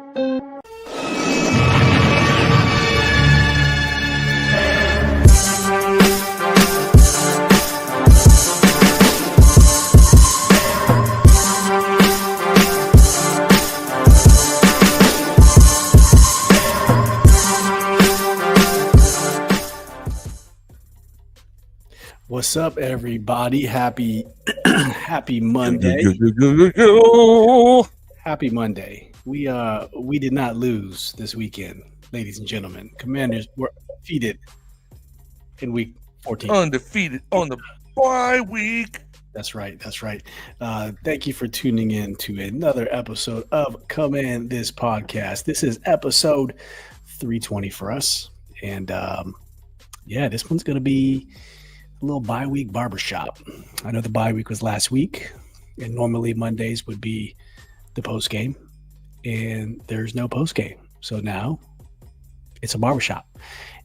What's up, everybody? Happy Monday. Happy Monday. We did not lose this weekend, ladies and gentlemen. Commanders were defeated in week 14. Undefeated on the bye week. That's right. Thank you for tuning in to another episode of Command This Podcast. This is episode 320 for us. And this one's going to be a little bye week barbershop. I know the bye week was last week, and normally Mondays would be the post game, and there's no post game. So now it's a barbershop.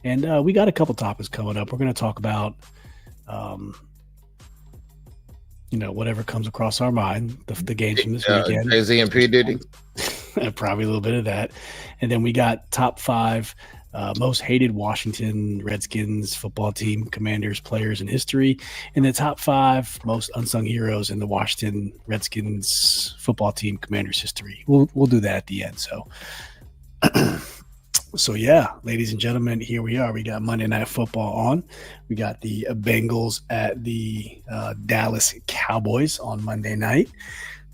And we got a couple topics coming up. We're going to talk about, whatever comes across our mind, the games from this weekend. Jay-Z and P. Diddy. Probably a little bit of that. And then we got top 5 most hated Washington Redskins football team commanders players in history, and the top 5 most unsung heroes in the Washington Redskins football team commanders history. We'll do that at the end. So yeah, ladies and gentlemen, here we are. We got Monday Night Football on. We got the Bengals at the Dallas Cowboys on Monday night.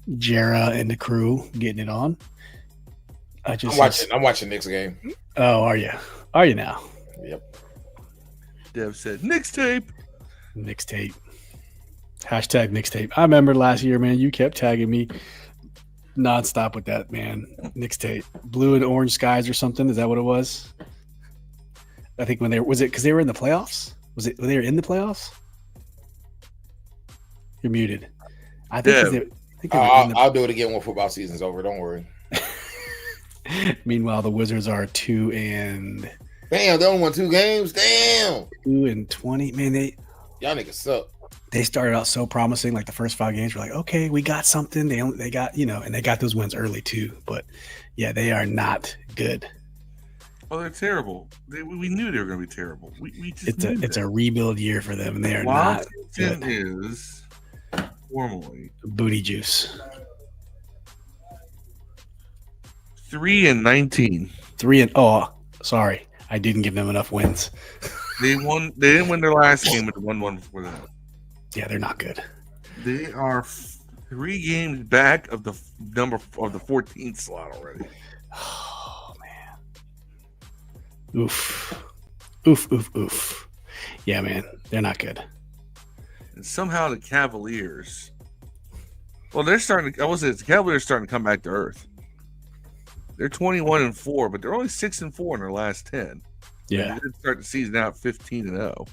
Jera and the crew getting it on. I'm watching Knicks game. Oh, are you? Are you now? Yep. Dev said Knicks tape. Hashtag Knicks tape. I remember last year, man. You kept tagging me nonstop with that, man. Knicks tape. Blue and orange skies or something. Is that what it was? I think was it because they were in the playoffs? Were they in the playoffs? You're muted. I think I'll do it again when football season's over. Don't worry. Meanwhile, the Wizards are 2 and damn, they only won 2 games. Damn, 2 and 20. Man, y'all niggas suck. They started out so promising. Like the first 5 games, we're like, okay, we got something. They got and they got those wins early too. But yeah, they are not good. Oh, they're terrible. We knew they were going to be terrible. We just it's a rebuild year for them, and they are not good. Is formally booty juice. 3-19. Sorry, I didn't give them enough wins. They didn't win their last game, but they won one before that. Yeah, they're not good. They are 3 games back of the number of the 14th slot already. Oh man. Oof. Yeah, man, they're not good. And somehow the Cavaliers. Well, they're starting. The Cavaliers starting to come back to earth. They're 21-4, but they're only 6-4 in their last 10. Yeah, they did start the season out 15-0,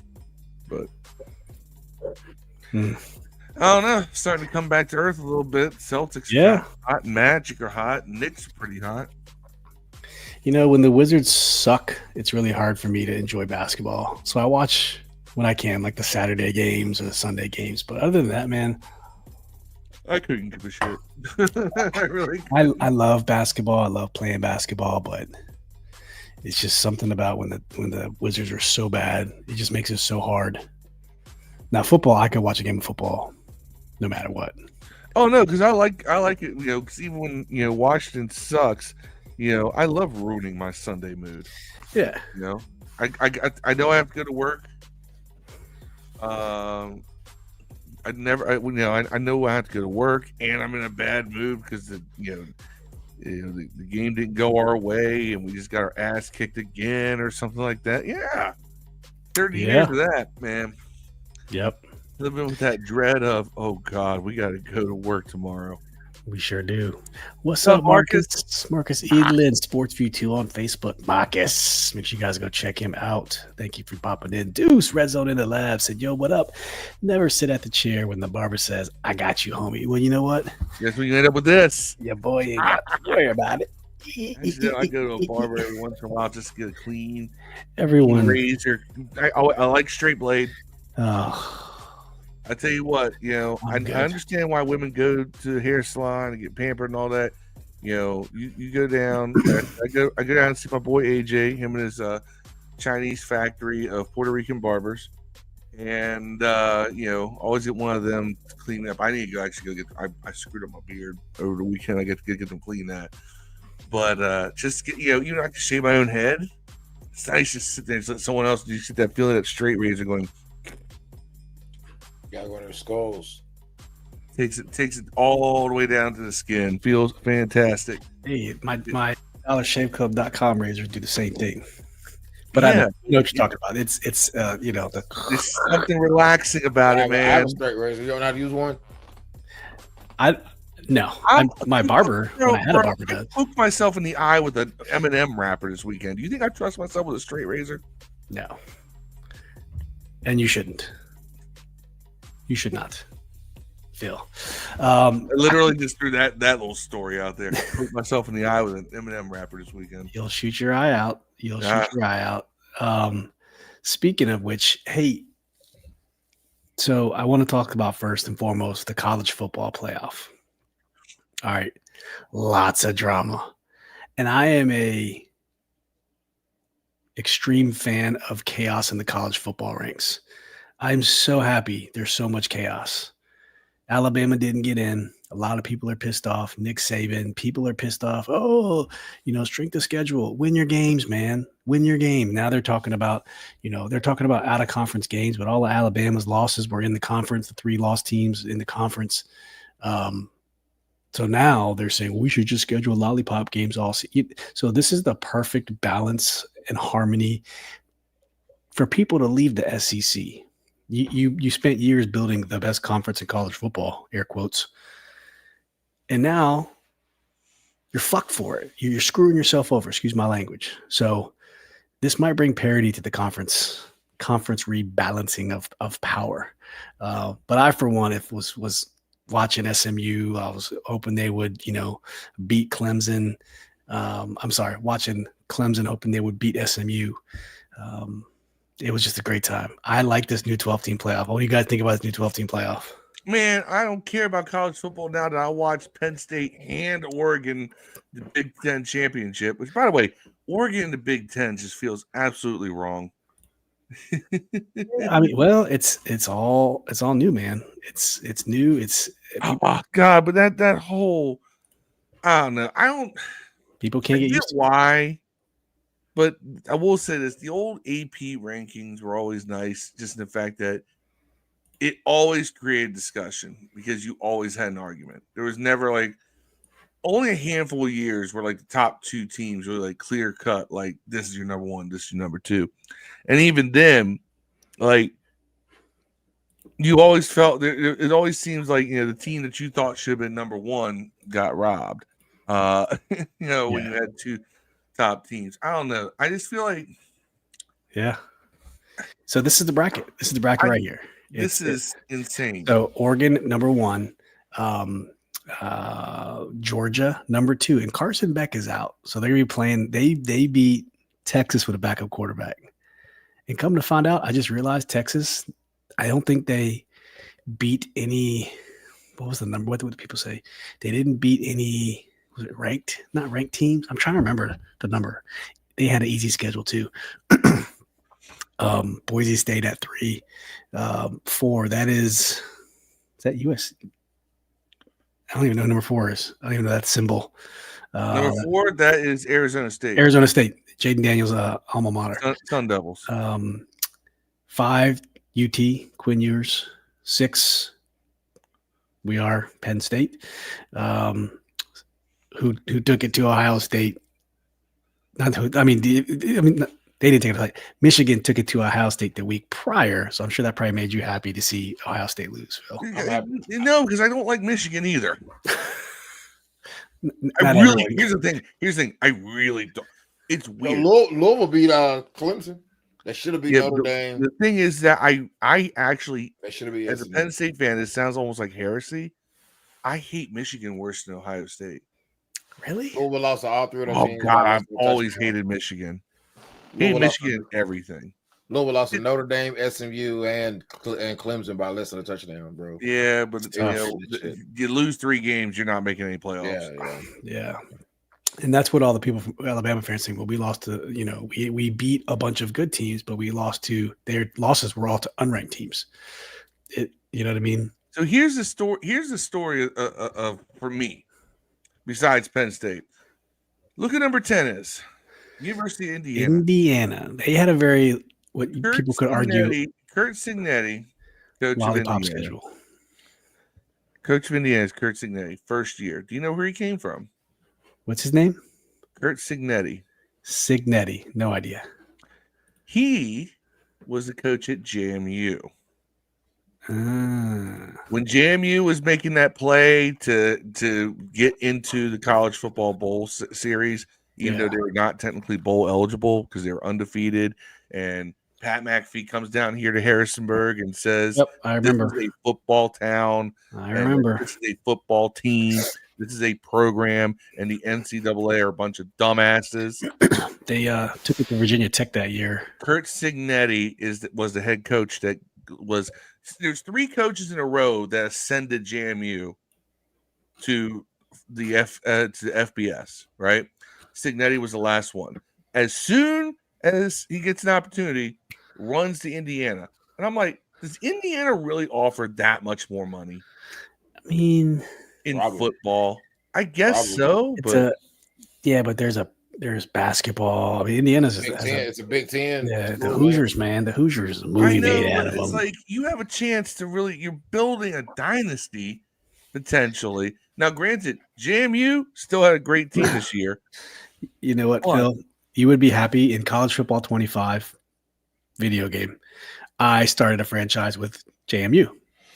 but I don't know. Starting to come back to earth a little bit. Celtics are hot, Magic are hot, Knicks are pretty hot. When the Wizards suck, it's really hard for me to enjoy basketball. So I watch when I can, like the Saturday games or the Sunday games. But other than that, man, I couldn't give a shit. I love basketball. I love playing basketball, but it's just something about when the Wizards are so bad, it just makes it so hard. Now, football, I could watch a game of football no matter what. Oh no, because I like it. Because even when Washington sucks, I love ruining my Sunday mood. Yeah. I know I have to go to work. I know I have to go to work, and I'm in a bad mood because the game didn't go our way, and we just got our ass kicked again, or something like that. Yeah, 30 years of that, man. Yep. Living with that dread of, oh God, we got to go to work tomorrow. We sure do. What's up, Marcus? Marcus Edlin, SportsView 2 on Facebook. Marcus, make sure you guys go check him out. Thank you for popping in. Deuce, Red Zone in the lab, said, yo, what up? Never sit at the chair when the barber says, I got you, homie. Well, you know what? Guess we end up with this. Yeah, boy, you ain't got to worry about it. I go to a barber every once in a while just to get a clean razor. I like straight blade. Oh. I tell you what, I understand why women go to the hair salon and get pampered and all that. You go down. I go down and see my boy AJ, him and his Chinese factory of Puerto Rican barbers, and always get one of them to clean up. I need to actually go get. I screwed up my beard over the weekend. I get to get them clean that, but just get I can shave my own head. It's nice to sit there and let someone else. You sit that feeling that straight razor going. Gotta go to their skulls. Takes it all the way down to the skin. Feels fantastic. Hey, my DollarShaveClub.com razors do the same thing. But I know what you're talking about. It's There's something relaxing about it, man. I have a straight razor. You don't know how to use one? My barber. When I had a barber, I poked myself in the eye with an M&M wrapper this weekend. Do you think I trust myself with a straight razor? No. And you shouldn't. You should not. Phil. I literally just threw that little story out there. Poked myself in the eye with an M&M wrapper this weekend. You'll shoot your eye out. Speaking of which, hey, so I want to talk about first and foremost the college football playoff. All right. Lots of drama. And I am a extreme fan of chaos in the college football ranks. I'm so happy there's so much chaos. Alabama didn't get in. A lot of people are pissed off. Nick Saban, people are pissed off. Oh, strength of schedule. Win your games, man. Win your game. Now they're talking about, out of conference games, but all of Alabama's losses were in the conference, the 3 lost teams in the conference. So now they're saying we should just schedule lollipop games all season. So this is the perfect balance and harmony for people to leave the SEC. You spent years building the best conference in college football, air quotes, and now you're fucked for it. You're screwing yourself over. Excuse my language. So this might bring parity to the conference rebalancing of power. But I, for one, was watching SMU. I was hoping they would, beat Clemson. Watching Clemson, hoping they would beat SMU. It was just a great time. I like this new 12-team playoff. What do you guys think about this new 12-team playoff? Man, I don't care about college football now that I watch Penn State and Oregon, the Big Ten championship. Which, by the way, Oregon in the Big Ten just feels absolutely wrong. I mean, well, it's all new, man. It's new. Oh God, but that whole, I don't know. People can't get used to why. But I will say this: the old AP rankings were always nice, just in the fact that it always created discussion because you always had an argument. There was never only a handful of years where the top 2 teams were clear cut, this is your number 1, this is your number 2, and even then, you always felt it always seems the team that you thought should have been number 1 got robbed. When you had 2 top teams. I don't know. I just feel yeah. So this is the bracket. This is the bracket right here. This is insane. So Oregon number 1, Georgia number 2, and Carson Beck is out. So they're gonna be playing. They beat Texas with a backup quarterback. And come to find out, I just realized Texas. I don't think they beat any. What was the number? What would people say? They didn't beat any. Was it ranked? Not ranked teams. I'm trying to remember the number. They had an easy schedule too. Boise State at 3, 4. That is that US? I don't even know who number 4 is. I don't even know that symbol. Number 4, that is Arizona State. Arizona State. Jaden Daniels' alma mater. Sun Devils. 5, UT, Quinn Ewers. 6, we are Penn State. Who took it to Ohio State? They didn't take it to Michigan. Took it to Ohio State the week prior, so I'm sure that probably made you happy to see Ohio State lose, Phil. No, because I don't like Michigan either. Here's the thing. I really don't. It's weird. Louisville beat Clemson. That should have been Notre Dame. The thing is that I actually, that should have been as a Penn State fan, this sounds almost like heresy. I hate Michigan worse than Ohio State. Really? Louisville lost to all 3 of those Oh teams. God, I've always hated Michigan. Hate Michigan everything. Louisville lost to Notre Dame, SMU, and Clemson by less than a touchdown, bro. Yeah, but you lose 3 games, you're not making any playoffs. Yeah. And that's what all the people from Alabama fans think. Well, we lost to, we beat a bunch of good teams, but we lost to their losses were all to unranked teams. You know what I mean? So here's the story. Here's the story of for me. Besides Penn State, look at number 10 is University of Indiana. Indiana. They had a very people could argue. Kurt Signetti, coach lollipop of Indiana. Schedule. Coach of Indiana is Kurt Signetti. First year. Do you know where he came from? What's his name? Kurt Signetti. Signetti. No idea. He was the coach at JMU. When JMU was making that play to get into the college football bowl series, even though they were not technically bowl eligible because they were undefeated, and Pat McAfee comes down here to Harrisonburg and says, "Yep, I remember. This is a football town. I remember. This is a football team. This is a program, and the NCAA are a bunch of dumbasses." They took it to Virginia Tech that year. Kurt Signetti was the head coach that was. There's 3 coaches in a row that ascended JMU to the FBS, right? Signetti was the last one. As soon as he gets an opportunity, runs to Indiana. And I'm like, does Indiana really offer that much more money? I mean, in football? I guess so. But there's basketball. I mean, Indiana's it's a Big Ten. Yeah, the Hoosiers, man. The Hoosiers is a movie made out of them. It's like you have a chance to you're building a dynasty potentially. Now, granted, JMU still had a great team this year. You know what, Phil? You would be happy in College Football 25 video game. I started a franchise with JMU.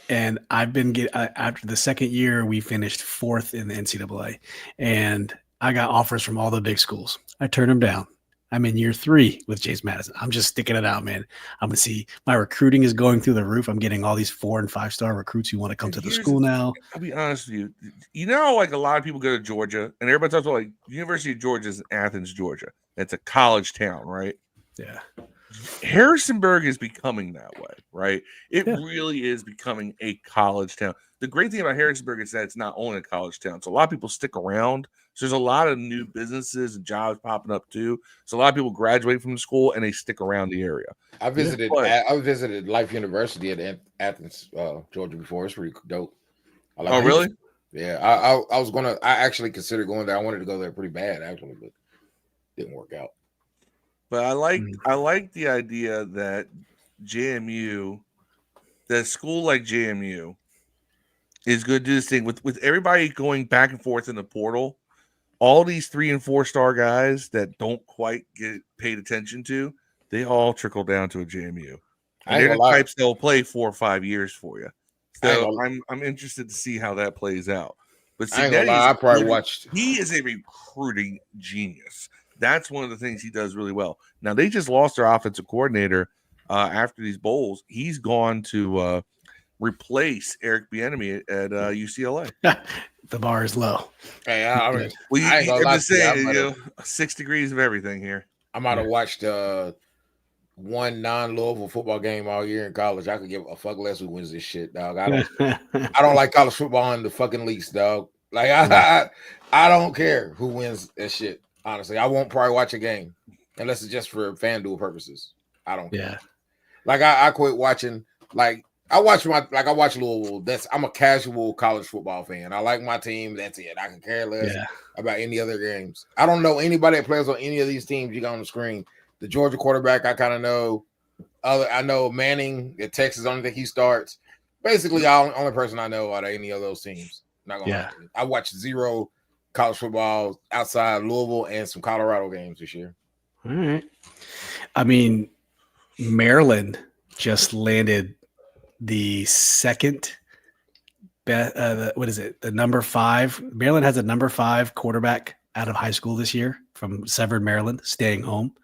And I've been after the second year, we finished 4th in the NCAA. And I got offers from all the big schools. I turned them down. I'm in year 3 with James Madison. I'm just sticking it out, man. I'm going to see my recruiting is going through the roof. I'm getting all these 4- and 5-star recruits who want to come to the school now. I'll be honest with you. You know, like a lot of people go to Georgia, and everybody talks about University of Georgia is in Athens, Georgia. It's a college town, right? Yeah. Harrisonburg is becoming that way, right? It really is becoming a college town. The great thing about Harrisonburg is that it's not only a college town. So a lot of people stick around. So there's a lot of new businesses and jobs popping up too. So a lot of people graduate from the school and they stick around the area. I visited Life University at Athens, Georgia before. It's pretty dope. Really? Yeah. I actually considered going there. I wanted to go there pretty bad actually, but didn't work out. But I like the idea that JMU, that a school like JMU is going to do this thing with everybody going back and forth in the portal. All these 3- and 4-star guys that don't quite get paid attention to, they all trickle down to a JMU. And they're the types that will play 4 or 5 years for you. So I'm interested to see how that plays out. But I probably watched. He is a recruiting genius. That's one of the things he does really well. Now, they just lost their offensive coordinator after these bowls. He's gone to replace Eric Bieniemy at UCLA. The bar is low. Hey, I'm just saying, 6 degrees of everything here. I might have watched one non-Louisville football game all year in college. I could give a fuck less who wins this shit, dog. I don't like college football in the fucking least, dog. Like I don't care who wins that shit. Honestly, I won't probably watch a game unless it's just for FanDuel purposes. I don't care. Yeah. Like I quit watching. Like I watch Louisville. I'm a casual college football fan. I like my team. That's it. I can care less about any other games. I don't know anybody that plays on any of these teams you got on the screen. The Georgia quarterback, I kind of know. I know Manning at Texas. I don't think he starts. Basically, the only person I know out of any of those teams. Not gonna lie. I watched 0 college football outside Louisville and some Colorado games this year. All right. I mean, Maryland just landed the second best. The number 5. Maryland has a number 5 quarterback out of high school this year from Severn, Maryland, staying home.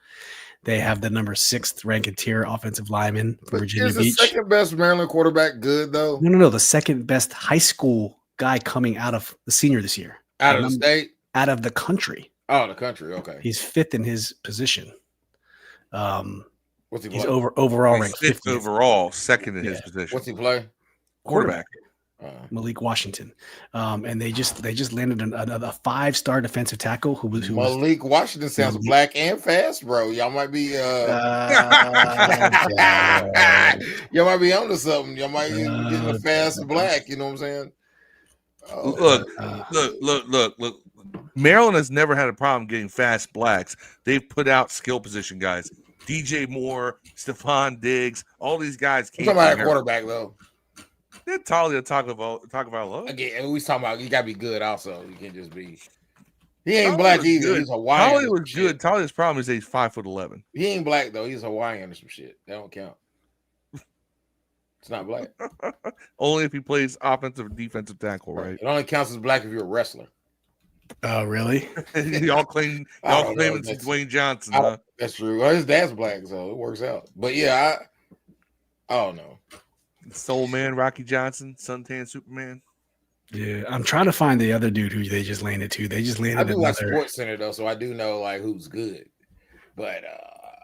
They have the number 6th ranked tier offensive lineman from Virginia Beach. Is the second best Maryland quarterback good though? No. The second best high school guy coming out of the senior this year. Out of the state? Out of the country. Oh, the country. Okay. He's 5th in his position. What's he He's play? overall ranked fifth 50th. overall, second in his position. What's he play? Quarterback. Malik Washington, and they just landed a 5-star defensive tackle who was Malik Washington sounds black and fast, bro. Y'all might be y'all might be onto something. Y'all might be getting a fast black. You know what I'm saying? Look. Maryland has never had a problem getting fast blacks. They've put out skill position guys. DJ Moore, Stephon Diggs, all these guys. I'm talking about a quarterback though. Then Talia Tagovailoa. Again, we talking about you gotta be good also. You can't just be. He ain't black either. Good. He's Hawaiian. Talia was good. Talia's problem is he's 5'11". He ain't black though. He's Hawaiian or some shit. That don't count. It's not black. Only if he plays offensive or defensive tackle, right? It only counts as black if you're a wrestler. Oh, really? y'all claim it's Dwayne Johnson. Huh? That's true. Well, his dad's black, so it works out. But yeah, I don't know. Soul Man, Rocky Johnson, Suntan Superman. Yeah, I'm trying to find the other dude who they just landed to. They just landed. I do watch Sports Center though, so I do know like who's good. But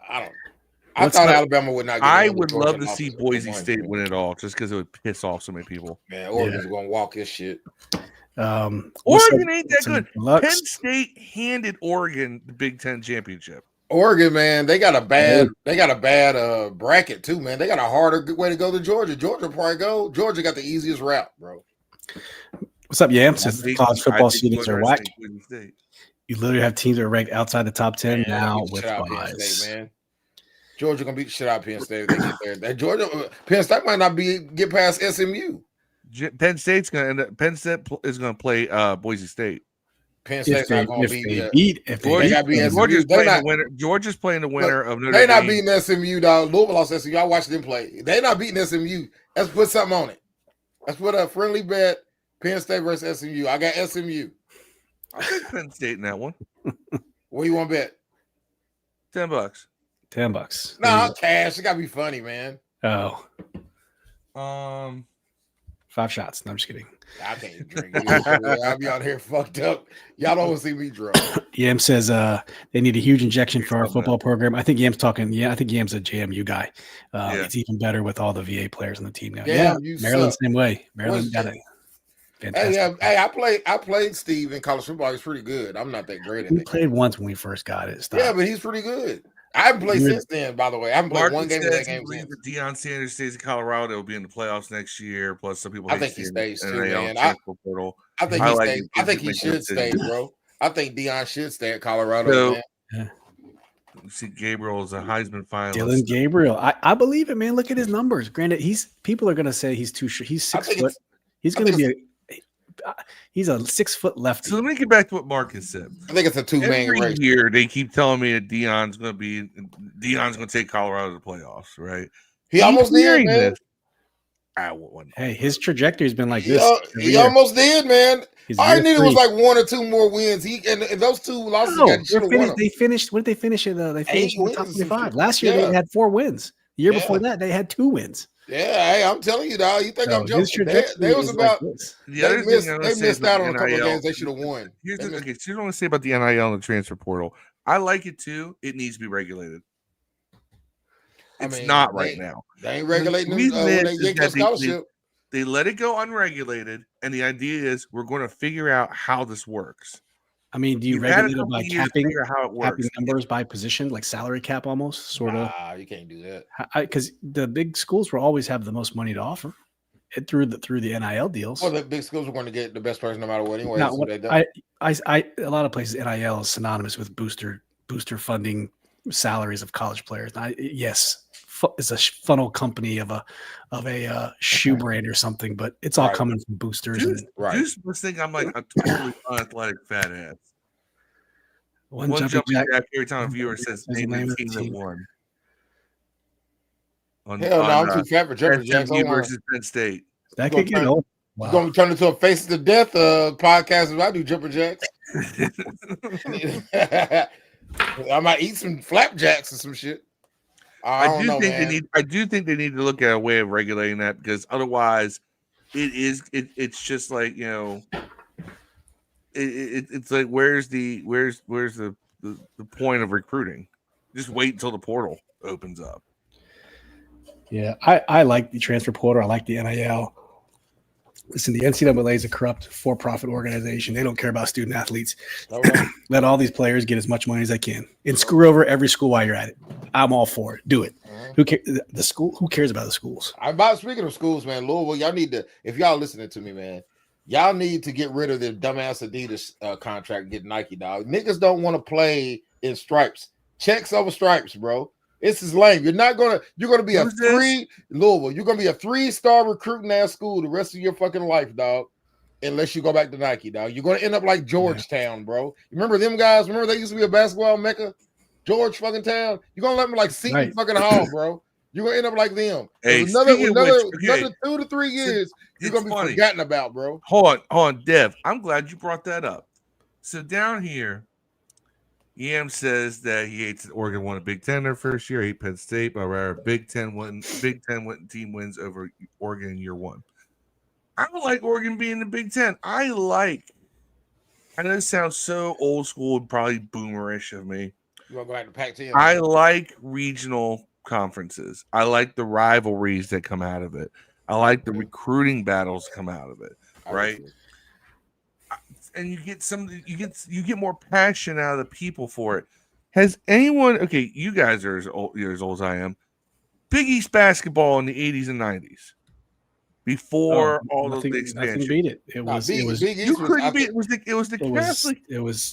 I don't. I thought Alabama would not. I would love to see Boise State win it all, just because it would piss off so many people. Man, Oregon's gonna walk his shit. Oregon ain't that good. Penn State handed Oregon the Big Ten championship. Oregon, man, they got a bad bracket too, man. They got a harder way to go to Georgia. Georgia probably go. Georgia got the easiest route, bro. What's up, Yam? Since college football seedings are whack, you literally have teams that are ranked outside the top 10 now with buys. Man. Georgia gonna beat the shit out of Penn State if they get there. That Penn State might not get past SMU. Penn State is gonna play Boise State. Penn State's not going to Georgia's playing the winner of Notre Dame. They're not beating SMU, dog. Louisville lost SMU. I watched them play. They're not beating SMU. Let's put something on it. Let's put a friendly bet. Penn State versus SMU. I got SMU. I'll take Penn State in that one. What do you want to bet? $10. $10. Nah, cash. It got to be funny, man. Oh. 5 shots. No, I'm just kidding. I can't drink. I'll be out here fucked up. Y'all don't want to see me drunk. Yam says they need a huge injection for our football program. I think Yam's talking. Yeah, I think Yam's a JMU guy. It's even better with all the VA players on the team now. Yeah, Maryland same way. Maryland got it. Hey, I played Steve in college football. He's pretty good. I'm not that great at it. We played once when we first got it. Yeah, but he's pretty good. I haven't played since then, by the way. I haven't played one game of that game since. Deion Sanders stays in Colorado. He'll be in the playoffs next year. Plus, some people I think he stays too, man. I think he should stay, bro. I think Deion should stay at Colorado, man. See, Gabriel is a Heisman finalist. Dylan Gabriel. I believe it, man. Look at his numbers. Granted, people are going to say he's too short. He's 6 foot. He's going to be he's a 6 foot lefty. So let me get back to what Marcus said. I think it's a 2-man race. Every year they keep telling me that Deion's going to take Colorado to the playoffs, right? He almost did, man. Hey, his trajectory has been like this. He almost did, man. I needed was like 1 or 2 more wins. And those 2 losses they finished. What did they finish in? They finished in the top 25. Last year they had 4 wins. The year before that they had 2 wins. Yeah, hey, I'm telling you, dog. You think I'm joking? They was about. They missed out on a couple of games they should have won. Here's what I want to say about the NIL and the transfer portal. I like it too. It needs to be regulated. It's not right now. They ain't regulating when they get their scholarship. They let it go unregulated, and the idea is we're going to figure out how this works. I mean, do you regulate it by capping numbers by position, like salary cap almost, sort of? You can't do that. Because the big schools will always have the most money to offer through the NIL deals. Well, the big schools are going to get the best person no matter what anyway. A lot of places, NIL is synonymous with booster funding salaries of college players. Yes, it's a funnel company of a shoe brand or something, but it's all coming from boosters. Juice must think I'm like a totally unathletic fat ass. One jumping jack every time a viewer says name the team that won. Hell no, I'm too fat for jumping jacks. Versus Penn State. That could get old. Wow. It's going to turn into a Faces to Death podcast if I do jumping jacks. I might eat some flapjacks or some shit. I do think they need to look at a way of regulating that, because otherwise, it's just like, it's like where's the point of recruiting? Just wait until the portal opens up. Yeah, I like the transfer portal. I like the NIL. Listen, the NCAA is a corrupt for-profit organization. They don't care about student athletes. Let all these players get as much money as they can and screw over every school while you're at it. I'm all for it. Do it. Who cares? The school? Who cares about the schools? Speaking of schools, man, Louisville, y'all need to, if y'all listening to me, man, y'all need to get rid of their dumbass Adidas contract and get Nike, dog. Niggas don't want to play in stripes. Checks over stripes, bro. This is lame. You're gonna be Louisville. You're gonna be a 3-star recruiting ass school the rest of your fucking life, dog. Unless you go back to Nike, dog. You're gonna end up like Georgetown, bro. Remember them guys? Remember they used to be a basketball mecca? George fucking Town. You're gonna let them like Seton fucking Hall, bro. You're gonna end up like them. Hey, another 2 to 3 years, you're gonna be forgotten about, bro. Hold on, Dev. I'm glad you brought that up. So down here, EM says that he hates that Oregon won a Big Ten their first year. He hate Penn State, but rather Big Ten team wins over Oregon in year 1. I don't like Oregon being in the Big Ten. I know this sounds so old school and probably boomerish of me. You want to go back to Pac-10? I like regional conferences. I like the rivalries that come out of it. I like the recruiting battles come out of it. Right? And you get more passion out of the people for it. Has anyone? Okay, you guys are as old as I am. Big East basketball in the 80s and 90s, before all those big expansion. Nothing beat it. It was you couldn't beat it. It was the Catholic. It was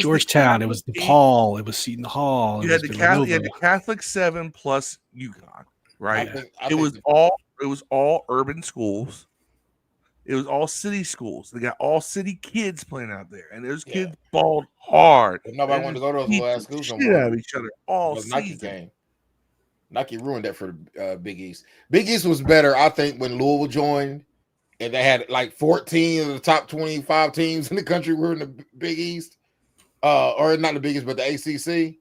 Georgetown. It was DePaul. It was Seton Hall. You had the Catholic 7 plus UConn. Right. It was all urban schools. It was all city schools. They got all city kids playing out there, and those kids balled hard. But nobody wanted to go to those little ass schools no more. Out of each other all season. Nike ruined that for the Big East. Big East was better, I think, when Louisville joined, and they had like 14 of the top 25 teams in the country were in the Big East, or not the Big East, but the ACC.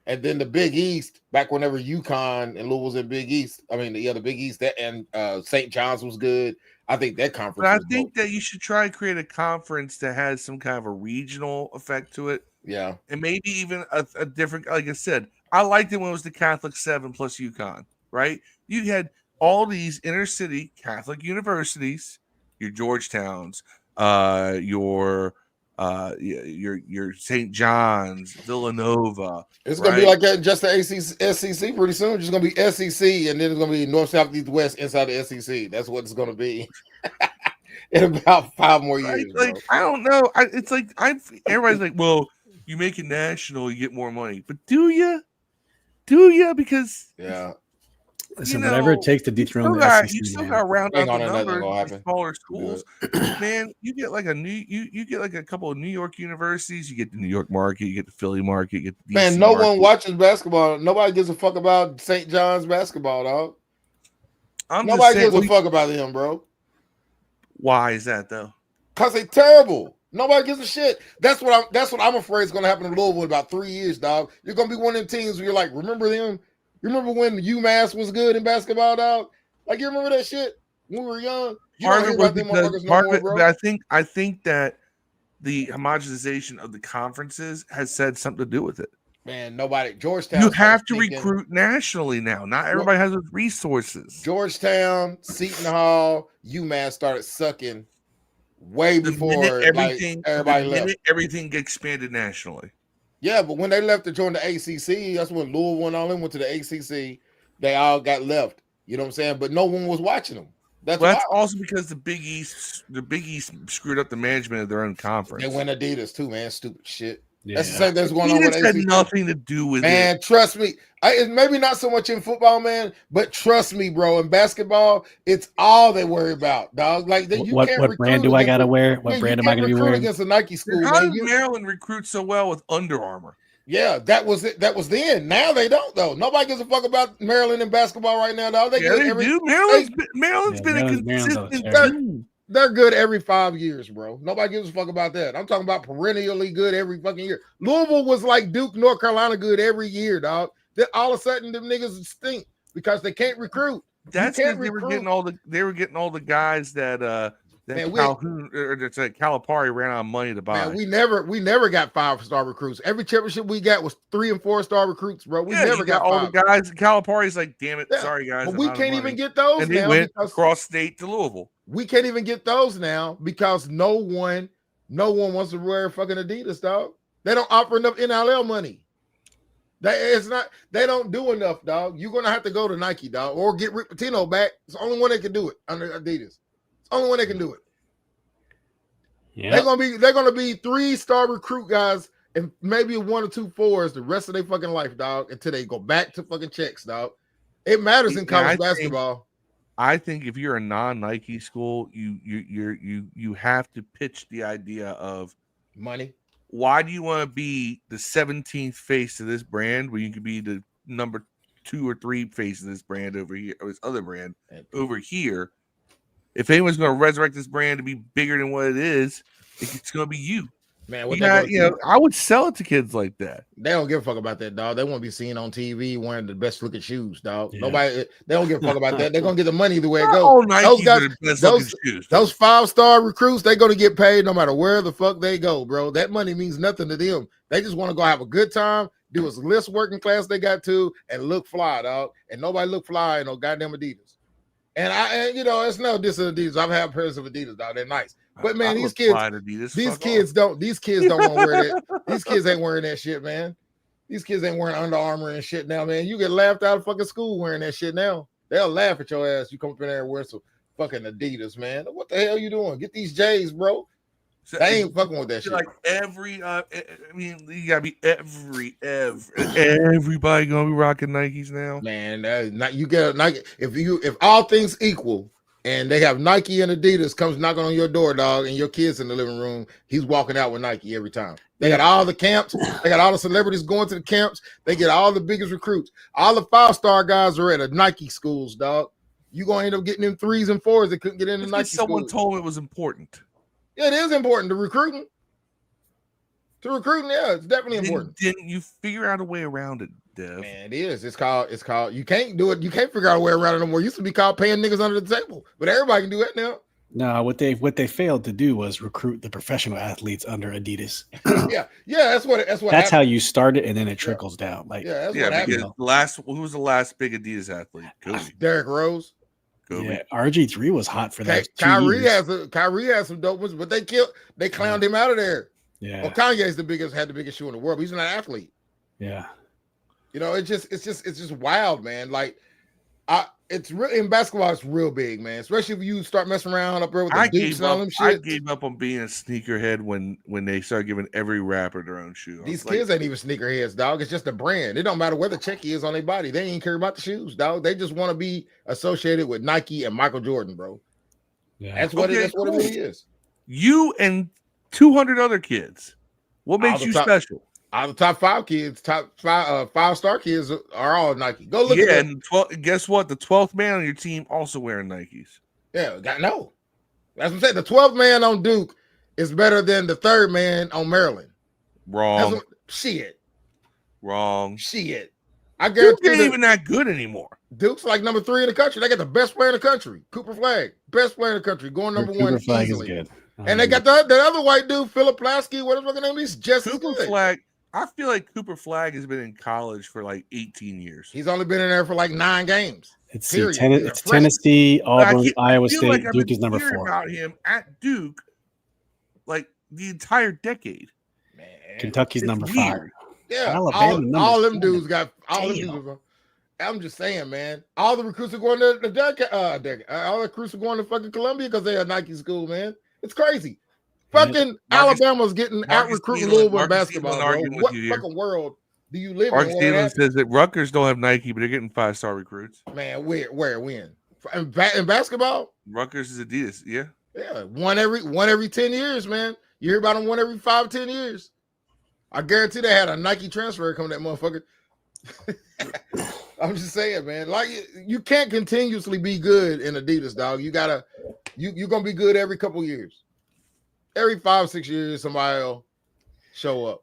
And then the Big East, back whenever UConn and Louisville was in Big East, the Big East, that and St. John's was good. I think that conference. But I think that you should try and create a conference that has some kind of a regional effect to it. Yeah. And maybe even a different, like I said, I liked it when it was the Catholic 7 plus UConn, right? You had all these inner city Catholic universities, your Georgetowns, your St. John's, Villanova. It's gonna be like that, just the SEC pretty soon. It's just gonna be SEC, and then it's gonna be North, South, East, West inside the SEC. That's what it's gonna be in about 5 more years. Like I don't know. It's like everybody's like, well, you make it national, you get more money, but do you? Because listen, whatever it takes to dethrone the SEC. You still got to round out the numbers of smaller schools. Man, you get like you get like a couple of New York universities. You get the New York market, you get the Philly market, you get the DC no market. one watches basketball. Nobody gives a fuck about St. John's basketball, dog. Nobody gives a fuck about them, bro. Why is that though? Because they terrible. Nobody gives a shit. That's what I'm afraid is going to happen in Louisville in about 3 years, dog. You're going to be one of them teams where you're like, remember them? You remember when UMass was good in basketball, dog? Like, you remember that shit when we were young? Part of it was because I think that the homogenization of the conferences has said something to do with it. Man, Georgetown. You have to recruit nationally now. Not everybody has those resources. Georgetown, Seton Hall, UMass started sucking way before everybody left. Everything expanded nationally. Yeah, but when they left to join the ACC, that's when Louisville and all them went to the ACC. They all got left. You know what I'm saying? But no one was watching them. That's also because the Big East screwed up the management of their own conference. They went Adidas too, man. Stupid shit. Yeah. That's the same thing that's going on with ACC. Had nothing to do with it. Man, trust me. It's maybe not so much in football, man, but trust me, bro. In basketball, it's all they worry about, dog. Like what brand do I gotta wear? What brand am I gonna be wearing against a Nike school? How did Maryland recruit so well with Under Armour? Yeah, that was it. That was then. Now they don't though. Nobody gives a fuck about Maryland in basketball right now, dog. They do. Maryland's been a consistent. They're good every 5 years, bro. Nobody gives a fuck about that. I'm talking about perennially good every fucking year. Louisville was like Duke, North Carolina good every year, dog. Then all of a sudden them niggas stink because they can't recruit. That's because they were getting all the guys that That Man, Calhoun or it's like Calipari ran out of money to buy. Man, we never got 5-star recruits. Every championship we got was 3 and 4-star recruits, bro. We never got all 5. the guys. Calipari's like, damn it, Yeah, sorry guys, but I'm we out of can't money. even get those And they now went because across state to Louisville. we can't even get those now because no one wants to wear fucking Adidas, dog. They don't offer enough NIL money. They don't do enough, dog. You're gonna have to go to Nike, dog, or get Rick Pitino back. It's the only one that can do it under Adidas. It's the only one that can do it. Yeah, They're gonna be 3-star recruit guys and maybe 1 or 2 4s the rest of their fucking life, dog, until they go back to fucking checks, dog. It matters in college basketball. I think if you're a non-Nike school, you have to pitch the idea of Money. Why do you want to be the 17th face of this brand when you could be the number 2 or 3 face of this brand over here, or this other brand over here? If anyone's going to resurrect this brand to be bigger than what it is, it's going to be you. Man, I would sell it to kids like that. They don't give a fuck about that, dog. They want to be seen on TV wearing the best looking shoes, dog. Yeah. They don't give a fuck about that. They're gonna get the money the way it goes. Those guys, those 5-star recruits, they're gonna get paid no matter where the fuck they go, bro. That money means nothing to them. They just want to go have a good time, do as less working class they got to, and look fly, dog. And nobody look fly in no goddamn Adidas. And it's no diss of Adidas. I've had pairs of Adidas, dog. They're nice. But man, these kids don't want to wear that. These kids ain't wearing that shit, man. These kids ain't wearing Under Armour and shit now, man. You get laughed out of fucking school wearing that shit now. They'll laugh at your ass. You come up in there and wear some fucking Adidas, man. What the hell you doing? Get these J's, bro. So they ain't fucking with that shit. Like you gotta be everybody gonna be rocking Nikes now. Man, you get a Nike. If all things equal, and they have Nike and Adidas comes knocking on your door, dog, and your kids in the living room, he's walking out with Nike every time. They got all the camps. They got all the celebrities going to the camps. They get all the biggest recruits. All the 5-star guys are at a Nike schools, dog. You're going to end up getting them 3s and 4s that couldn't get into Nike schools. Someone told me it was important. Yeah, it is important to recruiting. Yeah, it's definitely important. Didn't you figure out a way around it, Dev? Man, it is. It's called. You can't do it. You can't figure out a way around it no more. It used to be called paying niggas under the table, but everybody can do that now. No, what they failed to do was recruit the professional athletes under Adidas. yeah, that's what. That's how you start it, and then it trickles down. Like, that's what happened. Who was the last big Adidas athlete? Kobe. Derrick Rose. Kobe. Yeah, RG3 was hot for that. Kyrie has some dope ones, but they clowned him out of there. Yeah. Well, Kanye's had the biggest shoe in the world, but he's not an athlete. Yeah. It's just wild, man. Like, it's really in basketball, it's real big, man. Especially if you start messing around up there with the Dukes and all them shit. I gave up on being a sneakerhead when they started giving every rapper their own shoe. These kids ain't even sneakerheads, dog. It's just a brand. It don't matter where the check is on their body. They ain't care about the shoes, dog. They just want to be associated with Nike and Michael Jordan, bro. Yeah. That's what it really is. You and 200 other kids. What makes you special? All the top 5 kids, top 5-star kids are all Nike. Go look at them. And guess what? The 12th man on your team also wearing Nikes. Yeah, no. That's what I'm saying. The 12th man on Duke is better than the 3rd man on Maryland. Wrong. Wrong. Shit. I guarantee Duke ain't even that good anymore. Duke's like number 3 in the country. They got the best player in the country. Cooper Flag. Best player in the country. Going number 1 Flag easily. Is good. And they got the other white dude, Philip Plasky, whatever his name is, just Cooper Flag. I feel like Cooper Flag has been in college for like 18 years. He's only been in there for like 9 games. It's Tennessee, Auburn, Iowa State. Like Duke is number 4. About him at Duke, like the entire decade. Man, Kentucky's number 5. Yeah, all them dudes got all them dudes. I'm just saying, man. All the recruits are going to all the recruits are going to fucking Columbia because they're a Nike school, man. It's crazy. Fucking Alabama's getting out recruiting Louisville in basketball. What fucking world do you live in? Mark Stevens says that Rutgers don't have Nike, but they're getting 5-star recruits. Man, when? In basketball? Rutgers is Adidas, yeah. Yeah, one every 10 years, man. You hear about them one every 5-10 years. I guarantee they had a Nike transfer coming, that motherfucker. I'm just saying, man. Like, you can't continuously be good in Adidas, dog. You're gonna be good every couple years. Every 5-6 years, somebody will show up.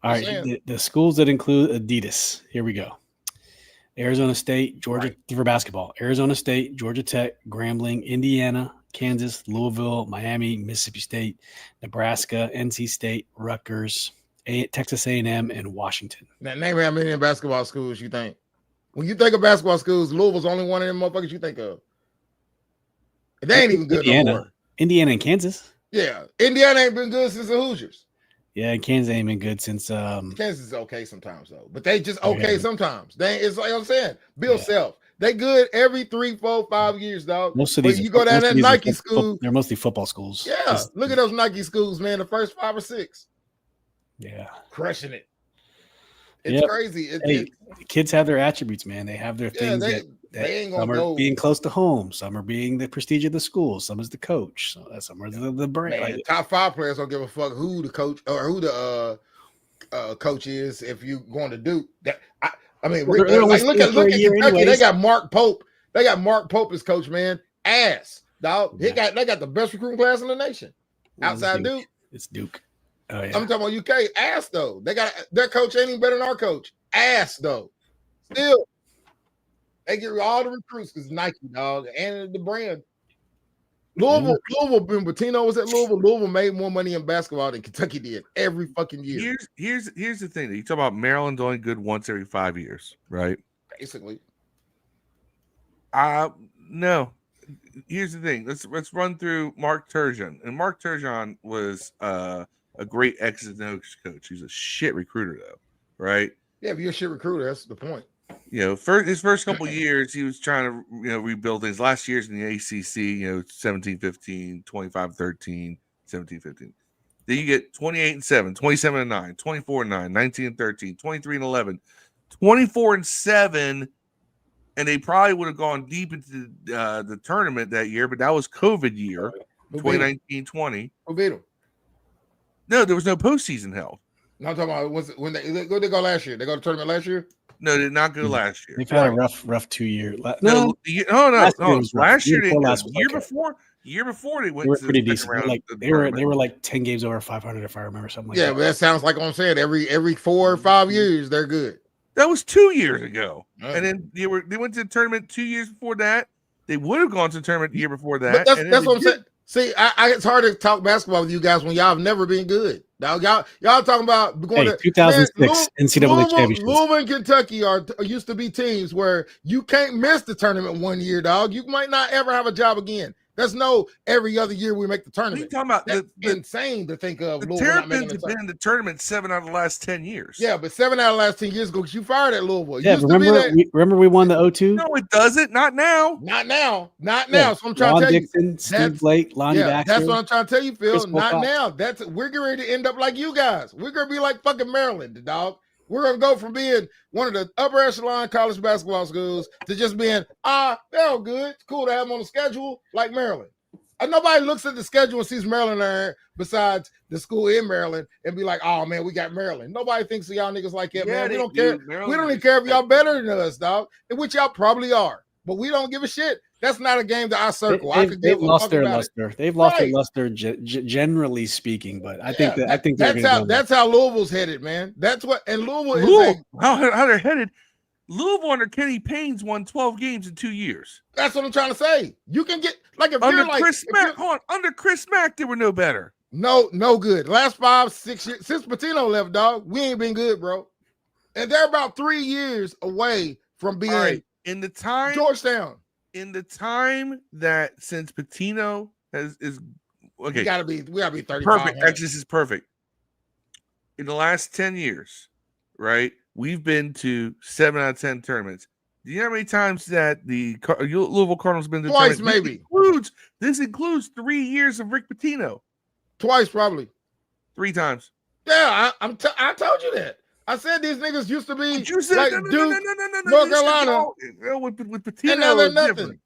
All right, the schools that include Adidas. Here we go. Arizona State, Georgia for basketball. Arizona State, Georgia Tech, Grambling, Indiana, Kansas, Louisville, Miami, Mississippi State, Nebraska, NC State, Rutgers, Texas A&M, and Washington. Now, name how many basketball schools you think. When you think of basketball schools, Louisville's only one of them motherfuckers you think of. They ain't even good Indiana. no more. Indiana and Kansas. Yeah, Indiana ain't been good since the Hoosiers. Yeah, Kansas ain't been good since. Kansas is okay sometimes though, but they just sometimes. It's like I'm saying, Bill Self. They good every 3, 4, 5 years, dog. Most of these, you go down that Nike school. They're mostly football schools. Yeah, look at those Nike schools, man. The first 5 or 6. Yeah, crushing it. It's crazy. Kids have their attributes, man. They have their things that they ain't gonna some are being close to home, some are being the prestige of the school, some is the coach, some are the brand. Man, top 5 players don't give a fuck who the coach or who the coach is. If you going to Duke, look at Kentucky. Anyways. They got Mark Pope. They got Mark Pope as coach, man. Ass, dog. They got the best recruiting class in the nation. Outside Duke. It's Duke. Oh, yeah. I'm talking about UK. Ass though. They got their coach ain't even better than our coach. Ass though. Still, they get all the recruits because Nike, dog, and the brand. Louisville, when Pitino was at Louisville made more money in basketball than Kentucky did every fucking year. Here's the thing. You talk about Maryland doing good once every 5 years, right? Basically. No. Here's the thing. Let's run through Mark Turgeon. And Mark Turgeon was a great X's and O's coach. He's a shit recruiter though, right? Yeah, if you're a shit recruiter, that's the point. His first couple of years, he was trying to rebuild things. Last year's in the ACC, 17-15, 25-13, 17-15. Then you get 28-7, 27-9, 24-9, 19-13, 23-11, 24-7, and they probably would have gone deep into the tournament that year, but that was COVID year, 2019-20. Who beat them? No, there was no postseason held. No, I'm talking about when they go last year. They go to tournament last year. No, they did not go last year. They've had a rough 2 year. No. Last year they year before they went. They were pretty decent. They were like 10 games over 500 if I remember something like that. Yeah, but that sounds like what I'm saying. Every 4 or 5 years they're good. That was 2 years ago, and then they went to the tournament 2 years before that. They would have gone to the tournament the year before that. But that's what I'm saying. See, it's hard to talk basketball with you guys when y'all have never been good. Now, y'all talking about going to 2006 NCAA championship. Louisville and Kentucky used to be teams where you can't miss the tournament 1 year, dog. You might not ever have a job again. There's no every other year we make the tournament. You talking about that's insane to think of. The Terrapins have been in the tournament 7 out of the last 10 years. Yeah, but 7 out of the last 10 years ago, because you fired at Louisville. Yeah, remember we won the O2? No, it doesn't. Not now. Not now. Yeah. So I'm trying to tell Dixon, Steve Blake, Lonnie Baxter. That's what I'm trying to tell you, Phil. Not now. We're getting ready to end up like you guys. We're gonna be like fucking Maryland, dog. We're gonna go from being one of the upper echelon college basketball schools to just being they're all good. It's cool to have them on the schedule like Maryland. And nobody looks at the schedule and sees Maryland there besides the school in Maryland and be like, oh man, we got Maryland. Nobody thinks of y'all niggas like that, man. We don't care. We don't even care if y'all better than us, dog. Which y'all probably are. But we don't give a shit. That's not a game that I circle. They've lost their luster. They've lost their luster, generally speaking. But I think that's how Louisville's headed, man. That's what. And Louisville is how they're headed. Louisville under Kenny Payne's won 12 games in 2 years. That's what I'm trying to say. You can get under Chris Mack, they were no better. No good. Last 5, 6 years since Pitino left, dog, we ain't been good, bro. And they're about 3 years away from being in the time Georgetown. In the time that since Pitino is okay, we gotta be 35. Perfect. Actually, this is perfect. In the last 10 years, right? We've been to 7 out of 10 tournaments. Do you know how many times that the Louisville Cardinals been to twice? Maybe this includes 3 years of Rick Pitino. Twice, probably 3 times. Yeah, I told you that. I said these niggas used to be you said, like no, North Carolina. With Pitino, and now they're nothing.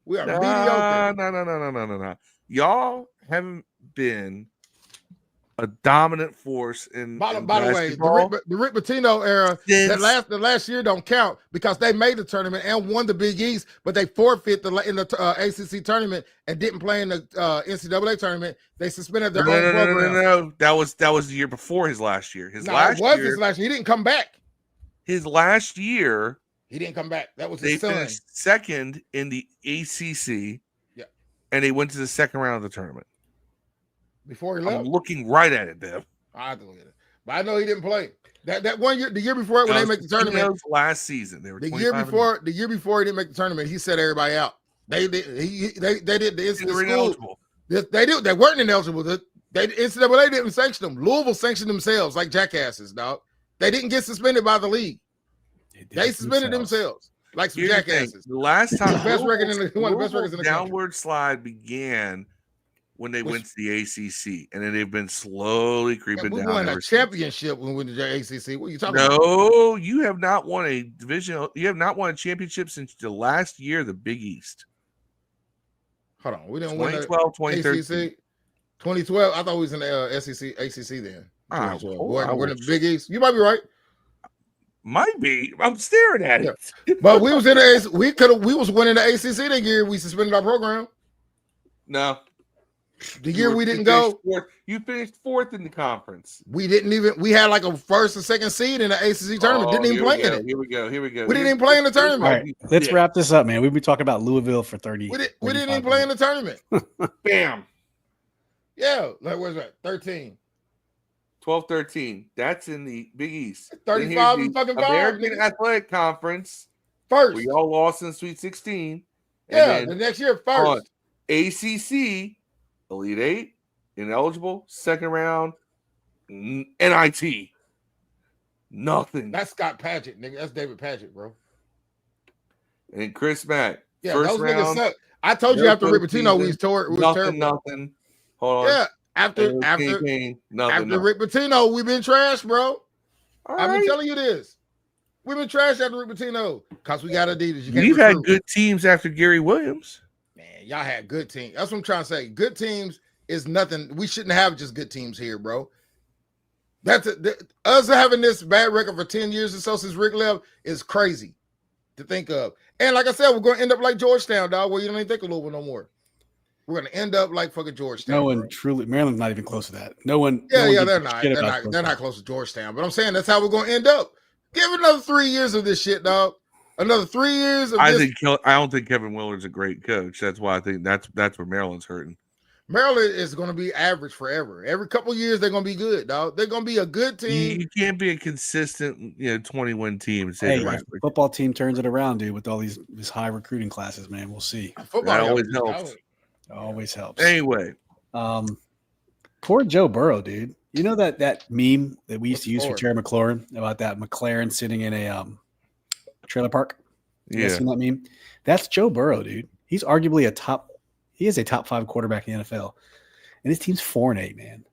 We are mediocre. No. Y'all haven't been a dominant force in by the way, the Rick Pitino era, the last year don't count because they made the tournament and won the Big East, but they forfeit in the ACC tournament and didn't play in the NCAA tournament. They suspended their own program. No. That was the year before his last year. His last year. He didn't come back. His last year, he didn't come back. That was his son. Finished second in the ACC. Yeah, and they went to the second round of the tournament. Before he left? I'm looking right at it, Dev. I have to look at it. But I know he didn't play. That 1 year, the year before it, when they make the tournament. Last season. They were the year before he didn't make the tournament, he set everybody out. They did the school. They weren't ineligible. The NCAA didn't sanction them. Louisville sanctioned themselves like jackasses, dog. They didn't get suspended by the league. They suspended themselves like some jackasses. The last time one of the best records in the downward slide began when they went to the ACC, and then they've been slowly creeping down. We won a championship when we went to the ACC. What are you talking about? No, you have not won a division. You have not won a championship since the last year of the Big East. Hold on, we didn't 2012, 2013. 2012. I thought we was in the SEC, ACC then. We're in the Big East. You might be right. Might be. I'm staring at it. But we was in the we was winning the ACC that year. We suspended our program. No. The year we didn't go. You finished fourth in the conference. We had like a first and second seed in the ACC tournament. Didn't even play in it. Here we go. We didn't even play in the tournament. All right, let's wrap this up, man. We've been talking about Louisville for 30. We didn't even play in the tournament. Bam. Yeah. Like, what's that? 13. 12-13. That's in the Big East. 35 and fucking 5. American Athletic Conference. First. We all lost in Sweet 16. Yeah, the next year first. ACC, Elite 8, ineligible, second round, NIT. Nothing. That's Scott Padgett, nigga. That's David Padgett, bro. And Chris Mack. Yeah, first those round, niggas suck. I told you after Rick Pitino we was terrible. Nothing. Hold on. Yeah. After Rick Pitino, we've been trash, bro. I've been telling you this. We've been trash after Rick Pitino because we got Adidas. We've had good teams after Gary Williams. Man, y'all had good teams. That's what I'm trying to say. Good teams is nothing. We shouldn't have just good teams here, bro. Us having this bad record for 10 years or so since Rick left is crazy to think of. And like I said, we're going to end up like Georgetown, dog, where you don't even think of Louisville no more. We're going to end up like fucking Georgetown. No one truly, Maryland's not even close to that. No one. Yeah, they're not. They're not close to Georgetown. But I'm saying that's how we're going to end up. Give it another 3 years of this shit, dog. Another 3 years of this. I don't think Kevin Willard's a great coach. That's why I think that's where Maryland's hurting. Maryland is going to be average forever. Every couple of years, they're going to be good, dog. They're going to be a good team. You can't be a consistent, 20-win team. And say football team turns it around, dude, with all these high recruiting classes, man. We'll see. That always helps. Always helps. Anyway, poor Joe Burrow, dude. You know that meme that we used to use for Terry McLaurin about that McLaren sitting in a trailer park? You seen that meme? That's Joe Burrow, dude. He's arguably he is a top 5 quarterback in the NFL. And his team's 4-8, man.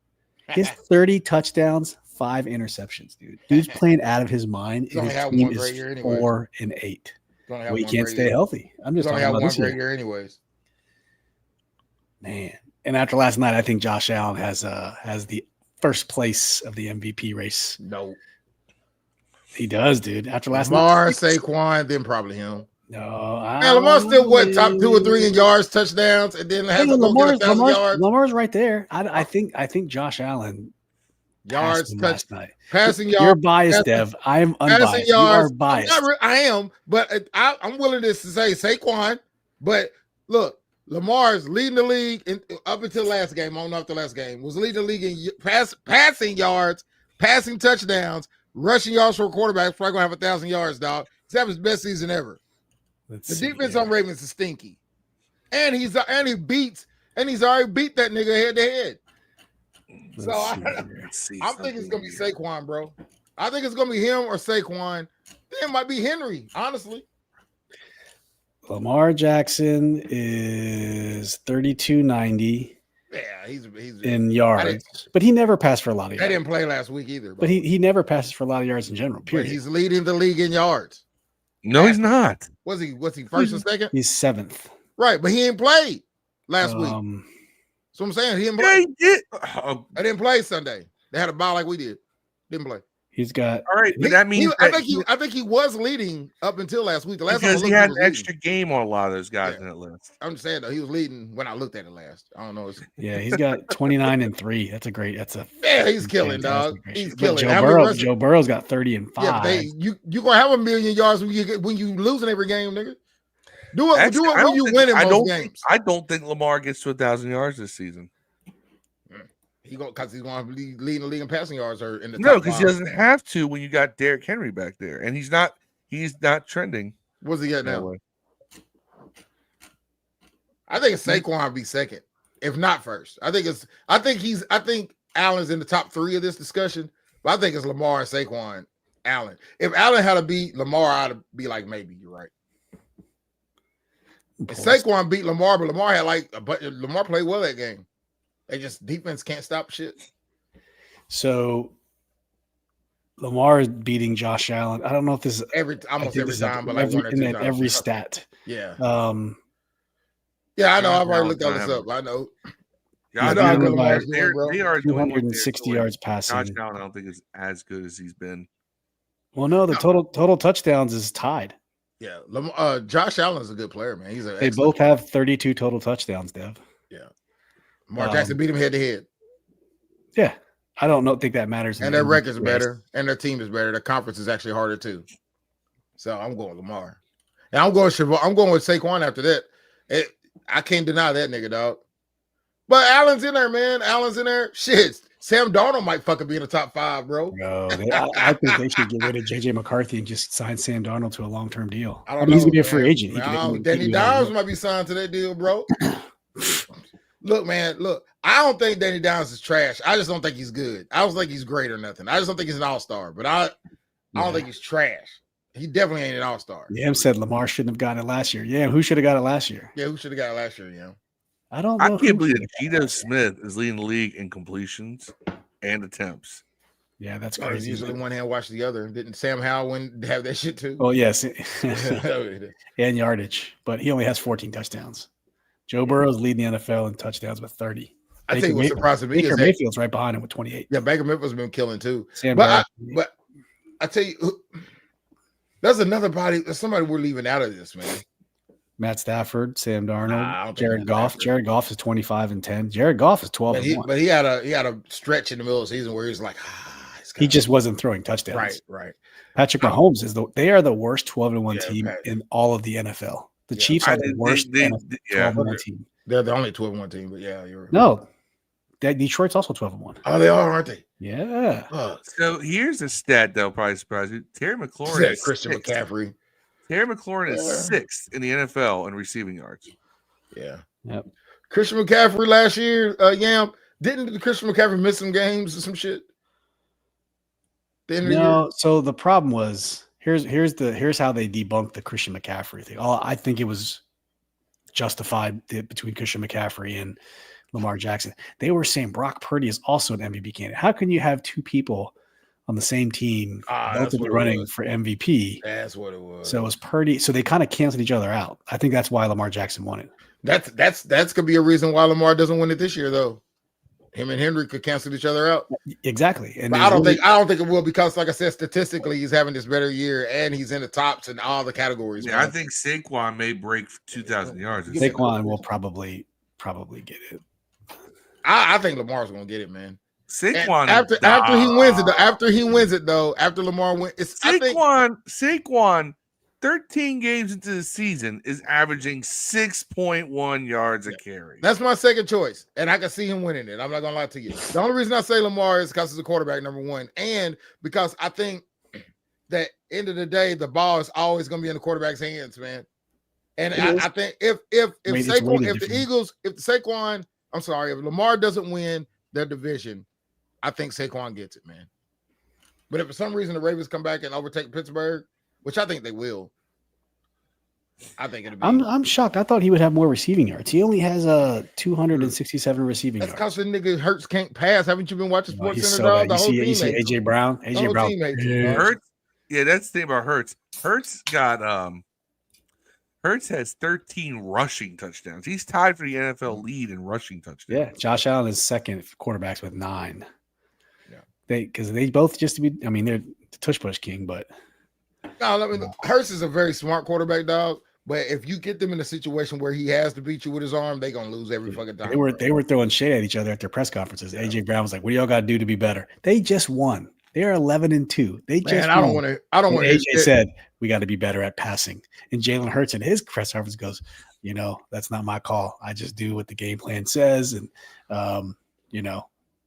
He has 30 touchdowns, 5 interceptions, dude. Dude's playing out of his mind. And his team is 4-8. Well, he can't stay healthy. I'm just talking about this year anyways. Man. And after last night, I think Josh Allen has the first place of the MVP race. No. He does, dude. After last Lamar, night. Saquon, then probably him. No. Man, Lamar's still top 2 or 3 in yards, touchdowns, and then has to go get 1,000 yards. Lamar's right there. I think Josh Allen yards last night. Passing yards. You're biased, Dev. I am unbiased. You are biased. I am, but I'm willing to say Saquon. But look, Lamar's leading the league up until last game. I don't know if the last game was leading the league in passing yards, passing touchdowns, rushing yards for a quarterback. Probably gonna have 1,000 yards, dog. He's having his best season ever. The defense on Ravens is stinky, and he's already beat that nigga head to head. So I'm thinking it's gonna be Saquon, bro. I think it's gonna be him or Saquon. Then it might be Henry, honestly. Lamar Jackson is 3290. Yeah, he's in yards, but he never passed for a lot of yards. I didn't play last week either. But he never passes for a lot of yards in general. Period. But he's leading the league in yards. No, he's not. Was he first or second? He's 7th. Right, but he ain't played last week. So I'm saying he didn't play. I didn't play Sunday. They had a bye like we did. Didn't play. He's got all right, but that means I think he was leading up until last week. The last because time he had an extra game on a lot of those guys in that list. I'm just saying though, he was leading when I looked at it last. I don't know. Yeah, he's got 29-3. He's killing, dog. He's killing. Joe Burrow's got 30-5. Yeah, but you gonna have 1,000,000 yards when you losing every game, nigga. Do it when you win in most games. I don't think Lamar gets to 1,000 yards this season. He's going to be leading the league in passing yards or in the No, top because he 5. doesn't have to when you got Derrick Henry back there, and he's not trending. What's he at now? I think Saquon would be second, if not first. I think Allen's in the top 3 of this discussion, but I think it's Lamar and Saquon. Allen. If Allen had to beat Lamar, I'd be like, maybe you're right. And Saquon beat Lamar, but Lamar had Lamar played well that game. They just defense can't stop shit. So Lamar is beating Josh Allen. I don't know if this is every time, but like one or two times. Every stat. Yeah. Yeah, I know. I've already looked all this up. I know. Yeah, I know. They are 260 yards passing. Josh Allen, I don't think is as good as he's been. Well, no, the total touchdowns is tied. Yeah, Josh Allen is a good player, man. They both have 32 total touchdowns, Dev. Yeah. Lamar Jackson beat him head to head. Yeah. I think that matters. And their record's better, and their team is better. Their conference is actually harder too. So I'm going Lamar. And I'm going with Saquon after that. I can't deny that nigga, dog. But Allen's in there, man. Allen's in there. Shit. Sam Darnold might fucking be in the top 5, bro. No, I think they should get rid of JJ McCarthy and just sign Sam Darnold to a long-term deal. I don't know. He's gonna be a free agent. Danny Downs might be signed to that deal, bro. Look, man. I don't think Danny Downs is trash. I just don't think he's good. I don't think he's great or nothing. I just don't think he's an all-star. But I don't think he's trash. He definitely ain't an all-star. Yam said Lamar shouldn't have gotten it last year. Yeah, who should have got it last year? Yeah, who should have got it last year? Yeah. I don't know. I can't believe that Geno Smith is leading the league in completions and attempts. Yeah, that's crazy. Usually one hand watch the other. Didn't Sam Howell have that shit too? Oh, yes. And yardage. But he only has 14 touchdowns. Joe Burrow's leading the NFL in touchdowns with 30. I think what's surprising me is Mayfield's right behind him with 28. Yeah, Baker Mayfield's been killing too. But I tell you, there's somebody we're leaving out of this, man. Matt Stafford, Sam Darnold, Jared Goff. Jared Goff is 25-10. Jared Goff is 12-1. But he had a stretch in the middle of the season where he was like, he just wasn't throwing touchdowns. Right. Patrick Mahomes they are the worst 12-1 team in all of the NFL. The Chiefs are the worst 12-1 team. They're the only 12-1 team, but yeah, you're right. No. Detroit's also 12-1. Oh, they are, aren't they? Yeah. So here's a stat that'll probably surprise you. Terry McLaurin is Christian McCaffrey. Terry McLaurin is 6th in the NFL in receiving yards. Yeah. Yep. Christian McCaffrey last year, didn't Christian McCaffrey miss some games or some shit? No. So the problem was here's how they debunked the Christian McCaffrey thing. I think it was justified between Christian McCaffrey and Lamar Jackson. They were saying Brock Purdy is also an MVP candidate. How can you have two people on the same team running for MVP? That's what it was. So it was Purdy. So they kind of canceled each other out. I think that's why Lamar Jackson won it. That's gonna be a reason why Lamar doesn't win it this year, though. Him and Henry could cancel each other out. Exactly. And I don't think it will, because, like I said, statistically, he's having this better year and he's in the tops in all the categories. Yeah, man. I think Saquon may break 2,000 yards. Saquon will probably get it. I think Lamar's gonna get it, man. Saquon after he wins it, after Lamar wins, Saquon 13 games into the season is averaging 6.1 yards a carry. That's my second choice, and I can see him winning it. I'm not gonna lie to you. The only reason I say Lamar is because he's a quarterback, number one, and because I think that end of the day, the ball is always gonna be in the quarterback's hands, man. And I think if Lamar doesn't win their division, I think Saquon gets it, man. But if for some reason the Ravens come back and overtake Pittsburgh, which I think they will, I think it'll be. I'm shocked. I thought he would have more receiving yards. He only has 267 receiving yards. That's because the nigga Hurts can't pass. Haven't you been watching Sports Center, dog? The whole team. You see AJ Brown. AJ Brown. Hurts. Yeah, that's the thing about Hurts. Hurts has 13 rushing touchdowns. He's tied for the NFL lead in rushing touchdowns. Yeah, Josh Allen is second quarterbacks with 9. Yeah, because they both they're the tush push king, but. No, Hurts is a very smart quarterback, dog. But if you get them in a situation where he has to beat you with his arm, they're gonna lose every fucking time. They were throwing shade at each other at their press conferences. Yeah. AJ Brown was like, "What do y'all got to do to be better?" They just won. They are 11-2. They just. I don't want to. AJ said, we got to be better at passing. And Jalen Hurts in his press conference goes, that's not my call. I just do what the game plan says. And,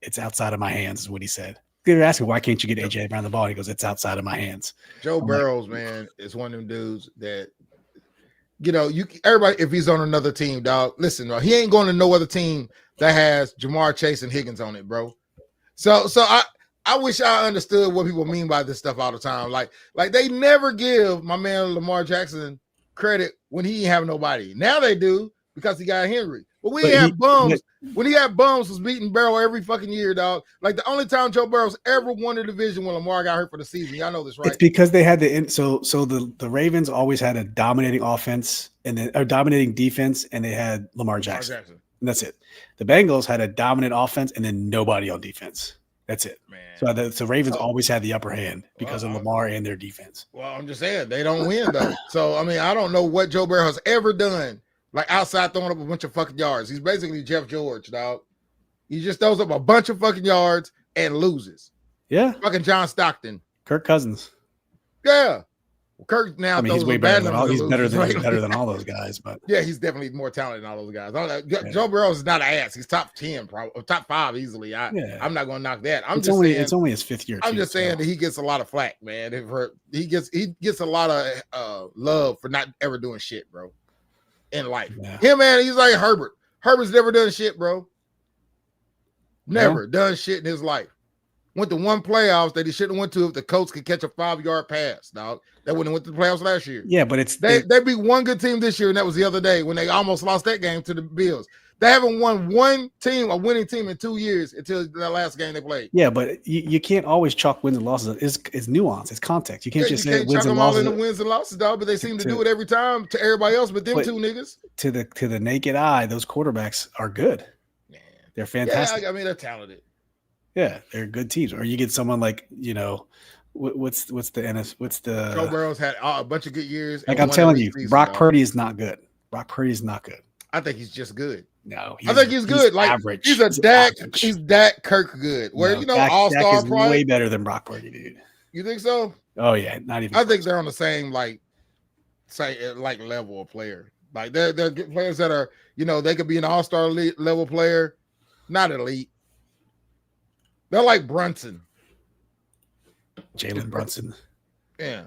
it's outside of my hands is what he said. They were asking, why can't you get AJ Brown the ball? And he goes, it's outside of my hands. Joe Burrows, man, is one of them dudes that, everybody, if he's on another team, dog, listen, he ain't going to no other team that has Jamar Chase and Higgins on it, bro. So I wish I understood what people mean by this stuff all the time. Like they never give my man Lamar Jackson credit when he ain't have nobody. Now they do because he got Henry. But when he had bums was beating Burrow every fucking year, dog. Like the only time Joe Burrow's ever won the division when Lamar got hurt for the season. Y'all know this, right? It's because they had the Ravens always had a dominating offense and then a dominating defense, and they had Lamar Jackson. And that's it. The Bengals had a dominant offense and then nobody on defense. That's it. Man. So the Ravens always had the upper hand because of Lamar and their defense. Well, I'm just saying they don't win though. So I mean, I don't know what Joe Burrow has ever done. Like outside throwing up a bunch of fucking yards. He's basically Jeff George, dog. He just throws up a bunch of fucking yards and loses. Yeah. Fucking John Stockton. Kirk Cousins. Yeah. Well, Kirk now he's way better than all. He's better than all those guys, but yeah, he's definitely more talented than all those guys. Joe Burrow is not an ass. He's top 10, probably top 5 easily. I'm not going to knock that. It's only his 5th year. I'm just saying that he gets a lot of flack, man. He gets a lot of love for not ever doing shit, bro. In life, him, man, he's like Herbert. Herbert's never done shit, bro. Never done shit in his life. Went to one playoffs that he shouldn't have went to if the coach could catch a 5-yard pass, dog. That wouldn't have went to the playoffs last year. Yeah, but they beat one good team this year, and that was the other day when they almost lost that game to the Bills. They haven't won a winning team in 2 years until the last game they played. Yeah, but you can't always chalk wins and losses. It's nuance. It's context. You can't just say wins and losses. All into wins and losses, dog. But they seem to do it every time to everybody else, but them two niggas. To the naked eye, those quarterbacks are good. Man, they're fantastic. Yeah, I mean they're talented. Yeah, they're good teams. Or you get someone like what's the Joe Burrow's had a bunch of good years. Like I'm telling you, Brock Purdy is not good. Brock Purdy is not good. I think he's just good. No, I think he's good. Like average. He's Dak. Average. He's Dak Kirk good. Where all-star Dak is way better than Brock Purdy, dude. You think so? Oh yeah, not even. I think they're on the same level of player. Like they're players that are they could be an all-star level player, not elite. They're like Brunson, Jalen Brunson. Yeah,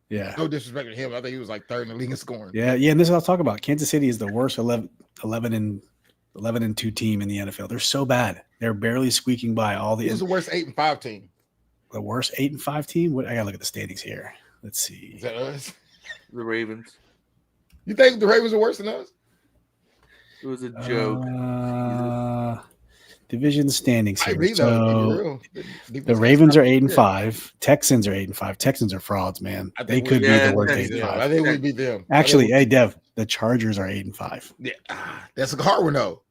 Yeah. No disrespect to him. I think he was like 3rd in the league in scoring. Yeah, and this is what I was talking about. Kansas City is the worst 11-2 team in the NFL. They're so bad. They're barely squeaking by all the. Who's the worst 8-5 team? The worst 8-5 team? I gotta look at the standings here. Let's see. Is that us? The Ravens. You think the Ravens are worse than us? It was a joke. Division standings here. So the Ravens are 8-5. Texans are 8-5. Texans are frauds, man. They could be the worst 8-5. I think we beat them. Actually, hey Dev, the Chargers are 8-5. Yeah, that's a hard one though.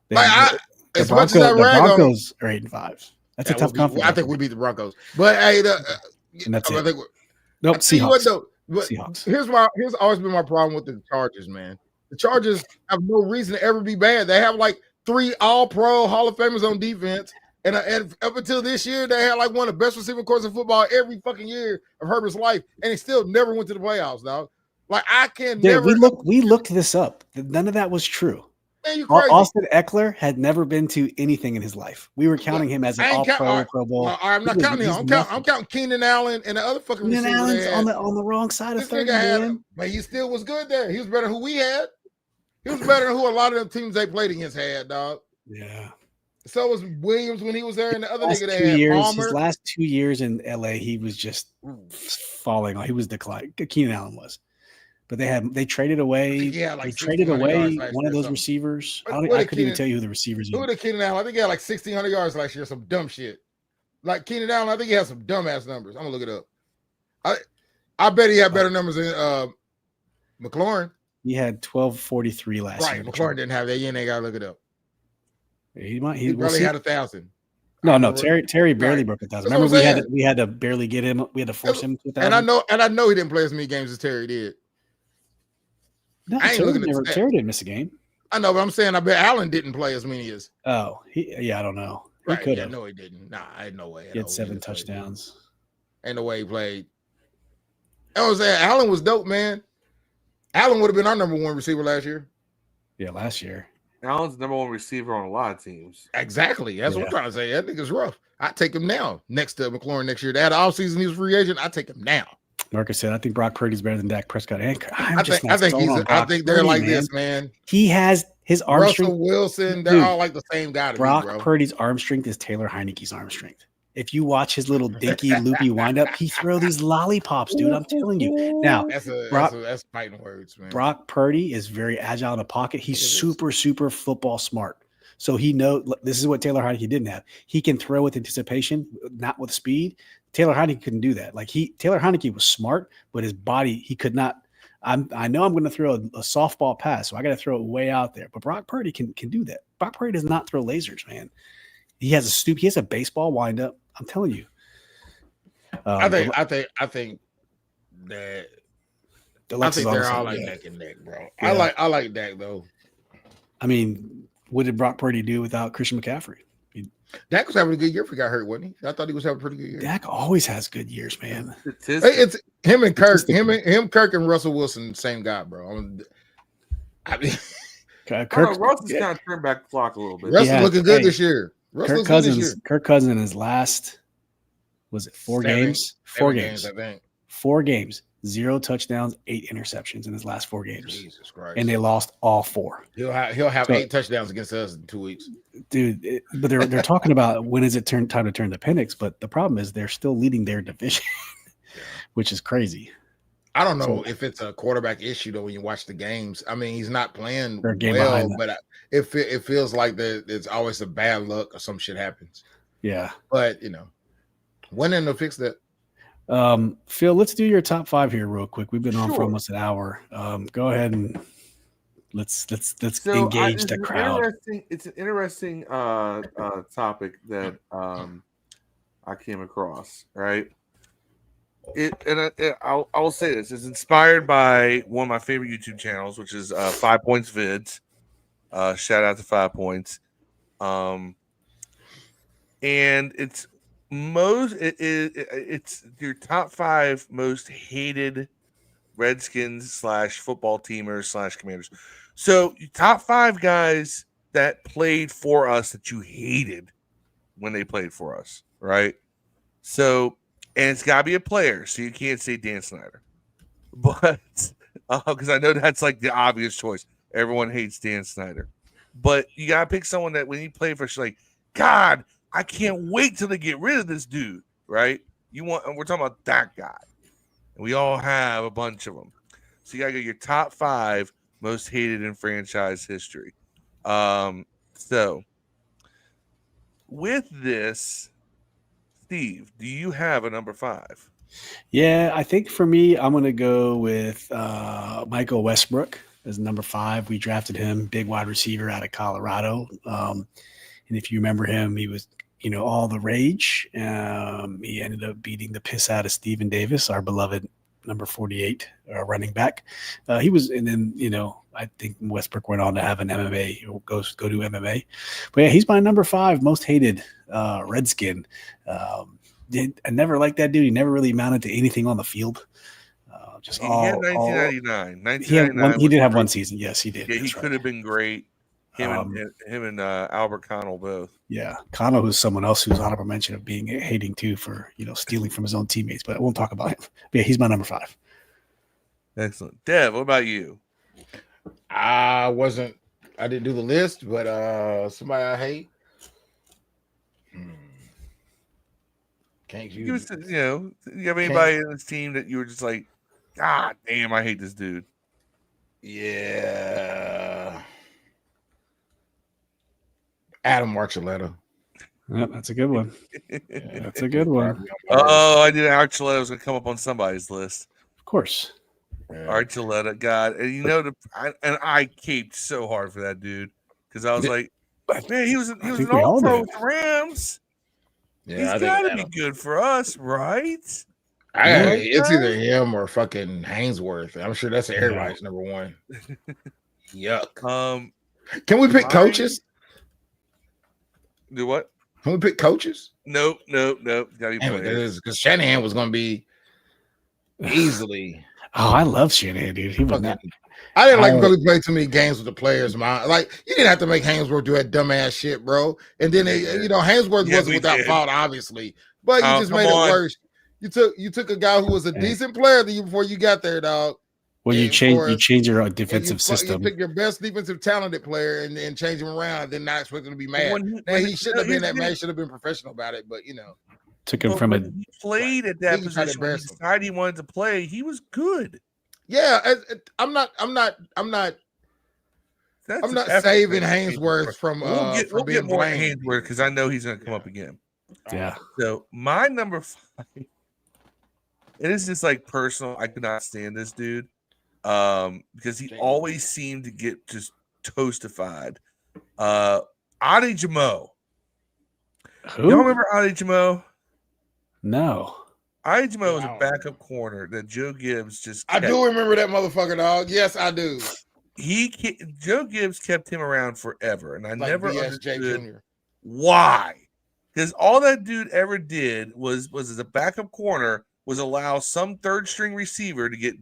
The Broncos are 8-5. That's a tough conference. I think we beat the Broncos, but hey, and that's it. Nope, Seahawks. Seahawks. Here's always been my problem with the Chargers, man. The Chargers have no reason to ever be bad. They have like 3 All-Pro Hall of Famers on defense, and up until this year, they had like one of the best receiving corps in football every fucking year of Herbert's life, and he still never went to the playoffs, dog. Like I can never. We looked this up. None of that was true. Man, you crazy. Austin Eckler had never been to anything in his life. We were counting him as an All-Pro, Pro Bowl. I'm not counting him. I'm counting Keenan Allen and the other fucking Keenan Allen's on the wrong side of 30, man. But he still was good there. He was better than who we had. He was better than who a lot of them teams they played against had, dog. Yeah. So was Williams when he was there, and the other nigga they had Palmer. His last 2 years in LA, he was just falling. He was declining. Keenan Allen was. But they traded away. They traded away one of those receivers. I couldn't even tell you who the receivers were. Who did Keenan Allen? I think he had like 1,600 yards last year. Some dumb shit. Like Keenan Allen, I think he had some dumbass numbers. I'm gonna look it up. I bet he had better numbers than McLaurin. He had 1,243 last year. Right, McLaurin didn't have that. You ain't gotta look it up. He probably had 1,000. No. Terry barely broke 1,000. Remember, we had to barely get him. We had to force him to 1,000. And I know he didn't play as many games as Terry did. No, Terry didn't miss a game. I know, but I'm saying I bet Allen didn't play as many as. Oh, I don't know. He could have. No, he didn't. Nah, I had no way. He had 7 touchdowns. Ain't no way he played I was saying Allen was dope, man. Allen would have been our number one receiver last year. Yeah, last year. Allen's number one receiver on a lot of teams. Exactly. That's what I'm trying to say. That nigga's rough. I take him now. Next to McLaurin next year. That offseason he was free agent. I take him now. Marcus said, I think Brock Purdy's better than Dak Prescott. I think they're like this, man. He has his arm Russell strength. Wilson, they're all like the same guy to Brock me, bro. Purdy's arm strength is Taylor Heineke's arm strength. If you watch his little dinky loopy windup, he throw these lollipops, dude. I'm telling you. Now, that's fighting words, man. Brock Purdy is very agile in the pocket. He's super football smart. So he knows this is what Taylor Heineke didn't have. He can throw with anticipation, not with speed. Taylor Heineke couldn't do that. Taylor Heineke was smart, but his body, he could not. I know I'm going to throw a softball pass, so I got to throw it way out there. But Brock Purdy can do that. Brock Purdy does not throw lasers, man. He has a baseball windup. I'm telling you. I think they're all like neck and neck, bro. Yeah. I like Dak though. I mean, what did Brock Purdy do without Christian McCaffrey? Dak was having a good year if he got hurt, wasn't he? I thought he was having a pretty good year. Dak always has good years, man. It's him and Kirk, Kirk and Russell Wilson, same guy, bro. I mean, Russell's kind of turned back the clock a little bit. Russell's looking good this year. Kirk Cousins in his last, was it 4 games? 4 games, I think. 4 games, 0 touchdowns, 8 interceptions in his last 4 games. Jesus Christ! And they lost all 4. He'll have 8 touchdowns against us in 2 weeks, dude. But they're talking about when is it time to turn the Penix? But the problem is they're still leading their division, which is crazy. I don't know if it's a quarterback issue though. When you watch the games, I mean, he's not playing well, but it feels like it's always a bad luck or some shit happens. Yeah, but when they'll fix that. Phil, let's do your top 5 here real quick. We've been on for almost an hour. Go ahead and let's engage the crowd. It's an interesting topic that I came across. Right. I will say this: it's inspired by one of my favorite YouTube channels, which is 5 Points Vids. Shout out to 5 Points. And it's your top 5 most hated Redskins / football teamers / Commanders. So top 5 guys that played for us that you hated when they played for us, right? So. And it's got to be a player, so you can't say Dan Snyder. But because I know that's like the obvious choice. Everyone hates Dan Snyder. But you got to pick someone that when you play for, like, God, I can't wait till they get rid of this dude, right? We're talking about that guy. And we all have a bunch of them. So you got to go your top 5 most hated in franchise history. So with this, Steve, do you have a number 5? Yeah, I think for me, I'm going to go with Michael Westbrook as number 5. We drafted him, big wide receiver out of Colorado. And if you remember him, he was, all the rage. He ended up beating the piss out of Steven Davis, our beloved number 48 running back. He was, and then, I think Westbrook went on to have an MMA, go do MMA. But yeah, he's my number 5 most hated Redskin. I never liked that dude. He never really amounted to anything on the field. He had 1999. He did have one season. Yes, he did. Yeah, he could have been great. Him and Albert Connell both. Yeah, Connell, who's someone else who's honorable mention of being hating too for stealing from his own teammates. But I won't talk about him. But yeah, he's my number 5. Excellent, Dev. What about you? I didn't do the list, but somebody I hate. Can't you? You have anybody in this team that you were just like, God damn, I hate this dude. Yeah. Adam Archuleta. Yep, that's a good one. That's a good one. Oh, I knew Archuleta was going to come up on somebody's list. Of course. Yeah. Archuleta, God. And I caped so hard for that dude because I was like, man, he was an all-pro with the Rams. Yeah, he's got to be good for us, right? It's either him or fucking Hainsworth. I'm sure that's everybody's number 1. Yuck. Can we pick coaches? Do what? Can we pick coaches? Nope. Gotta be players. Because Shanahan was going to be. Easily. Oh, I love Shanahan, dude. He was not. I didn't like him because he played too many games with the players, man. Like, you didn't have to make Hainsworth do that dumbass shit, bro. And then, Hainsworth wasn't without fault, obviously. But you just made it worse. You took a guy who was a decent player the year before you got there, dog. Well, you change your defensive system. You pick your best defensive talented player and change him around, and then not expect him to be mad. He shouldn't have been that mad. He should have been professional about it, but took him from he played at that position. When he decided he wanted to play, he was good. Yeah, I'm not saving Hainsworth from we'll being get more blamed. Hainsworth because I know he's going to come up again. Yeah. So my number 5, it is just like personal. I could not stand this dude because he always seemed to get just toastified. Adi Jamo. Who? Y'all remember Adi Jamo? No. Adi Jamo was a backup corner that Joe Gibbs just kept. I do remember that motherfucker, dog. Yes, I do. Joe Gibbs kept him around forever, and I never understood why. Because all that dude ever did was as a backup corner was allow some third string receiver to get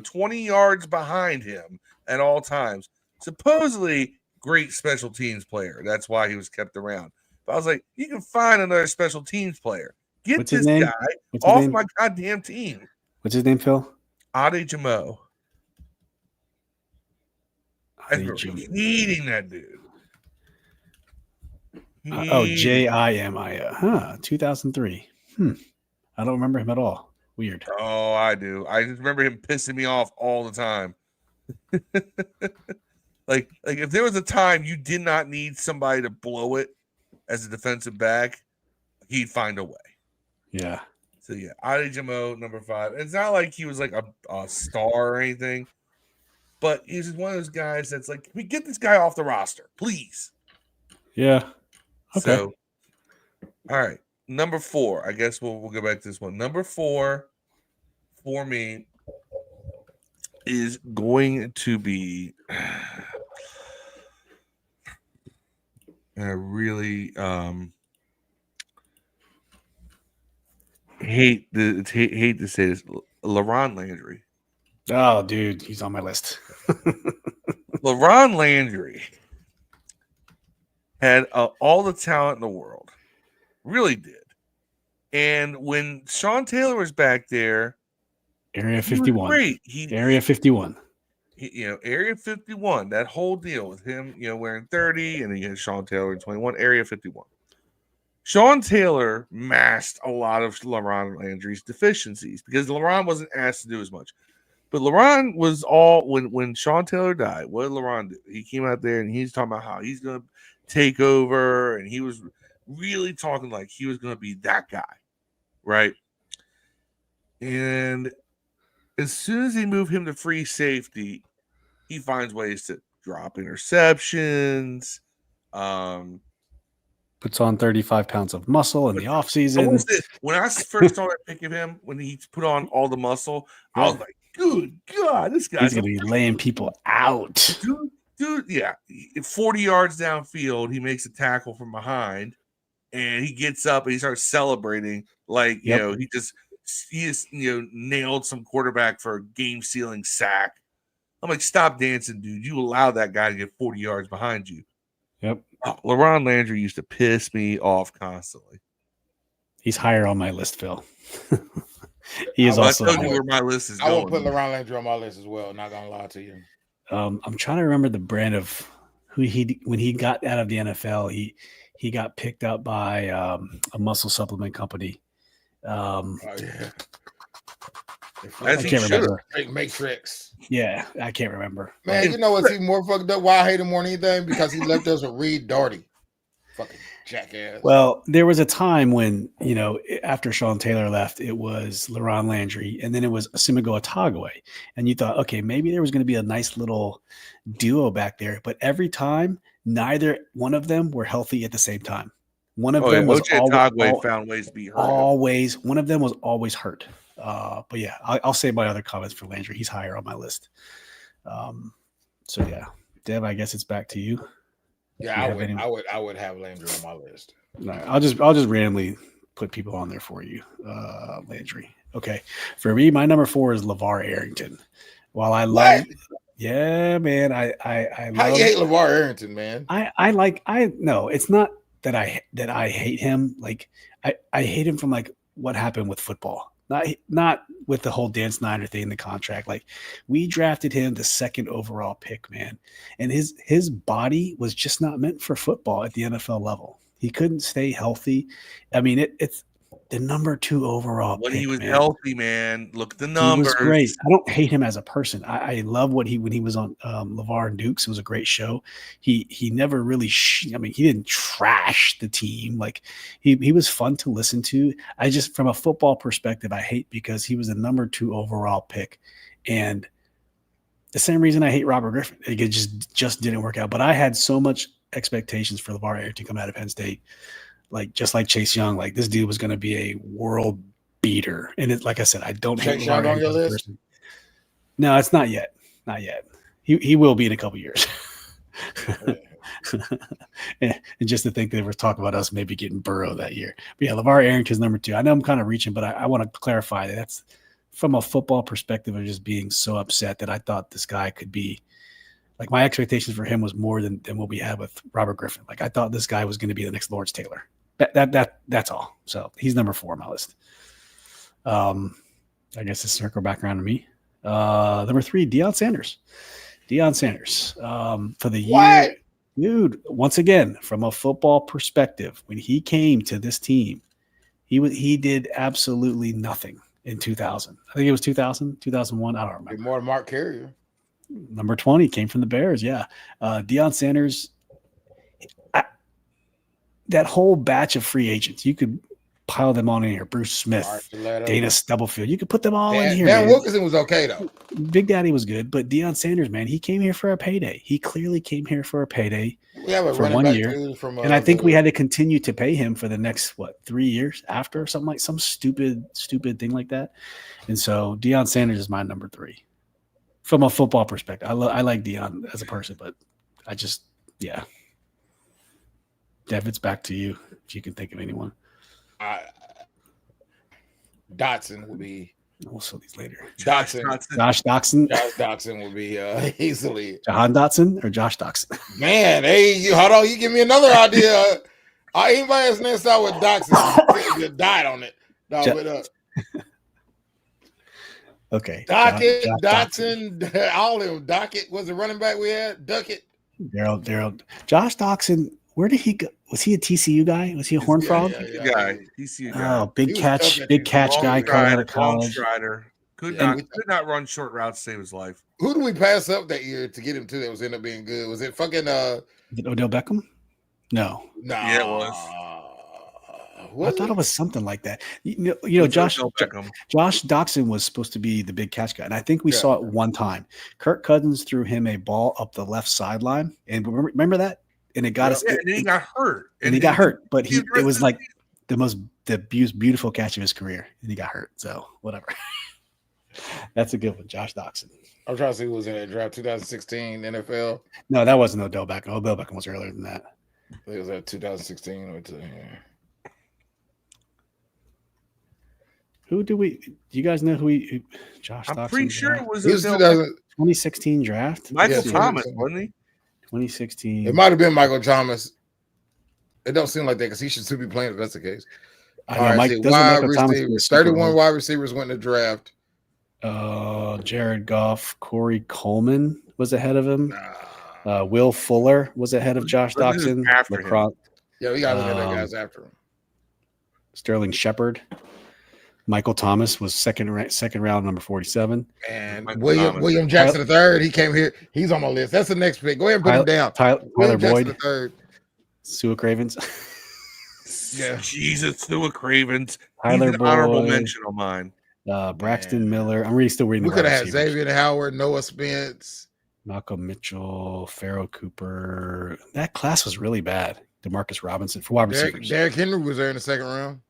20 yards behind him at all times. Supposedly great special teams player. That's why he was kept around. But I was like, you can find another special teams player. Get this guy off my goddamn team. What's his name, Phil? Adi Jamo. I remember hating that dude. Jimi. 2003. I don't remember him at all. Weird. Oh, I do. I just remember him pissing me off all the time. like if there was a time you did not need somebody to blow it as a defensive back, he'd find a way. Yeah. So yeah, Adi Jamo, number 5. It's not like he was like a star or anything, but he's just one of those guys that's like, can we get this guy off the roster, please? Yeah. Okay. So, all right. Number 4. I guess we'll go back to this one. Number 4 for me is going to be I really hate to say this, LaRon Landry. Oh, dude, he's on my list. LaRon Landry had all the talent in the world, really did. And when Sean Taylor was back there, Area 51, great. Area 51. Area 51. That whole deal with him, wearing 30, and then you had Sean Taylor in 21. Area 51. Sean Taylor masked a lot of LaRon Landry's deficiencies because LaRon wasn't asked to do as much. But LaRon was all when Sean Taylor died. What did LaRon do? He came out there and he's talking about how he's going to take over, and he was really talking like he was going to be that guy, right? And as soon as they move him to free safety, he finds ways to drop interceptions. Puts on 35 pounds of muscle in the offseason. When I first started picking him, when he put on all the muscle, I was like, good God, this guy's going to be laying people out. Dude, yeah. 40 yards downfield, he makes a tackle from behind, and he gets up and he starts celebrating like, he just nailed some quarterback for a game-sealing sack. I'm like, stop dancing, dude. You allow that guy to get 40 yards behind you. Yep. Oh, LaRon Landry used to piss me off constantly. He's higher on my list, Phil. He is also. I told you where my list is going. I will put LaRon Landry on my list as well. Not gonna lie to you. I'm trying to remember the brand of who when he got out of the NFL. He got picked up by a muscle supplement company. Oh yeah. I can't remember. Matrix. Yeah, I can't remember. Man, you know what's even more fucked up? Why I hate him more than anything? Because he left us with Reed Darty. Fucking jackass. Well, there was a time when, after Sean Taylor left, it was LaRon Landry, and then it was Simigo Otagwe. And you thought, okay, maybe there was going to be a nice little duo back there. But every time, neither one of them were healthy at the same time. One of them was found ways to be hurt. One of them was always hurt. But yeah, I'll save my other comments for Landry. He's higher on my list. So yeah, Dev, I guess it's back to you. Yeah, I would have Landry on my list. No, I'll just randomly put people on there for you. Landry. Okay. For me, my number 4 is LeVar Arrington. While I love, yeah, man, I How love, you hate LeVar Arrington, man? no, it's not that I hate him. Like I hate him from like what happened with football. Not with the whole Dan Snyder thing in the contract. Like we drafted him the 2nd overall pick, man. And his body was just not meant for football at the NFL level. He couldn't stay healthy. I mean, it's the number 2 overall When pick, he was man. healthy, man. Look at the He numbers. was great. I don't hate him as a person. I love when he was on LeVar and Dukes. It was a great show. He never really he didn't trash the team. Like he was fun to listen to. I just, from a football perspective, I hate because he was the number 2 overall pick, and the same reason I hate Robert Griffin. It just didn't work out. But I had so much expectations for LeVar Arrington come out of Penn State. Like just like Chase Young, like this dude was going to be a world beater. And it, like I said, I don't hate Chase Young on your list. Person. No, it's not yet. Not yet. He will be in a couple years. And just to think that we're talking about us maybe getting Burrow that year. But yeah, LeVar Arrington's number 2. I know I'm kind of reaching, but I want to clarify that that's from a football perspective of just being so upset that I thought this guy could be. Like my expectations for him was more than what we had with Robert Griffin. Like I thought this guy was going to be the next Lawrence Taylor. That's all. So he's number 4 on my list. I guess to circle back around to me. Number 3, Deion Sanders. For the year, dude. Once again, from a football perspective, when he came to this team, he did absolutely nothing in 2000. I think it was 2000, 2001. I don't remember. More than Mark Carrier. Number 20 came from the Bears. Yeah. Deion Sanders, that whole batch of free agents, you could pile them on in here. Bruce Smith, Dana Stubblefield. You could put them all in here. Dan Wilkinson was okay, though. Big Daddy was good, but Deion Sanders, man, he came here for a payday. He clearly came here for a payday for 1 year. And I think we had to continue to pay him for the next, 3 years after, something like some stupid thing like that. And so Deion Sanders is my number 3 from a football perspective. I like Deion as a person, but I just, yeah. Dev, it's back to you if you can think of anyone. Dotson will be. We'll see these later. Josh Doxson. Josh Dotson will be easily. Jahan Dotson or Josh Doxson? Man, hey, hold on. You give me another idea. Anybody else next out with Dotson just died on it. No, Okay. Dockett, Dotson, all of them. Dockett was the running back we had. Duckett. Daryl. Josh Doxson, where did he go? Was he a TCU guy? Was he a Horned Frog? Yeah. TCU guy. Oh, big catch guy coming out of college. Strider. Could not run short routes to save his life. Who did we pass up that year to get him to that was ended up being good? Was it fucking Odell Beckham? No. Yeah, it was. I thought it was something like that. You know, Josh Doxson was supposed to be the big catch guy, and I think we saw it one time. Kirk Cousins threw him a ball up the left sideline, and remember that? And it got us. And then he got hurt. And he got hurt, but it was like the beautiful catch of his career, and he got hurt. So whatever. That's a good one, Josh Doxson. I'm trying to see who was in that draft, 2016 NFL. No, that wasn't Odell Beckham. Odell Beckham was earlier than that. I think it was at 2016. Who do you guys know who Josh Doxson? I'm pretty sure it was 2016 draft. Michael Thomas, wasn't he? 2016. It might have been Michael Thomas. It don't seem like that because he should still be playing if that's the case. I know, 31 wide receivers went in the draft. Jared Goff, Corey Coleman was ahead of him. Will Fuller was ahead of Josh Doxson. Yeah, we gotta look at that guys after him. Sterling Shepard. Michael Thomas was second round, number 47. And William Jackson III, he came here. He's on my list. That's the next pick. Go ahead and put him down. Tyler Boyd. Sua Cravens. Yeah. Jesus, Sua Cravens. Tyler He's an honorable mention on mine. Braxton Miller. I'm still reading. We could have had Xavier Howard, Noah Spence, Malcolm Mitchell, Pharaoh Cooper. That class was really bad. DeMarcus Robinson for wide receivers. Derrick Henry was there in the second round.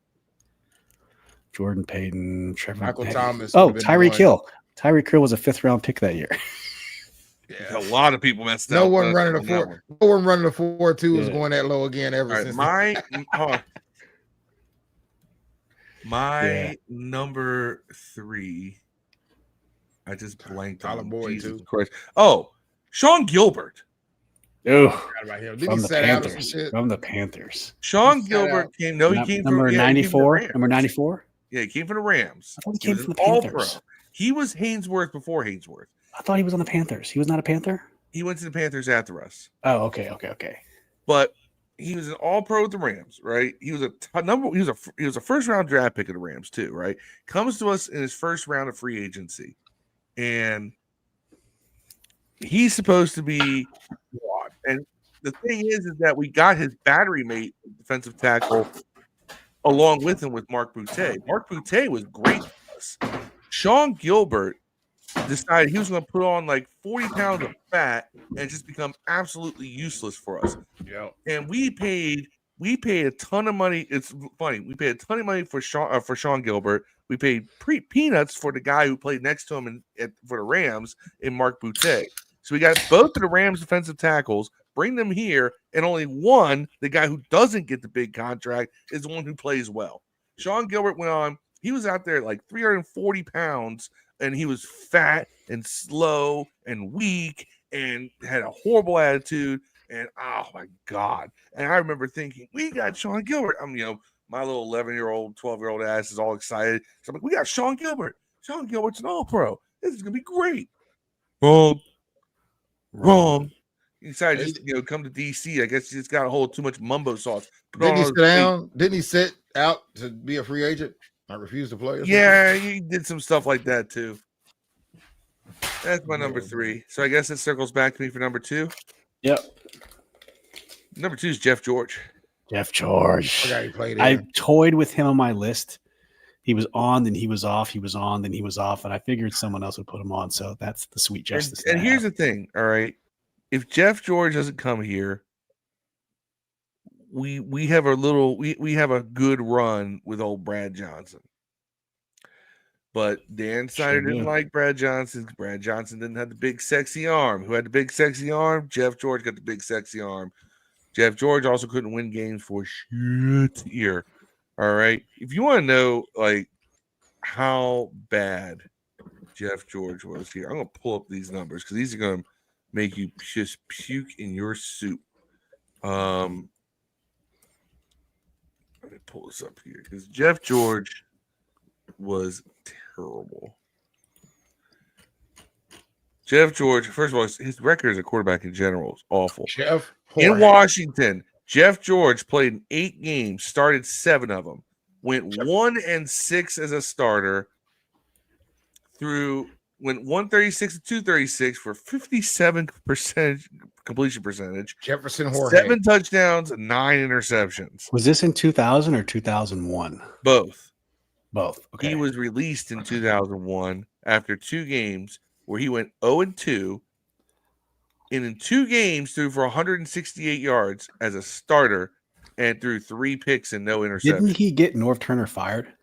Jordan Payton, Trevor Michael Thomas. Oh, Tyreek Hill. Tyreek Hill was a 5th round pick that year. Yeah, a lot of people messed up. No one running a 4.2 was going that low again ever since. My number 3. I just blanked Tyler on Boyd, Jesus too. Christ. Oh, Sean Gilbert. Oh, Forgot about him. Did he from the sat out or some Panthers. shit? From the Panthers. Sean sat Gilbert out. came. No, he came from Number he came from the 94. Rams. Number 94. Yeah, he came from the Rams. I thought he He came was from an the All-Pro. Panthers. He was Hainsworth before Hainsworth. I thought he was on the Panthers. He was not a Panther? He went to the Panthers after us. Oh, okay. But he was an All-Pro with the Rams, right? He was a first-round draft pick of the Rams too, right? Comes to us in his first round of free agency, and he's supposed to be. And the thing is that we got his battery mate, defensive tackle, along with him with Mark Boutte. Mark Boutte was great for us. Sean Gilbert decided he was going to put on like 40 pounds of fat and just become absolutely useless for us. Yeah. And we paid a ton of money. It's funny. We paid a ton of money for Sean Gilbert. We paid peanuts for the guy who played next to him for the Rams in Mark Boutte. So we got both of the Rams defensive tackles, bring them here, and only one, the guy who doesn't get the big contract, is the one who plays well. Sean Gilbert went on. He was out there like 340 pounds, and he was fat and slow and weak and had a horrible attitude. And oh my God. And I remember thinking, we got Sean Gilbert. My little 11-year-old, 12-year-old ass is all excited. So I'm like, we got Sean Gilbert. Sean Gilbert's an All-Pro. This is gonna be great. Wrong. He decided just come to DC. I guess he just got a whole too much mumbo sauce. Didn't he sit down? Didn't he sit out to be a free agent? I refuse to play. Yeah, he did some stuff like that too. That's my number 3. So I guess it circles back to me for number 2. Yep. Number 2 is Jeff George. Jeff George. I toyed with him on my list. He was on, then he was off. He was on, then he was off. And I figured someone else would put him on. So that's the sweet justice. And here's the thing. All right. If Jeff George doesn't come here, we have a good run with old Brad Johnson. But Dan Snyder didn't like Brad Johnson. Brad Johnson didn't have the big sexy arm. Who had the big sexy arm? Jeff George got the big sexy arm. Jeff George also couldn't win games for shit here. All right. If you want to know like how bad Jeff George was here, I'm gonna pull up these numbers because these are gonna make you just puke in your soup. Let me pull this up here because Jeff George was terrible. Jeff George, first of all, his record as a quarterback in general is awful. In Washington, Jeff George played in 8 games, started 7 of them, went 1-6 as a starter, went 136 to 236 for 57% completion percentage. Jefferson Jorge. 7 touchdowns, 9 interceptions. Was this in 2000 or 2001? Both. Okay. He was released in 2001 after 2 games where he went 0-2. And in 2 games, threw for 168 yards as a starter and threw 3 picks and no interceptions. Didn't he get Norv Turner fired?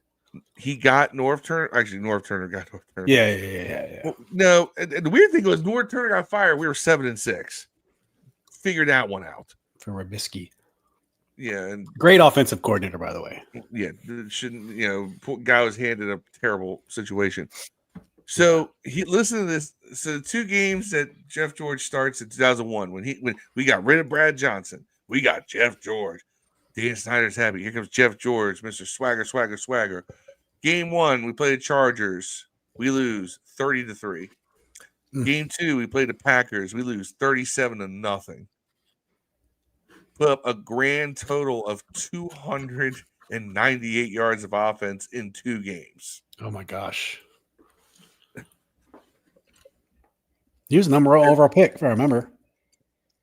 He got Norv Turner. Actually, Norv Turner got Norv Turner. Yeah. Well, no, and the weird thing was Norv Turner got fired. We were 7-6. Figured that one out. For Rabisky. Yeah. And great offensive coordinator, by the way. Yeah. Shouldn't, guy was handed a terrible situation. So listen to this. So 2 games that Jeff George starts in 2001 when we got rid of Brad Johnson, we got Jeff George. Dan Snyder's happy. Here comes Jeff George, Mr. Swagger. Game 1, we played the Chargers. We lose 30-3. Game 2, we played the Packers. We lose 37-0. Put up a grand total of 298 yards of offense in 2 games. Oh my gosh. He was the number 1 overall pick, if I remember.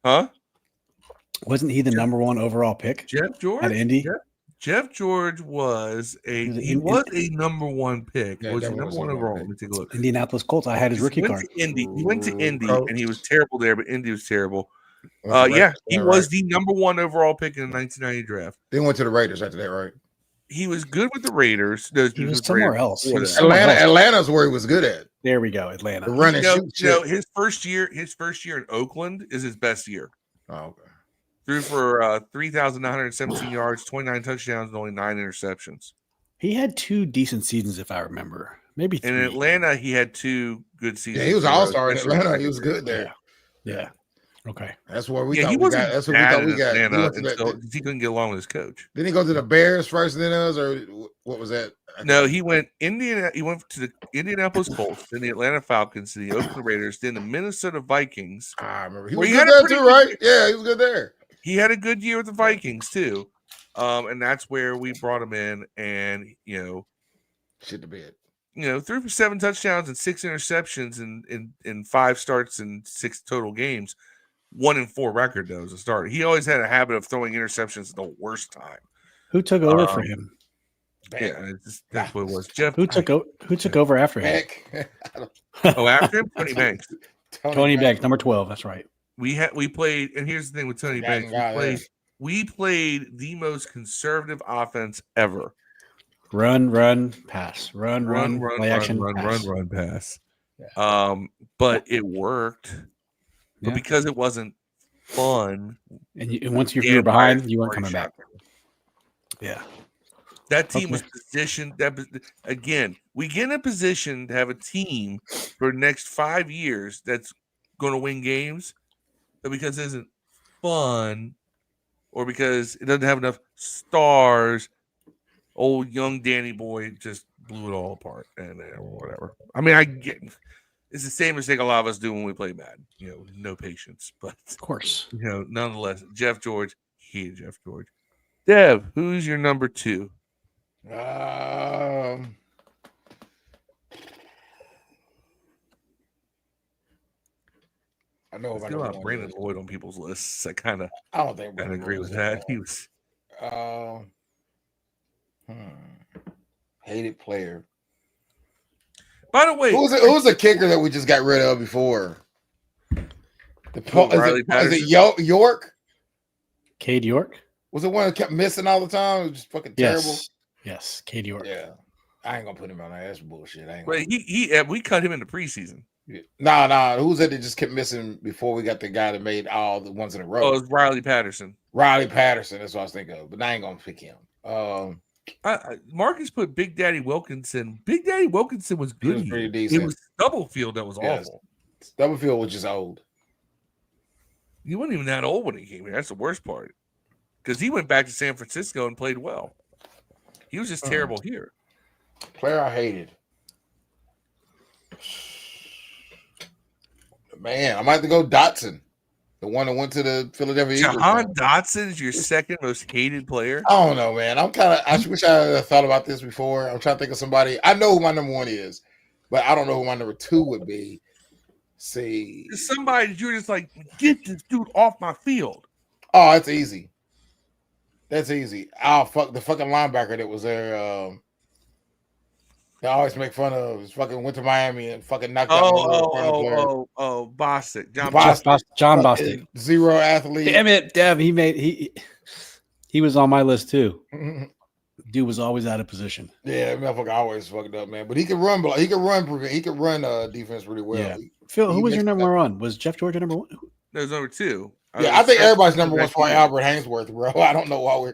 Huh? Wasn't he the number 1 overall pick? Jeff George at Indy? Jeff George was a number 1 pick. Yeah, was he number 1 overall? Let me take a look. Indianapolis Colts. I had his rookie card. He went to Indy, and he was terrible there, but Indy was terrible. He was the number 1 overall pick in the 1990 draft. Then went to the Raiders after that, right? He was good with the Raiders. He was somewhere else. Atlanta's where he was good at. There we go, Atlanta. The run and shoot. His first year in Oakland is his best year. Oh, okay. Threw for 3,917 yards, 29 touchdowns, and only 9 interceptions. He had 2 decent seasons, if I remember. Maybe 3. In Atlanta, he had 2 good seasons. Yeah, he was an all-star in especially Atlanta. He was good there. Yeah. Okay. That's where we Yeah, thought he we wasn't got. That's what we bad thought we in got. He Atlanta went to until that. he couldn't get along with his coach. Didn't he go to the Bears first, then us, or what was that? No, he went Indiana. He went to the Indianapolis Colts, then the Atlanta Falcons, then the Oakland Raiders, then the Minnesota Vikings. I remember he Where was he good had a there pretty too, good right? year. Yeah, he was good there. He had a good year with the Vikings too, and that's where we brought him in, and Shit to bed. threw for 7 touchdowns and 6 interceptions in 5 starts and 6 total games. 1-4 record though as a starter. He always had a habit of throwing interceptions at the worst time. Who took over for him? Yeah, that's what it was. Jeff. Who took over after him? After him, Tony Banks. Tony Banks, number 12. That's right. We played, and here's the thing with Tony Banks. We played the most conservative offense ever. Run, pass. Run, play action, pass. Yeah. But it worked. But because it wasn't fun, and once you were behind, you weren't coming back. Yeah. That team was positioned. Again, we get in a position to have a team for the next 5 years that's going to win games, but because it isn't fun, or because it doesn't have enough stars, old young Danny Boy just blew it all apart and whatever. I mean, I get it's the same mistake a lot of us do when we play bad. No patience, but of course, nonetheless, Jeff George, Jeff George. Dev, who's your number 2? I know about a lot of Brandon Lloyd on people's lists. I don't think I agree with that. He was hated player. By the way, who was the kicker that we just got rid of before? Is it York? Cade York? Was it one that kept missing all the time? It was just fucking terrible. Yes, Cade York. Yeah, I ain't gonna put him on there. That's bullshit. But we cut him in the preseason. Nah. Who's that just kept missing before we got the guy that made all the ones in a row? Oh, it was Riley Patterson. That's what I was thinking of. But I ain't gonna pick him. Marcus put Big Daddy Wilkinson. Big Daddy Wilkinson was good. He was pretty decent. It was Stubblefield that was awful. Stubblefield was just old. He wasn't even that old when he came here. That's the worst part. Because he went back to San Francisco and played well. He was just terrible here. Player I hated. Man, I might have to go Dotson. The one that went to the Philadelphia Eagles. Jahan Dotson is your second most hated player? I don't know, man. I wish I had thought about this before. I'm trying to think of somebody. I know who my number 1 is, but I don't know who my number 2 would be. See. Somebody that you're just like, get this dude off my field. Oh, that's easy. That's easy. Oh, fuck the fucking linebacker that was there. They always make fun of. He fucking went to Miami and fucking knocked out. Bostic. John Bostic. Zero athlete. Damn it, Dev. He was on my list too. Dude was always out of position. Yeah, that motherfucker always fucked up, man. But he could run. He could run defense really well. Yeah. Phil, who was your number 1? Was Jeff George your number 1? That was number 2. I think everybody's number 1 for Albert Hainsworth, bro. I don't know why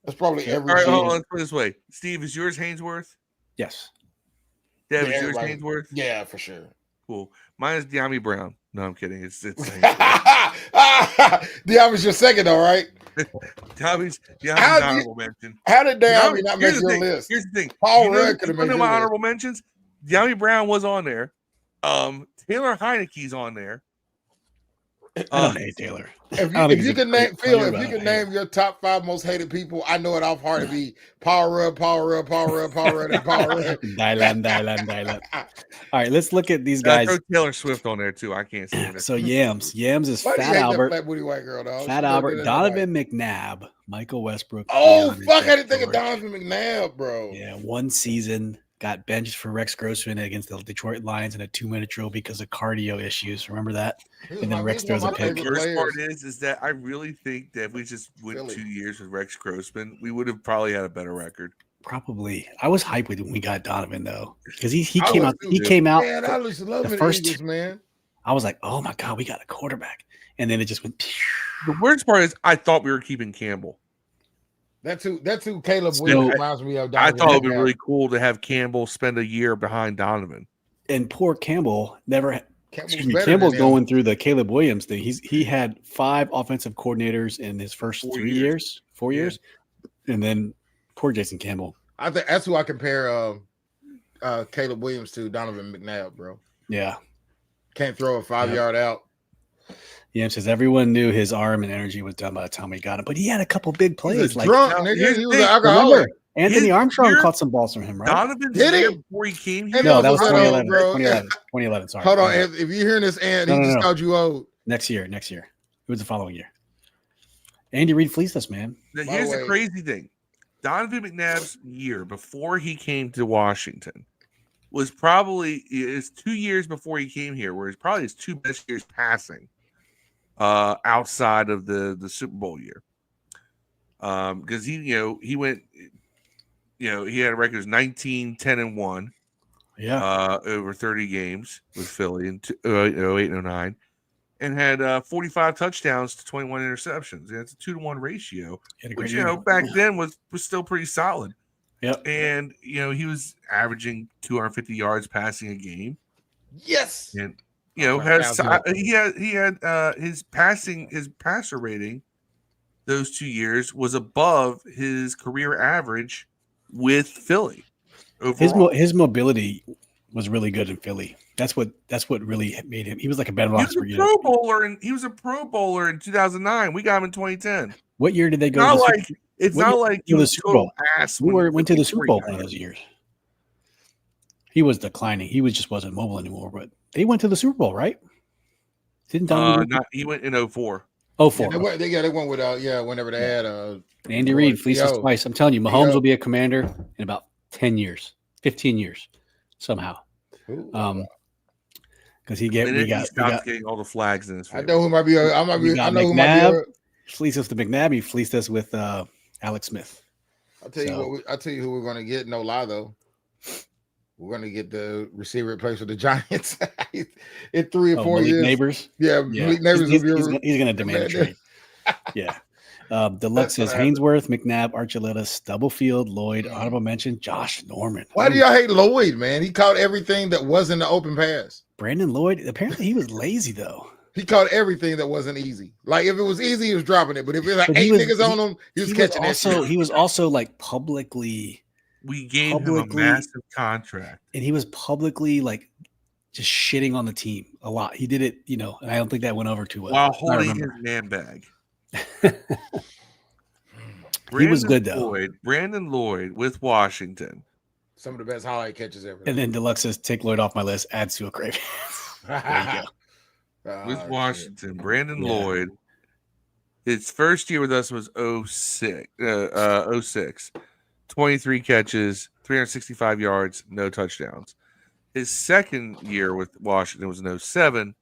that's probably every. All right, hold on. Let's put it this way. Steve, is yours Hainsworth? Yes. Dev, is yours Hainsworth? Yeah, for sure. Cool. Mine is De'Ami Brown. No, I'm kidding. It's De'Ami's your second, all right? De'Ami's honorable mention. How did De'Ami not make your list? Here's the thing. Paul Rudd could have made my honorable mentions. De'Ami Brown was on there. Taylor Heineke's on there. I don't hate Taylor. If you can name your top 5 most hated people, I know it off heart to be Paul Rudd, and Paul Rudd. Dylan. All right, let's look at these guys. Throw Taylor Swift on there too. I can't stand it. So Yams is Fat Albert, flat booty white girl, dog. Fat Albert, Donovan McNabb, Michael Westbrook. Oh fuck! I didn't think of Donovan McNabb, bro. Yeah, 1 season. Got benched for Rex Grossman against the Detroit Lions in a 2-minute drill because of cardio issues. Remember that? And then Rex throws a pick. The worst part is that I really think that if we just went 2 years with Rex Grossman, we would have probably had a better record. Probably. I was hyped when we got Donovan though, because he came out. He came out. Man, I used to love the first Eagles, man. I was like, oh my god, we got a quarterback, and then it just went. The worst part is I thought we were keeping Campbell. That too. Caleb So, Williams reminds me of. I Donovan thought it would be McNabb. really cool to have Campbell spend a year behind Donovan. And poor Campbell never. Campbell's better Campbell's than him. going through the Caleb Williams thing. He had 5 offensive coordinators in his first 4 4 years. years, and then poor Jason Campbell. I think that's who I compare Caleb Williams to Donovan McNabb, bro. Yeah, Can't throw a 5-yard out. yeah. Says everyone knew his arm and energy was done by the time we got him, but he had a couple big plays. He's Like drunk, now, nigga. here's He the was thing. an alcoholic. remember, Anthony His Armstrong year- caught some balls from him, right? Donovan's Did he? year before he came here. And No, that was was that old, 2011. bro. 2011. Sorry. Hold on, 2011. if you're hearing this, Ant, No, he no, just no. called you old. Next year. It was the following year. Andy Reid fleeced us, man. Now, By here's the the way- crazy thing. Donovan McNabb's year before he came to Washington was probably 2 years before he came here, where it's probably his 2 best years passing outside of the Super Bowl year. Because he went, he had a record of 19, 10, and 1 Yeah. over 30 games with Philly in 08 and 09. And had 45 touchdowns to 21 interceptions. And it's a 2-to-1 ratio, He had a great which year. back then was still pretty solid. Yep. And he was averaging 250 yards passing a game. Yes. And Oh, he had his passer rating those 2 years was above his career average with Philly. Overall. His mobility was really good in Philly. That's what really made him. He was like a Ben He was a Roethlisberger. Pro Bowler, and he was a Pro Bowler in 2009. We got him in 2010. What year did they go? Not to the like Super- it's what not year like did he they go to the was Super total Bowl? ass. We went to the Super Bowl before one he of got those years. He was declining. He just wasn't mobile anymore. But they went to the Super Bowl, right? Didn't Donovan? He went in 04. Oh, Yeah, four. they went with whenever they had Andy Reid fleeced us Yo. twice. I'm telling you, Mahomes Yo. will be a commander in about 10 years, 15 years, somehow. Because we He got stopped getting all the flags in his I favor. know who might be. I we got know who might be. McNabb. Fleeced us to McNabb. He fleeced us with Alex Smith. I'll tell you what. I'll tell you who we're going to get. No lie though. We're going to get the receiver replaced with the Giants in 3 or 4 Malik years. Neighbors. Yeah, Yeah. Malik Neighbors He's will be. going to demand a trade. Yeah. Deluxe says That's what happened. Hainsworth, McNabb, Archuleta, Stubblefield, Lloyd, honorable mention, Josh Norman. Why do y'all hate Lloyd, man? He caught everything that wasn't the open pass. Brandon Lloyd, apparently he was lazy though. He caught everything that wasn't easy. Like if it was easy, he was dropping it. But if it was like But he 8 was- niggas on him, he was catching that shit. He was also like publicly, We gave him a publicly- massive contract. and he was publicly like just shitting on the team a lot. He did it, and I don't think that went over too well. While I holding his remember. man bag. He was good, though. Brandon Lloyd with Washington. Some of the best highlight catches ever. And then Deluxe says, take Lloyd off my list, add Sue Craven. There you go. With Washington, Brandon Yeah. Lloyd. His first year with us was 06. 23 catches, 365 yards, no touchdowns. His second year with Washington was in 07.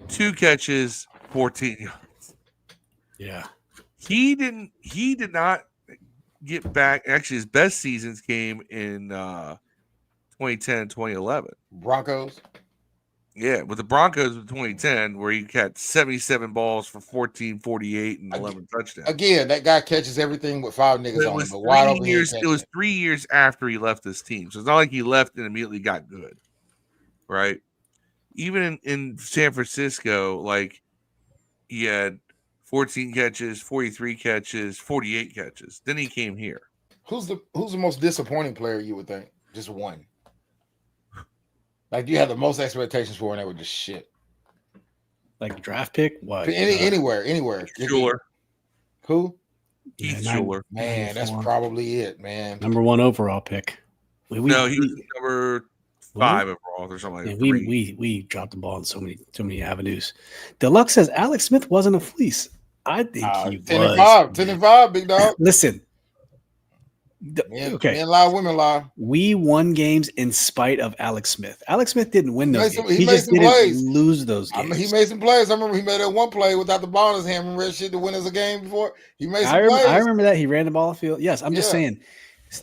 2 catches, 14 yards. Yeah. He did not get back. Actually, his best seasons came in 2010, 2011. Broncos. Yeah, with the Broncos in 2010, where he had 77 balls for 14, 48, and 11 touchdowns. Again, that guy catches everything with 5 niggas But on him. But wide open. it was 3 years after he left this team. So it's not like he left and immediately got good. Right? Even in San Francisco, like he had 14 catches, 43 catches, 48 catches. Then he came here. Who's the most disappointing player you would think? Just one. Like you had the most expectations for, and they were just shit. Like draft pick? What? Anywhere. Schuler. Who? Heath Yeah, Schuler. Man, that's 94. probably it, man. Number 1 overall pick. No, he was number 5 overall or something like Man, that. we dropped the ball in so many avenues. Deluxe says Alex Smith wasn't a fleece. I think he 10 was. and 5, 10 and 5, big dog. Listen. Men Okay. lie, women lie. We won games in spite of Alex Smith. Alex Smith didn't win those games. He He made just some didn't plays. lose those I games. mean, he made some plays. I remember he made that one play without the ball in his hand. Remember that shit to win us a game before? He made some plays. I remember that he ran the ball off the field. Yes, I'm just Yeah. saying.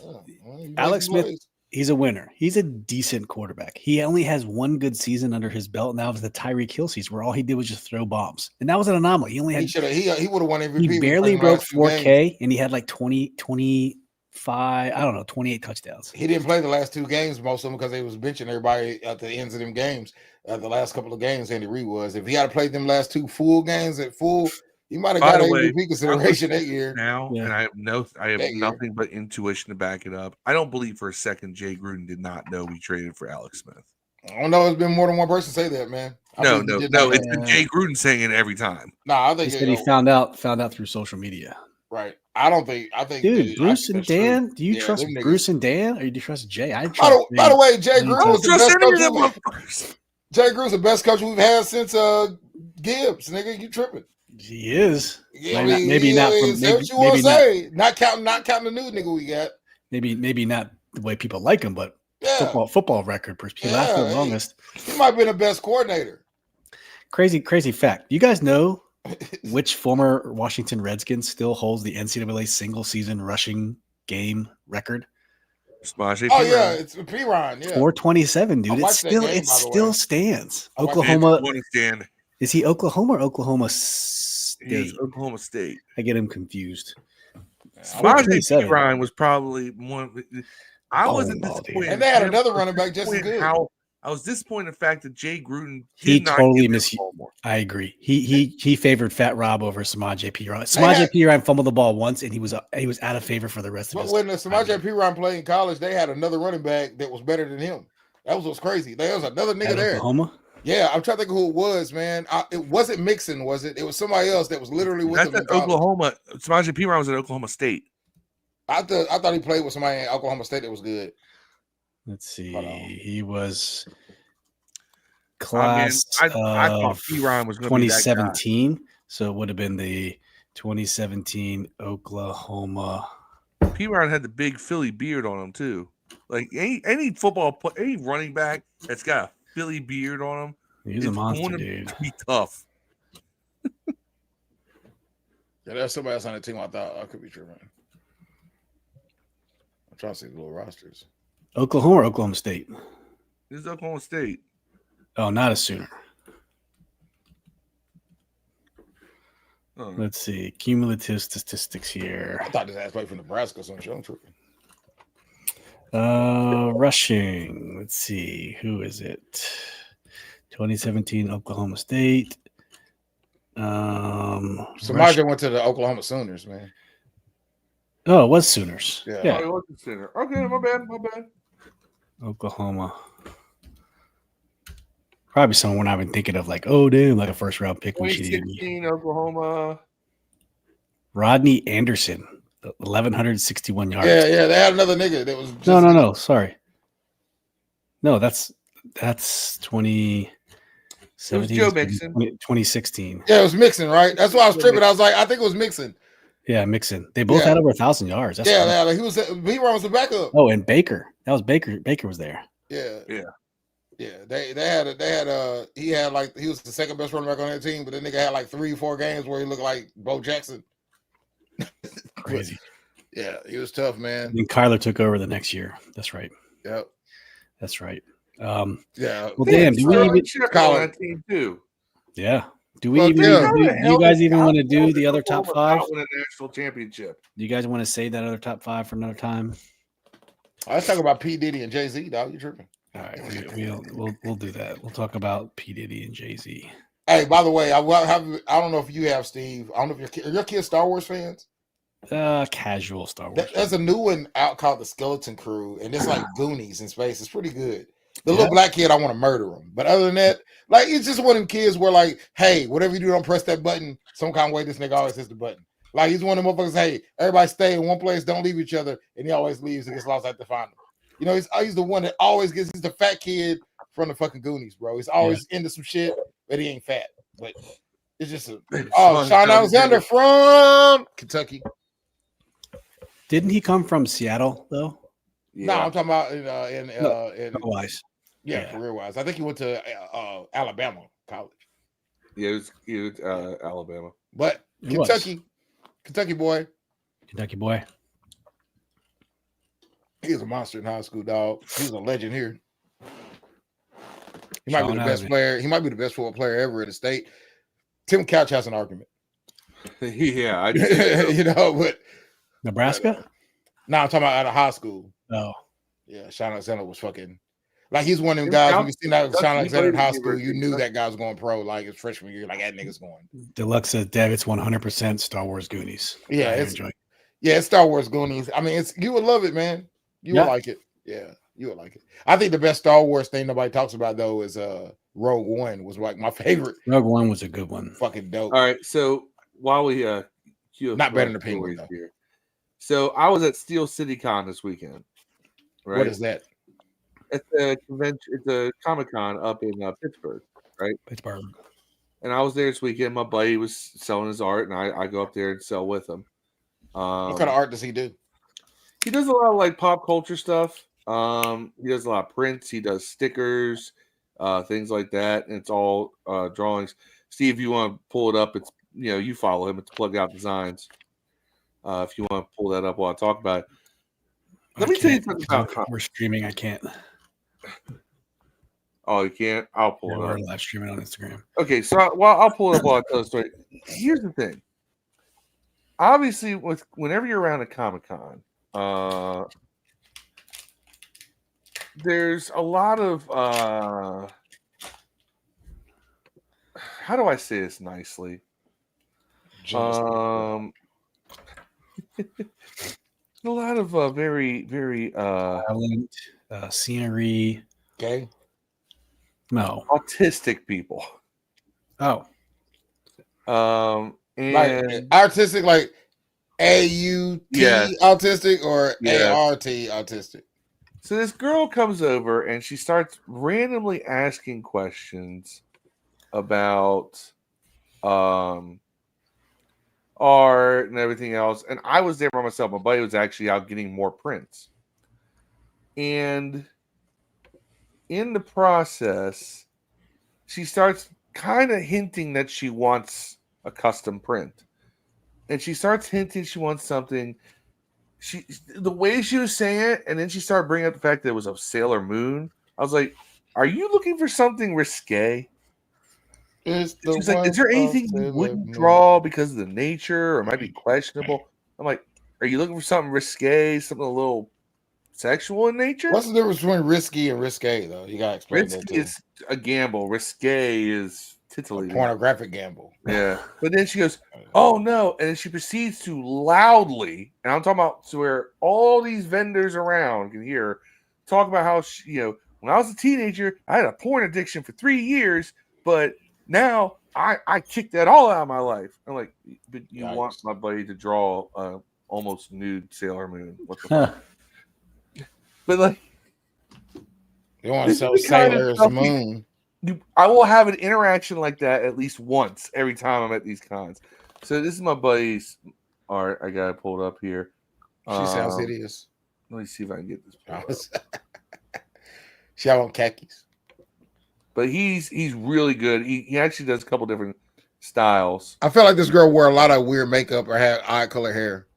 Yeah, well, he made Alex some Smith plays. He's a winner. He's a decent quarterback. He only has one good season under his belt, and that was the Tyreek Hill season, where all he did was just throw bombs, and that was an anomaly. He only had he would have won MVP. He barely broke 4K, and he had like 20, 25, I don't know, 28 touchdowns. He didn't play the last 2 games, most of them, because they was benching everybody at the ends of them games. The last couple of games, Andy Reid was. If he had played them last 2 full games at full, he might have got MVP consideration that year. Now, and I have nothing but intuition to back it up. I don't believe for a second Jay Gruden did not know we traded for Alex Smith. I don't know. It's been more than one person say that, man. No. It's been Jay Gruden saying it every time. No, I think he found out through social media. Right. I think. Dude, Bruce and Dan. Do you trust Bruce and Dan, or do you trust Jay? By the way, Jay Gruden was the best coach. Jay Gruden's the best coach we've had since Gibbs. Nigga, you tripping? He is. Yeah, maybe not. Not counting the new nigga we got. Maybe not the way people like him, but football record. He lasted the longest. He might have been the best coordinator. Crazy fact. You guys know which former Washington Redskins still holds the NCAA single season rushing game record? It's P-Ron. Yeah, 427, dude. It still stands. Oklahoma. Is he Oklahoma or Oklahoma State? He's Oklahoma State. I get him confused. Smackdown Gridiron was probably one. I wasn't disappointed. And they had another running back just as good. I was disappointed in the fact that Jay Gruden he totally I agree. He favored Fat Rob over Samaje Perine. Samaje Perine fumbled the ball once, and he was out of favor for the rest of his. But when Samaje Perine played in college, they had another running back that was better than him. That was what's crazy. There was another nigga there. Oklahoma? Yeah, I'm trying to think who it was, man. It wasn't Mixon, was it? It was somebody else that was literally with him. That's Oklahoma. Samaje Perine was at Oklahoma State. I thought he played with somebody in Oklahoma State that was good. Let's see. He was class I thought Perine was going to be 2017. So it would have been the 2017 Oklahoma. Perine had the big Philly beard on him too. Like any running back that's got a Philly beard on him, he's a monster, dude. Be tough. Yeah, there's somebody else on the team. I thought I could be tripping. I'm trying to see the little rosters. Oklahoma or Oklahoma State? This is Oklahoma State. Oh, not a Sooner. Let's see. Cumulative statistics here. I thought this ass played for Nebraska, so I'm tripping. Rushing. Let's see. Who is it? 2017 Oklahoma State. Samaje went to the Oklahoma Sooners, man. Oh, it was Sooners. Yeah. Oh, it was the Sooner. Okay, my bad. Oklahoma. Probably someone we're not even thinking of, like, oh, dude, like a first round pick. 2016 Oklahoma. Rodney Anderson, 1,161 yards. Yeah, they had another nigga that was. No. Sorry. No, that's 2017. It was Joe Mixon. 2016. Yeah, it was Mixon, right? That's why I was tripping. I was like, I think it was Mixon. Yeah, Mixon. They both had over 1,000 yards. That's like he was the backup. Oh, and Baker. That was Baker. Baker was there. Yeah. He was the second best running back on that team, but the nigga had like 3-4 games where he looked like Bo Jackson. Crazy. Yeah, he was tough, man. And Kyler took over the next year. That's right. Yep. That's right. Yeah. Well, damn. Do we even call that team too? Yeah. Do we even? Do you guys even want to do the other top 5? Win a national championship. Do you guys want to save that other top 5 for another time? Let's talk about P. Diddy and Jay-Z, dog. You tripping? All right, we'll do that. We'll talk about P. Diddy and Jay-Z. Hey, by the way, I don't know if you have, Steve. I don't know if your kids Star Wars fans. Casual Star Wars. There's a new one out called The Skeleton Crew, and it's like Goonies in space. It's pretty good. The little black kid, I want to murder him. But other than that, like, it's just one of them kids where, like, hey, whatever you do, don't press that button. Some kind of way, this nigga always hits the button. Like, he's one of them motherfuckers, hey, everybody stay in one place, don't leave each other, and he always leaves and gets lost at the find him. You know, he's the one that always he's the fat kid from the fucking Goonies, bro. He's always into some shit, but he ain't fat. But it's just Sean Alexander from Kentucky. Didn't he come from Seattle though? Yeah. No, I'm talking about in career-wise. Yeah, career-wise. I think he went to Alabama college. Yeah, it was Alabama. But Kentucky boy. Kentucky boy. He was a monster in high school, dog. He was a legend here. He might be the best player. He might be the best football player ever in the state. Tim Couch has an argument. Yeah, you know, but Nebraska? No, I'm talking about out of high school. Oh. Yeah, Sean Alexander was fucking like he's one of them guys. When you seen that Sean Alexander in high school, you knew that guy was going pro like his freshman year. Like that nigga's going. Deluxe says Dev, it's 100% Star Wars Goonies. Yeah, it's Star Wars Goonies. I mean, you would love it, man. You would like it. Yeah, you would like it. I think the best Star Wars thing nobody talks about though is Rogue One was like my favorite. Rogue One was a good one. Fucking dope. All right, so while we not better than the Penguin though. Here. So I was at Steel City Con this weekend. Right? What is that? It's a convention. It's a Comic-Con up in Pittsburgh, right? Pittsburgh. And I was there this weekend. My buddy was selling his art, and I go up there and sell with him. What kind of art does he do? He does a lot of like pop culture stuff. He does a lot of prints. He does stickers, things like that. And it's all drawings. Steve, if you want to pull it up, it's you follow him. It's Plug Out Designs. If you want to pull that up while I talk about it. Let me tell you something about. We're streaming. I can't. Oh, you can't? I'll pull it up. We're live streaming on Instagram. Okay, so I'll pull it up while I tell the story. Here's the thing. Obviously, whenever you're around a Comic-Con, there's a lot of how do I say this nicely? A lot of very, very violent scenery. Okay. No. Autistic people. Oh. And like artistic, like AUT autistic or ART autistic. So this girl comes over and she starts randomly asking questions about art and everything else. And I was there by myself. My buddy was actually out getting more prints. And in the process, she starts kind of hinting that she wants a custom print. And she starts hinting she wants something. The way she was saying it, and then she started bringing up the fact that it was a Sailor Moon. I was like, are you looking for something risque? She's like, is there anything you wouldn't draw because of the nature or might be questionable? I'm like, are you looking for something risque, something a little sexual in nature? What's the difference between risky and risque, though? You gotta explain that Risky too. is a gamble. Risque is titillating. A pornographic gamble. Yeah. But then she goes, oh no. And then she proceeds to loudly, and I'm talking about to where all these vendors around can hear her, talk about how she, when I was a teenager, I had a porn addiction for 3 years, but now I kicked that all out of my life. I'm like, but you want my buddy to draw almost nude Sailor Moon. What the fuck? But like, you want to sell Sailor's Moon. I will have an interaction like that at least once every time I'm at these cons. So this is my buddy's art. I got it pulled up here. She sounds hideous. Let me see if I can get this. She have on khakis. But he's really good. He actually does a couple different styles. I feel like this girl wore a lot of weird makeup or had eye color hair.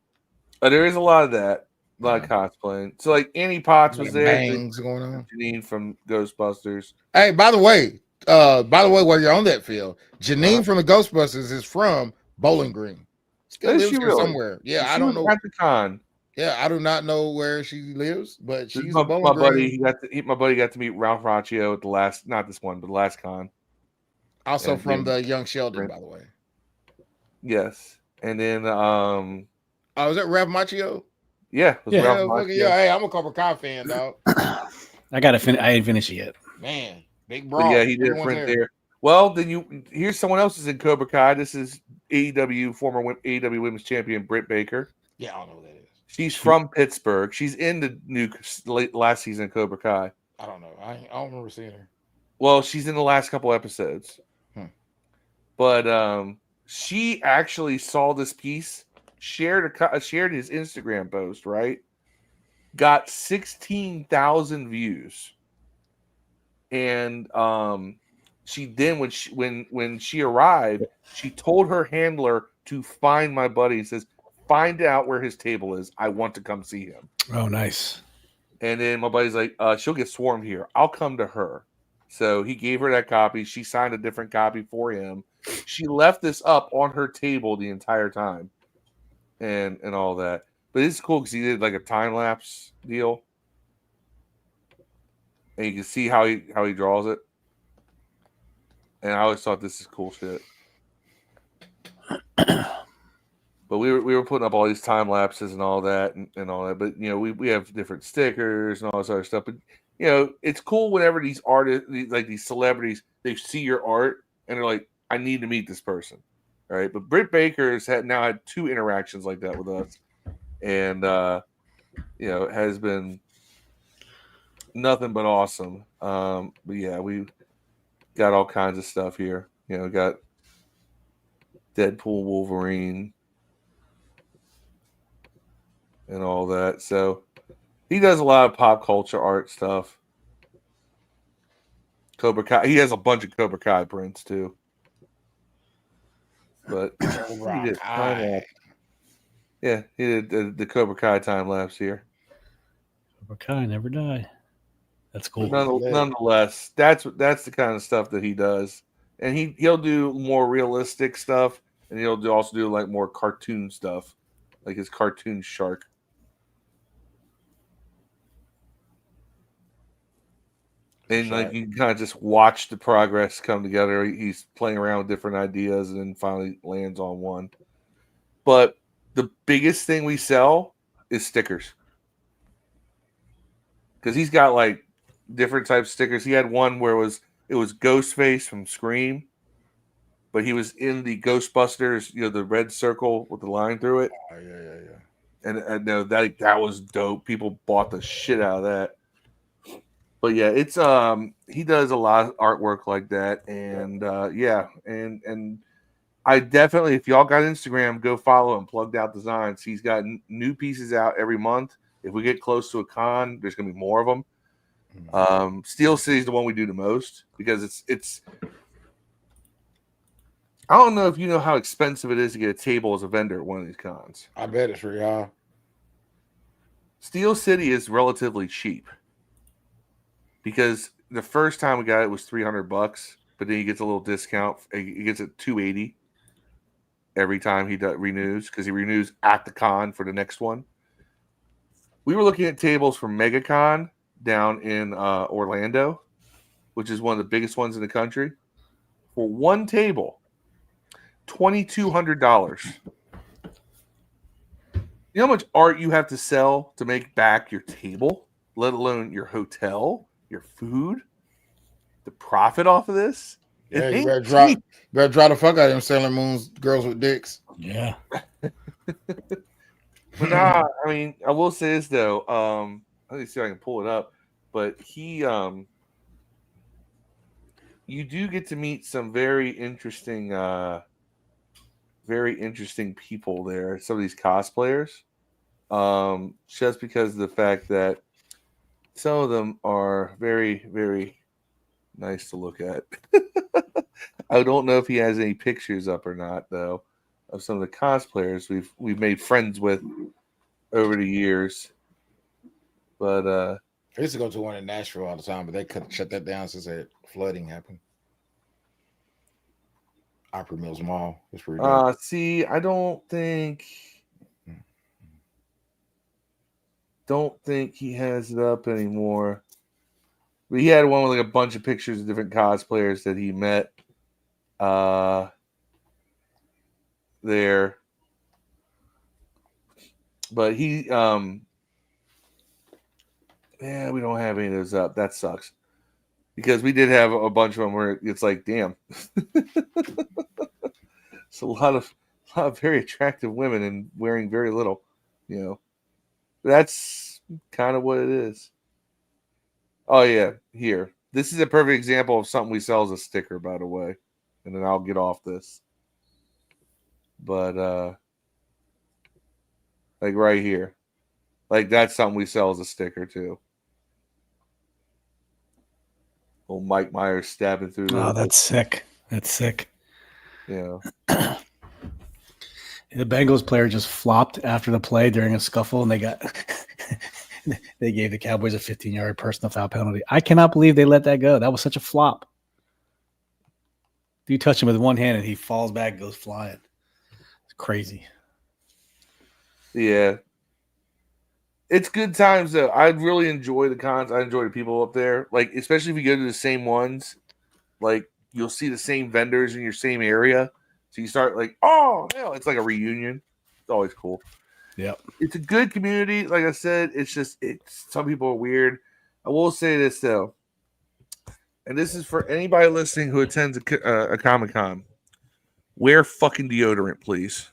There is a lot of that. A lot of cosplaying. So like Annie Potts was there. Bangs going on. Janine from Ghostbusters. Hey, by the way, while you're on that field, Janine from the Ghostbusters is from Bowling Green. Still lives here somewhere. Yeah, I don't know. At the con. Yeah, I do not know where she lives, but she's my buddy. My buddy got to meet Ralph Macchio at the last, not this one, but the last con. Also from the Young Sheldon, by the way. Yes, and then was that Ralph Macchio? Yeah, Hey, I'm a Cobra Kai fan, dog. I gotta finish. I ain't finished it yet. Man, big bro. Yeah, he did a print there. Well, then here's someone else is in Cobra Kai. This is former AEW Women's Champion Britt Baker. Yeah, I don't know who that is. She's from Pittsburgh. She's in the last season of Cobra Kai. I don't know. I don't remember seeing her. Well, she's in the last couple episodes. But she actually saw this piece, shared his Instagram post, right? Got 16,000 views. And she then when she arrived, she told her handler to find my buddy and says, find out where his table is. I want to come see him. Oh, nice. And then my buddy's like, she'll get swarmed here. I'll come to her. So he gave her that copy. She signed a different copy for him. She left this up on her table the entire time, and all that. But it's cool because he did like a time lapse deal, and you can see how he draws it. And I always thought this is cool shit. But we were putting up all these time lapses and all that and all that. But we have different stickers and all this other stuff. But it's cool whenever these artists, these celebrities, they see your art and they're like, I need to meet this person. All right. But Britt Baker's now had 2 interactions like that with us. And it has been nothing but awesome. But yeah, we got all kinds of stuff here. Got Deadpool, Wolverine, and all that. So he does a lot of pop culture art stuff. Cobra Kai. He has a bunch of Cobra Kai prints too. But he did time lapse. Yeah, he did the Cobra Kai time lapse here. Cobra Kai never die. That's cool. Nonetheless, that's the kind of stuff that he does, and he'll do more realistic stuff, and he'll also do like more cartoon stuff, like his cartoon shark. And like you can kind of just watch the progress come together. He's playing around with different ideas and then finally lands on one. But the biggest thing we sell is stickers. Because he's got like different types of stickers. He had one where it was Ghostface from Scream, but he was in the Ghostbusters, the red circle with the line through it. Oh, yeah. And no, that was dope. People bought the shit out of that. But yeah, it's he does a lot of artwork like that, and and I definitely, if y'all got Instagram, go follow him. Plugged Out Designs. He's got new pieces out every month. If we get close to a con, there's gonna be more of them. Steel City is the one we do the most because it's. I don't know if you know how expensive it is to get a table as a vendor at one of these cons. I bet it's real. Steel City is relatively cheap. Because the first time we got it was $300, but then he gets a little discount. He gets it $280 every time he renews because he renews at the con for the next one. We were looking at tables from MegaCon down in Orlando, which is one of the biggest ones in the country. For one table, $2,200. You know how much art you have to sell to make back your table, let alone your hotel? Your food, the profit off of this. Yeah, you better drop the fuck out of them Sailor Moon's girls with dicks. Yeah. But nah, I mean, I will say this though. Let me see if I can pull it up. But he, you do get to meet some very interesting people there. Some of these cosplayers, just because of the fact that. Some of them are very, very nice to look at. I don't know if he has any pictures up or not, though, of some of the cosplayers we've made friends with over the years. But I used to go to one in Nashville all the time, but they couldn't shut that down since that flooding happened. Opera Mills Mall. It's pretty good. See, I don't think he has it up anymore. But he had one with like a bunch of pictures of different cosplayers that he met there. But he we don't have any of those up. That sucks. Because we did have a bunch of them where it's like, damn. It's a lot of very attractive women and wearing very little, That's kind of what it is. Oh, yeah. Here. This is a perfect example of something we sell as a sticker, by the way. And then I'll get off this. But, like right here. Like, that's something we sell as a sticker, too. Old Mike Myers stabbing through the... Oh, that's sick. That's sick. Yeah. The Bengals player just flopped after the play during a scuffle, and they got They gave the Cowboys a 15-yard personal foul penalty. I cannot believe they let that go. That was such a flop. You touch him with one hand and he falls back, goes flying. It's crazy. Yeah. It's good times though. I really enjoy the cons. I enjoy the people up there. Like, especially if you go to the same ones, like you'll see the same vendors in your same area. So you start like, oh hell, it's like a reunion. It's always cool. Yep. It's a good community. Like I said, it's some people are weird. I will say this though, and this is for anybody listening who attends a Comic-Con. Wear fucking deodorant, please.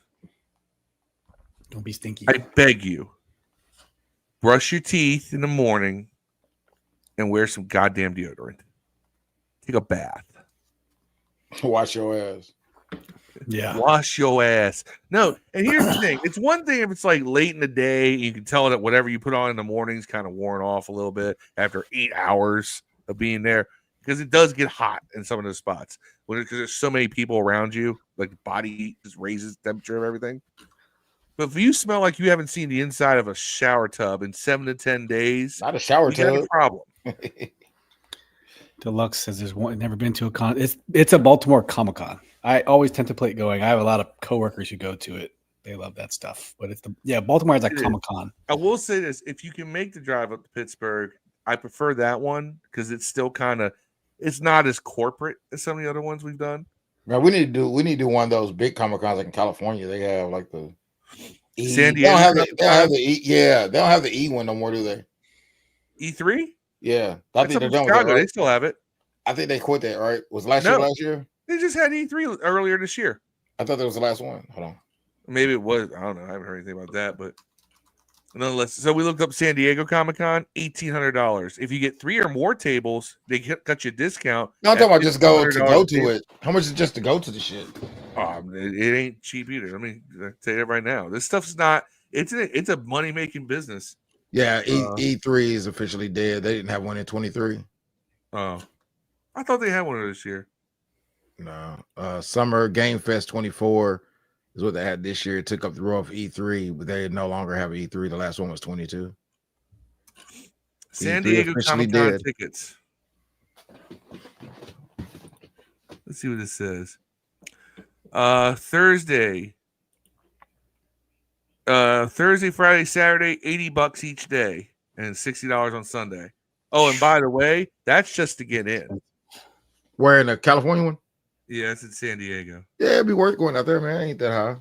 Don't be stinky. I beg you. Brush your teeth in the morning and wear some goddamn deodorant. Take a bath. Wash your ass. Yeah. Wash your ass. No, and here's the thing. It's one thing if it's like late in the day, you can tell that whatever you put on in the morning is kind of worn off a little bit after 8 hours of being there. Because it does get hot in some of those spots. Because there's so many people around you, like the body just raises the temperature of everything. But if you smell like you haven't seen the inside of a shower tub in 7 to 10 days, not a shower tub, got a problem. Deluxe says there's one never been to a con. It's a Baltimore Comic-Con. I always contemplate going. I have a lot of coworkers who go to it. They love that stuff. But Baltimore is like Comic-Con. I will say this: if you can make the drive up to Pittsburgh, I prefer that one because it's still it's not as corporate as some of the other ones we've done. Man, we need to do one of those big Comic-Cons like in California. They have like the San They Diego. don't have the E one no more, do they? E3? Yeah, I think they're done with Chicago. that, right? They still have it. I think they quit that, right? Was last year? They just had E3 earlier this year. I thought that was the last one. Hold on. Maybe it was. I don't know. I haven't heard anything about that, but nonetheless. So we looked up San Diego Comic-Con, $1,800. If you get 3 or more tables, they cut you a discount. No, I'm talking about just go to it. How much is just to go to the shit? It ain't cheap either. Let me tell you that right now. This stuff's not. It's a money making business. Yeah, E3 is officially dead. They didn't have one in 23. Oh, I thought they had one this year. No, Summer Game Fest 24 is what they had this year. It took up the role of E3, but they no longer have E3. The last one was 22. San Diego Comic-Con tickets. Let's see what this says. Thursday, Friday, Saturday, $80 each day, and $60 on Sunday. Oh, and by the way, that's just to get in. Where in the California one? Yeah, it's in San Diego. Yeah, it'd be worth going out there, man. Ain't that high?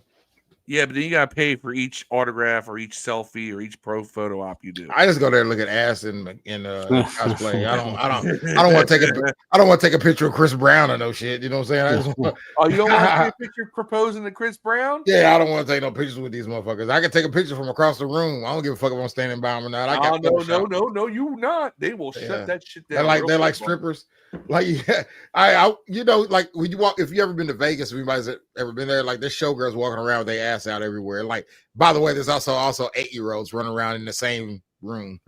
Yeah, but then you gotta pay for each autograph or each selfie or each pro photo op you do. I just go there and look at ass in cosplay. I don't want to take a picture of Chris Brown or no shit. You know what I'm saying? You don't want to take a picture proposing to Chris Brown? Yeah, I don't want to take no pictures with these motherfuckers. I can take a picture from across the room. I don't give a fuck if I'm standing by them or not. No, you not. They will shut that shit down. They're like strippers. Like, yeah, I like when you walk, if you ever been to Vegas, if anybody's ever been there, like there's showgirls walking around with their ass out everywhere. Like, by the way, there's also 8-year-olds running around in the same room,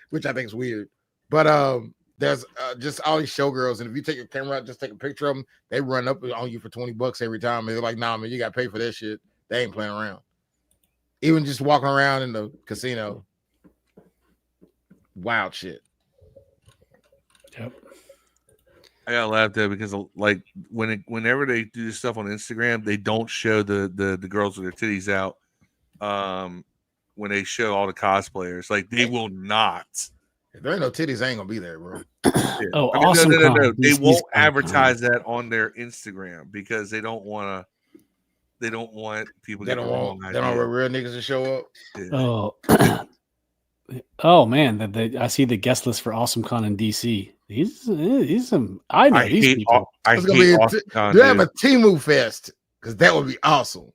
which I think is weird. But there's just all these showgirls, and if you take your camera out, just take a picture of them, they run up on you for $20 every time. And they're like, nah, man, you got to pay for that shit. They ain't playing around. Even just walking around in the casino, wild shit. Yep. I got laughed at because like whenever they do this stuff on Instagram, they don't show the girls with their titties out. When they show all the cosplayers, like they will not. If there ain't no titties, I ain't gonna be there, bro. Yeah. Oh, awesome! No. They won't advertise that on their Instagram because they don't want to. They don't want people. They don't want real niggas to show up. Yeah. Oh man, I see the guest list for AwesomeCon in DC. He's some. I know these people. Do you have a Temu Fest? Because that would be awesome.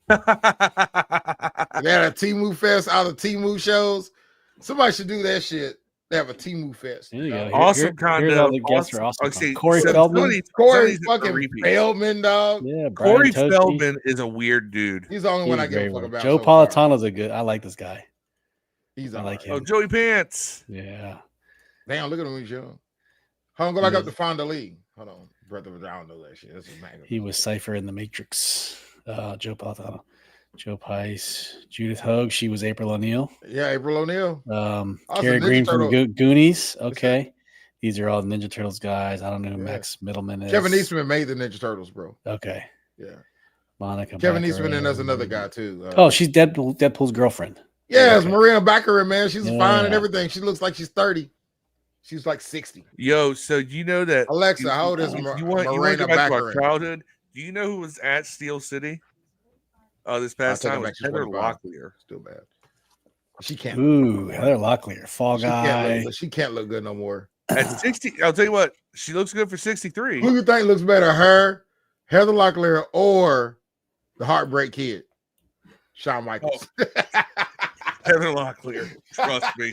They had a Temu Fest out of Temu shows. Somebody should do that shit. They have a Temu Fest. There you go. AwesomeCon. Here's all the guests for AwesomeCon. Corey Feldman. Corey fucking Feldman, dog. Yeah, Corey Feldman is a weird dude. He's the only one I give a fuck about. Joe Politano's a good. I like this guy. I like him. Oh, Joey Pants. Yeah. Damn, look at him, Joe. Hold on, go back up to Fonda Lee. Hold on, brother. I don't know that shit. He was Cypher in the Matrix. Joe Politano. Joe Pice, Judith Hogue. She was April O'Neil. Yeah, April O'Neil. Carrie Ninja Green Turtle. from Goonies. Okay. These are all Ninja Turtles guys. I don't know who Max Middleman is. Kevin Eastman made the Ninja Turtles, bro. Okay. Yeah. Monica Kevin Baccarin. Eastman, and there's another guy too. She's Deadpool's girlfriend. Yeah, it's Marina Baccarin, man. She's fine and Yeah. everything. She looks like she's 30. She's like 60. Yo, so you know that Alexa, how old is you want to Marina go back to our Baccarin? childhood? Do you know who was at Steel City? This past I'll take time it was back to Heather 25. Locklear. Still bad. She can't. Ooh, Heather Locklear, Fall Guy. She can't look good no more. At 60, I'll tell you what, she looks good for 63. Who you think looks better, her, Heather Locklear, or the Heartbreak Kid, Shawn Michaels? Heather Locklear, trust me.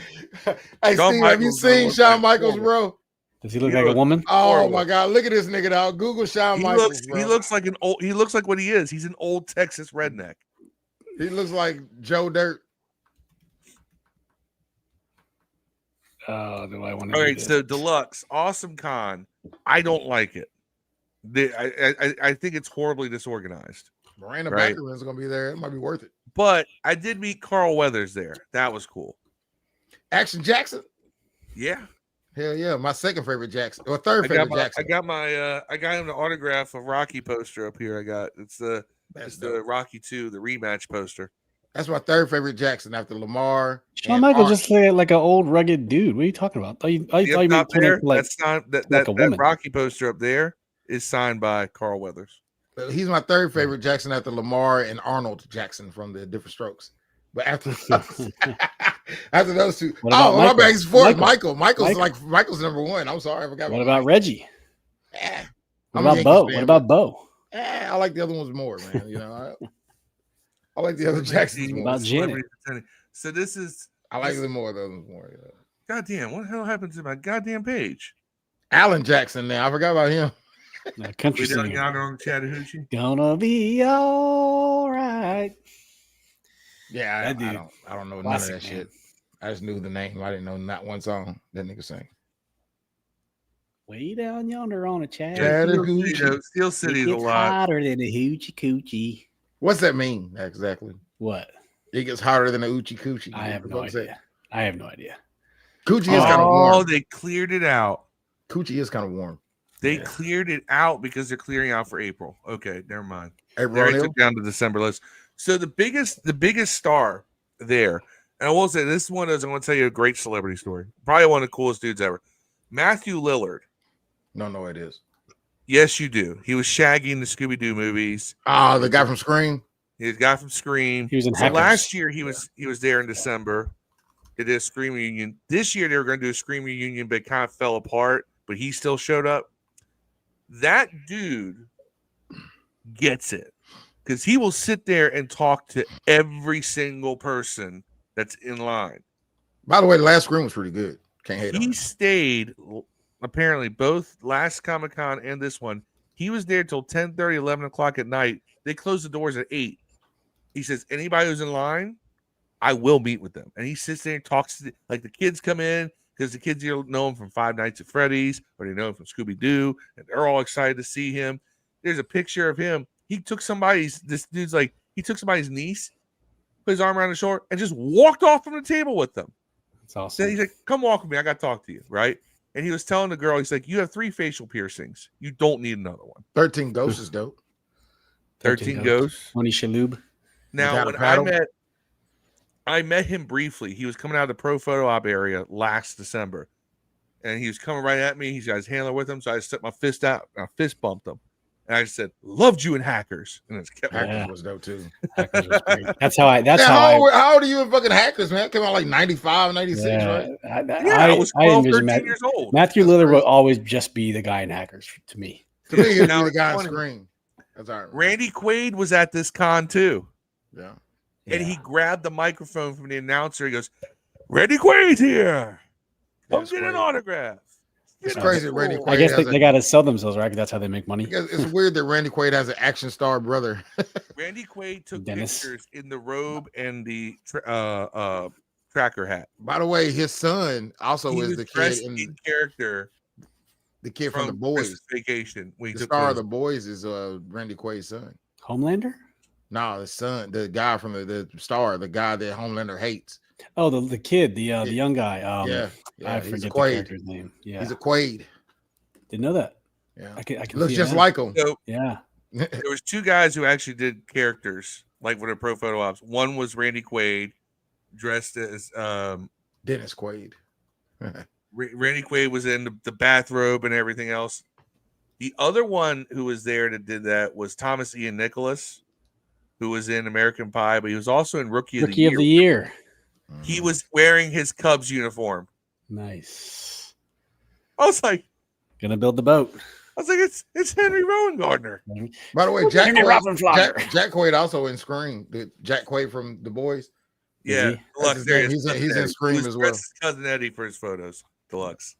Hey, Steve, have you seen Shawn Michaels, bro? Does he look like a woman? Oh my God! Look at this nigga now. Google Shawn Michaels. He looks like an old. He looks like what he is. He's an old Texas redneck. He looks like Joe Dirt. Oh, do I want to? All right, so Deluxe, Awesome Con. I don't like it. I think it's horribly disorganized. Miranda Baccarin is gonna be there. It might be worth it. But I did meet Carl Weathers there. That was cool. Action Jackson. Yeah. Hell yeah, my second favorite Jackson, or third favorite Jackson. I got him the autograph of Rocky poster up here. It's the Rocky 2, the rematch poster. That's my third favorite Jackson after Lamar. Shawn Michaels just like an old rugged dude. What are you talking about? That Rocky poster up there is signed by Carl Weathers. He's my third favorite Jackson after Lamar and Arnold Jackson from the Different Strokes. But after those two, my bad. He's fourth. Michael's number one. I'm sorry, I forgot. What about Reggie? What about Bo? What about Bo? I like the other ones more, man. You know, I like the other Jacksons more. About Janet. So this is. I like them more. The other ones more. Yeah. Goddamn! What the hell happened to my goddamn page? Alan Jackson. Now I forgot about him. Country singer. On Chattahoochee. Gonna be all right. Yeah, I don't know none of that shit. I just knew the name. I didn't know not one song that nigga sang. Way down yonder on a Chattahoochee. Steel City is a lot hotter than a hoochie coochie. What's that mean exactly? What? It gets hotter than a oochie coochie. I have no idea. Coochie is kind of warm. Oh, they cleared it out. Coochie is kind of warm. They cleared it out because they're clearing out for April. Okay, never mind. April they took down to December list. So the biggest star there, and I will say this one is, I'm going to tell you a great celebrity story. Probably one of the coolest dudes ever. Matthew Lillard. No, it is. Yes, you do. He was Shaggy in the Scooby-Doo movies. Oh, the guy from Scream. He's the guy from Scream. He was in last year. He was there in December. They did a Scream reunion. This year they were going to do a Scream reunion, but it kind of fell apart. But he still showed up. That dude gets it because he will sit there and talk to every single person that's in line. By the way, the last Scream was pretty good. Can't hate him. He stayed, apparently, both last Comic-Con and this one. He was there till 10:30, 11 o'clock at night. They closed the doors at 8. He says, anybody who's in line, I will meet with them. And he sits there and talks to the kids come in because the kids here know him from Five Nights at Freddy's or they know him from Scooby-Doo, and they're all excited to see him. There's a picture of him. He took somebody's niece, put his arm around his shoulder, and just walked off from the table with them. That's awesome. Then he's like, come walk with me. I got to talk to you, right? And he was telling the girl, he's like, you have 3 facial piercings. You don't need another one. 13 Ghosts is dope. 13 Ghosts. Tony Shalhoub. Now, when I met him briefly, he was coming out of the Pro Photo Op area last December. And he was coming right at me. He's got his handler with him. So I just stuck my fist out and I fist bumped him. And I just said, loved you in Hackers. And it's kept Hackers was dope too. Hackers was great. How old are you in fucking Hackers, man? It came out like 95, 96, right? I was 12, 13 years old. Matthew Lillard will always just be the guy in Hackers to me. To me, he's the guy on Scream. That's all right. Randy Quaid was at this con too. Yeah. And he grabbed the microphone from the announcer. He goes, Randy Quaid's here. Come get an autograph. It's crazy. Randy Quaid. I guess they got to sell themselves, right? Because that's how they make money. It's weird that Randy Quaid has an action star brother. Randy Quaid took pictures in the robe and the tracker hat. By the way, his son also is the kid in character. The kid from The Boys. Vacation. The star of The Boys is Randy Quaid's son. Homelander? No, the son, the guy from the star, the guy that Homelander hates. Oh, the kid, the young guy. Yeah, I he's a forget the Quaid. character's name. Yeah, He's a Quaid. didn't know that. Yeah, I can looks see just that. like him. So Yeah, there was two guys who actually did characters like for the pro photo ops. One was Randy Quaid, dressed as Dennis Quaid. Randy Quaid was in the bathrobe and everything else. The other one who was there that did that was Thomas Ian Nicholas, who was in American Pie, but he was also in Rookie of the Year. He was wearing his Cubs uniform. Nice. I was like, gonna build the boat. I was like, it's Henry Rowan Gardner. By the way, Jack Jack Quaid also in Scream. Jack Quaid from The Boys. Yeah, Deluxe. There he's in Scream as well. His cousin Eddie for his photos. Deluxe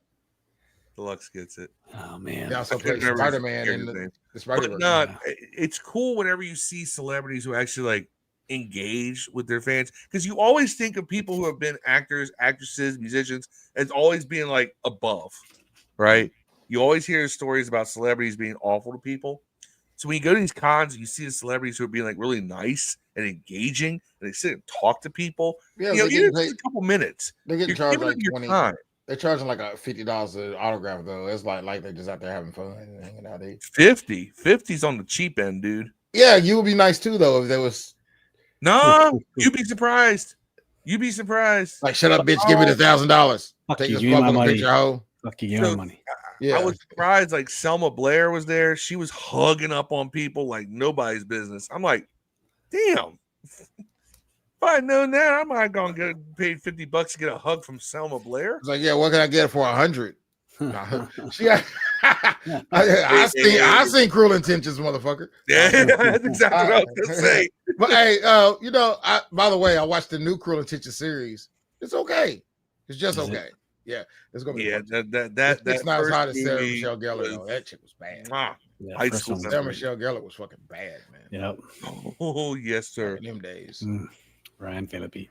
gets it. Oh man, he also played Spider-Man in the Spider-Verse. But it's cool whenever you see celebrities who actually like engage with their fans, because you always think of people who have been actors, actresses, musicians as always being like above, right? You always hear stories about celebrities being awful to people. So when you go to these cons and you see the celebrities who are being like really nice and engaging, and they sit and talk to people, yeah, it's a couple minutes. They're getting charged like $20. Time. They're charging like $50 an autograph though. It's like they're just out there having fun and hanging out. 50's on the cheap end, dude. Yeah, you would be nice too though if there was. No, you'd be surprised. Like, shut up, bitch! Give me the $1,000. Fuck you, give me my money. Fuck you, give me my money. Yeah. I was surprised. Like Selma Blair was there. She was hugging up on people like nobody's business. I'm like, damn. If I'd known that, I might have gone get paid $50 to get a hug from Selma Blair. It's like, yeah, what can I get for 100? I seen Cruel Intentions, motherfucker. Yeah, that's exactly what I was gonna say. But hey, by the way, I watched the new Cruel Intentions series. It's okay. It's just okay. Yeah, it's gonna be. Yeah, it's not as hot as Sarah Michelle Gellar though. That chick was bad. Yeah, High school. Sarah Michelle Gellar was fucking bad, man. Yep. Oh yes, sir. In them days. Ryan Phillippe.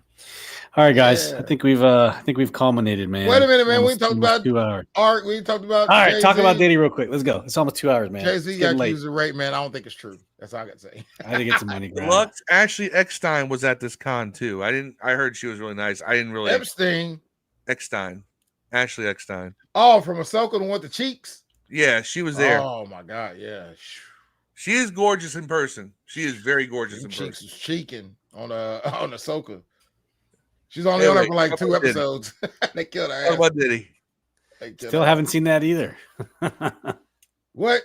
All right, guys. Yeah. I think we've culminated, man. Wait a minute, man. We talked about 2 hours. Art. We talked about. All right, Jay-Z. talk about Diddy real quick. Let's go. It's almost 2 hours, man. Jay-Z got accused of rape, man. I don't think it's true. That's all I got to say. I had to get some money. Lux, Ashley Eckstein was at this con too. I heard she was really nice. I didn't really. Eckstein. Ashley Eckstein. Oh, from Ahsoka, the one with the cheeks. Yeah, she was there. Oh my god, yeah. She is gorgeous in person. She is very gorgeous in person. Cheeks is cheeking on Ahsoka. She's only on there for like 2 episodes. They killed her ass. What about Diddy? Still haven't seen that either. What?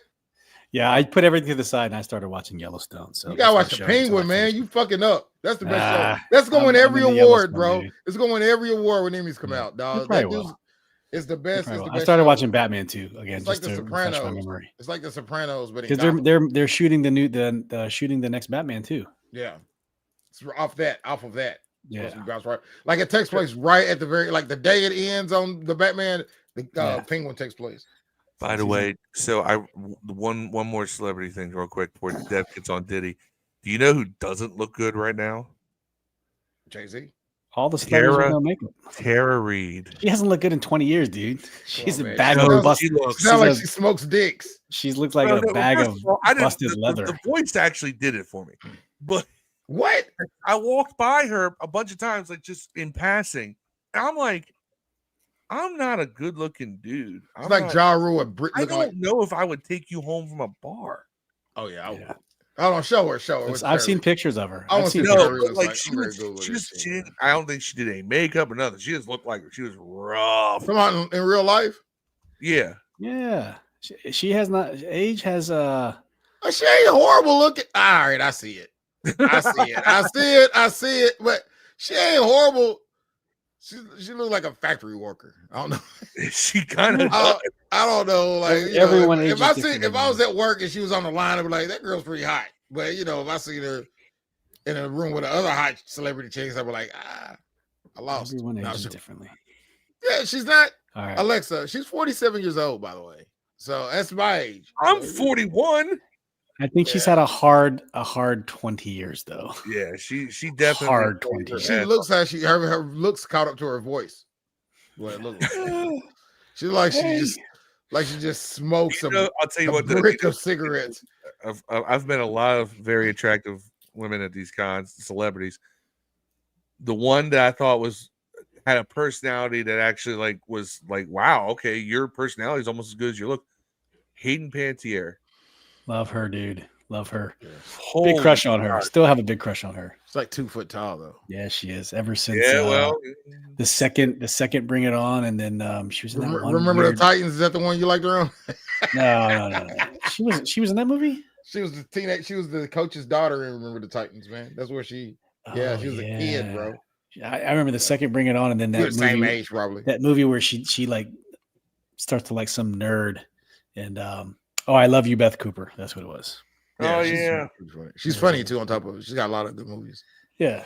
Yeah, I put everything to the side and I started watching Yellowstone. So you gotta watch the Penguin, man. You fucking up. That's the best show. That's going to win every award, bro. Dude. It's going to win every award when Emmys come out, dog. That dude is the best. I started watching Batman too again, it's just like to refresh my memory. It's like The Sopranos, but because they're shooting shooting the next Batman too. Yeah, it's off of that. Yeah, right. Like it takes place right at the very the day it ends on the Batman. The Penguin takes place. By the way, so one more celebrity thing real quick before Dev gets on Diddy. Do you know who doesn't look good right now? Jay-Z. All the celebrities don't make it. Tara Reid. She hasn't looked good in 20 years, dude. She's a bag of busted. Sounds like she smokes dicks. She looks like a bag of busted leather. The voice actually did it for me. But what? I walked by her a bunch of times, like just in passing. And I'm like, I'm not a good looking dude. It's like Ja Rule and Brit. I don't know if I would take you home from a bar. Oh, yeah. I don't show her. I've seen pictures of her. I she didn't, I don't think she did any makeup or nothing. She just looked like she was rough. Come on, in real life? Yeah. Yeah. She has not. Age has She ain't horrible looking. All right, I see it. I see it. But she ain't horrible. She looks like a factory worker. I don't know. She kind of. I don't know. Like everyone. If I was at work and she was on the line, I'd be like, that girl's pretty hot. But if I see her in a room with the other hot celebrity chicks, I'd be like, I lost. Everyone ages differently. Yeah, she's not. All right. Alexa, she's 47 years old, by the way. So that's my age. I'm 41. I think she's had a hard 20 years though. Yeah, she definitely hard 20 years. She looks like her looks caught up to her voice. What it looks like. She just smokes I'll tell you what, brick of cigarettes. I've met a lot of very attractive women at these cons, celebrities. The one that I thought had a personality that actually was like, wow, okay, your personality is almost as good as you look. Hayden Panettiere. Love her, dude. Love her. Holy big crush on her. God. Still have a big crush on her. She's like 2 foot tall though. Yeah, she is. Ever since the second Bring It On, and then she was in that one. Remember the Titans? Is that the one you liked her on? No. She was in that movie. She was the teenage. She was the coach's daughter in Remember the Titans, man. That's where she. Yeah, she was a kid, bro. I remember the second Bring It On, and then that movie, same age probably. That movie where she like starts to like some nerd, and I Love You, Beth Cooper. That's what it was. Yeah, she's funny too. On top of it, she's got a lot of good movies. Yeah,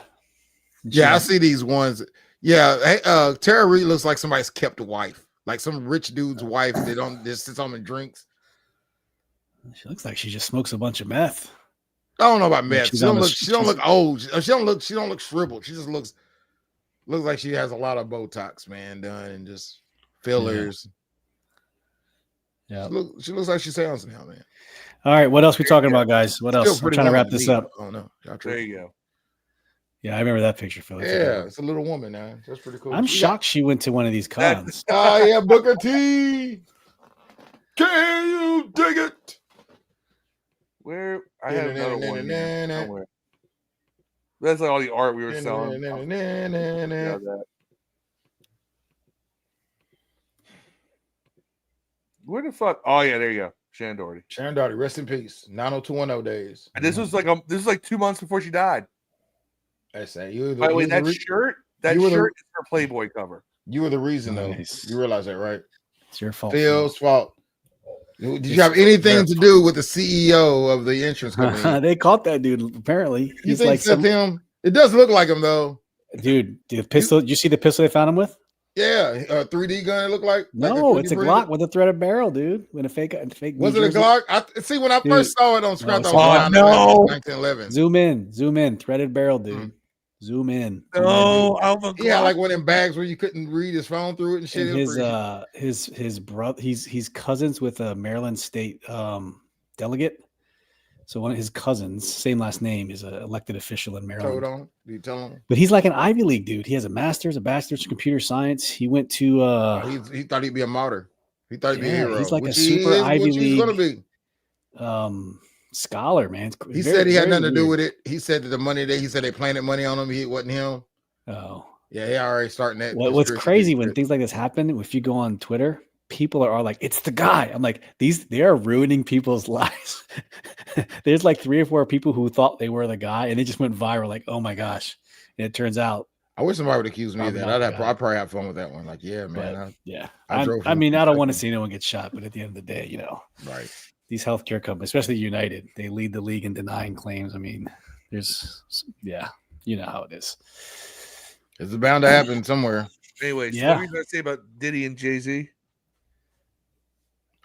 I see these ones. Yeah, Tara Reid looks like somebody's kept wife, like some rich dude's wife. They don't just sits on and drinks. She looks like she just smokes a bunch of meth. I don't know about meth. She don't look old. She don't look shriveled. She just looks like she has a lot of Botox, man, done and just fillers. Yeah. She looks like she sounds now, man. All right, what else we talking about, guys? What else? I'm trying to wrap this up. Oh no, there you go. Yeah, I remember that picture, Phil. Yeah, it's a little woman now. That's pretty cool. I'm shocked she went to one of these cons. Oh yeah, Booker T. Can you dig it? Where I have another one somewhere. That's like all the art we were selling. Where the fuck? Oh yeah, there you go. Sharon Doherty, rest in peace. 90210 days. And this was like 2 months before she died. I say by the way, that shirt is her Playboy cover. You were the reason, though. You realize that, right? It's your fault. Phil's fault. Did you have anything to do with the CEO of the insurance company? They caught that dude. Apparently, he's like him. It does look like him, though. Dude, the pistol. Did you see the pistol they found him with? Yeah, a 3D gun. It looked like. No, it's a Glock with a threaded barrel, dude. With a fake. Was it a Glock? See, when I first saw it on screen, I thought, no, 1911. Zoom in, threaded barrel, dude. Zoom in. Yeah, like one of them bags where you couldn't read his phone through it and shit. And his brother, he's cousins with a Maryland State delegate. So one of his cousins, same last name, is an elected official in Maryland. Do you tell him? But he's like an Ivy League dude. He has a bachelor's in computer science. He went to he thought he'd be a martyr. He thought he'd be a hero. He's like a super Ivy League gonna be. Scholar, man. He said he had nothing to do with it. He said that the money he said they planted money on him. It wasn't him. Oh. Yeah, he already starting that. What's crazy when things like this happen, if you go on Twitter, people are like, it's the guy. I'm like, they are ruining people's lives. There's like 3 or 4 people who thought they were the guy and it just went viral. Like, oh my gosh. And it turns out. I wish somebody would accuse me of that. I'd probably have fun with that one. Like, yeah, man. I don't want to see no one get shot, but at the end of the day, right. These healthcare companies, especially United, they lead the league in denying claims. I mean, you know how it is. It's bound to happen somewhere. Anyways, what were you going to say about Diddy and Jay-Z?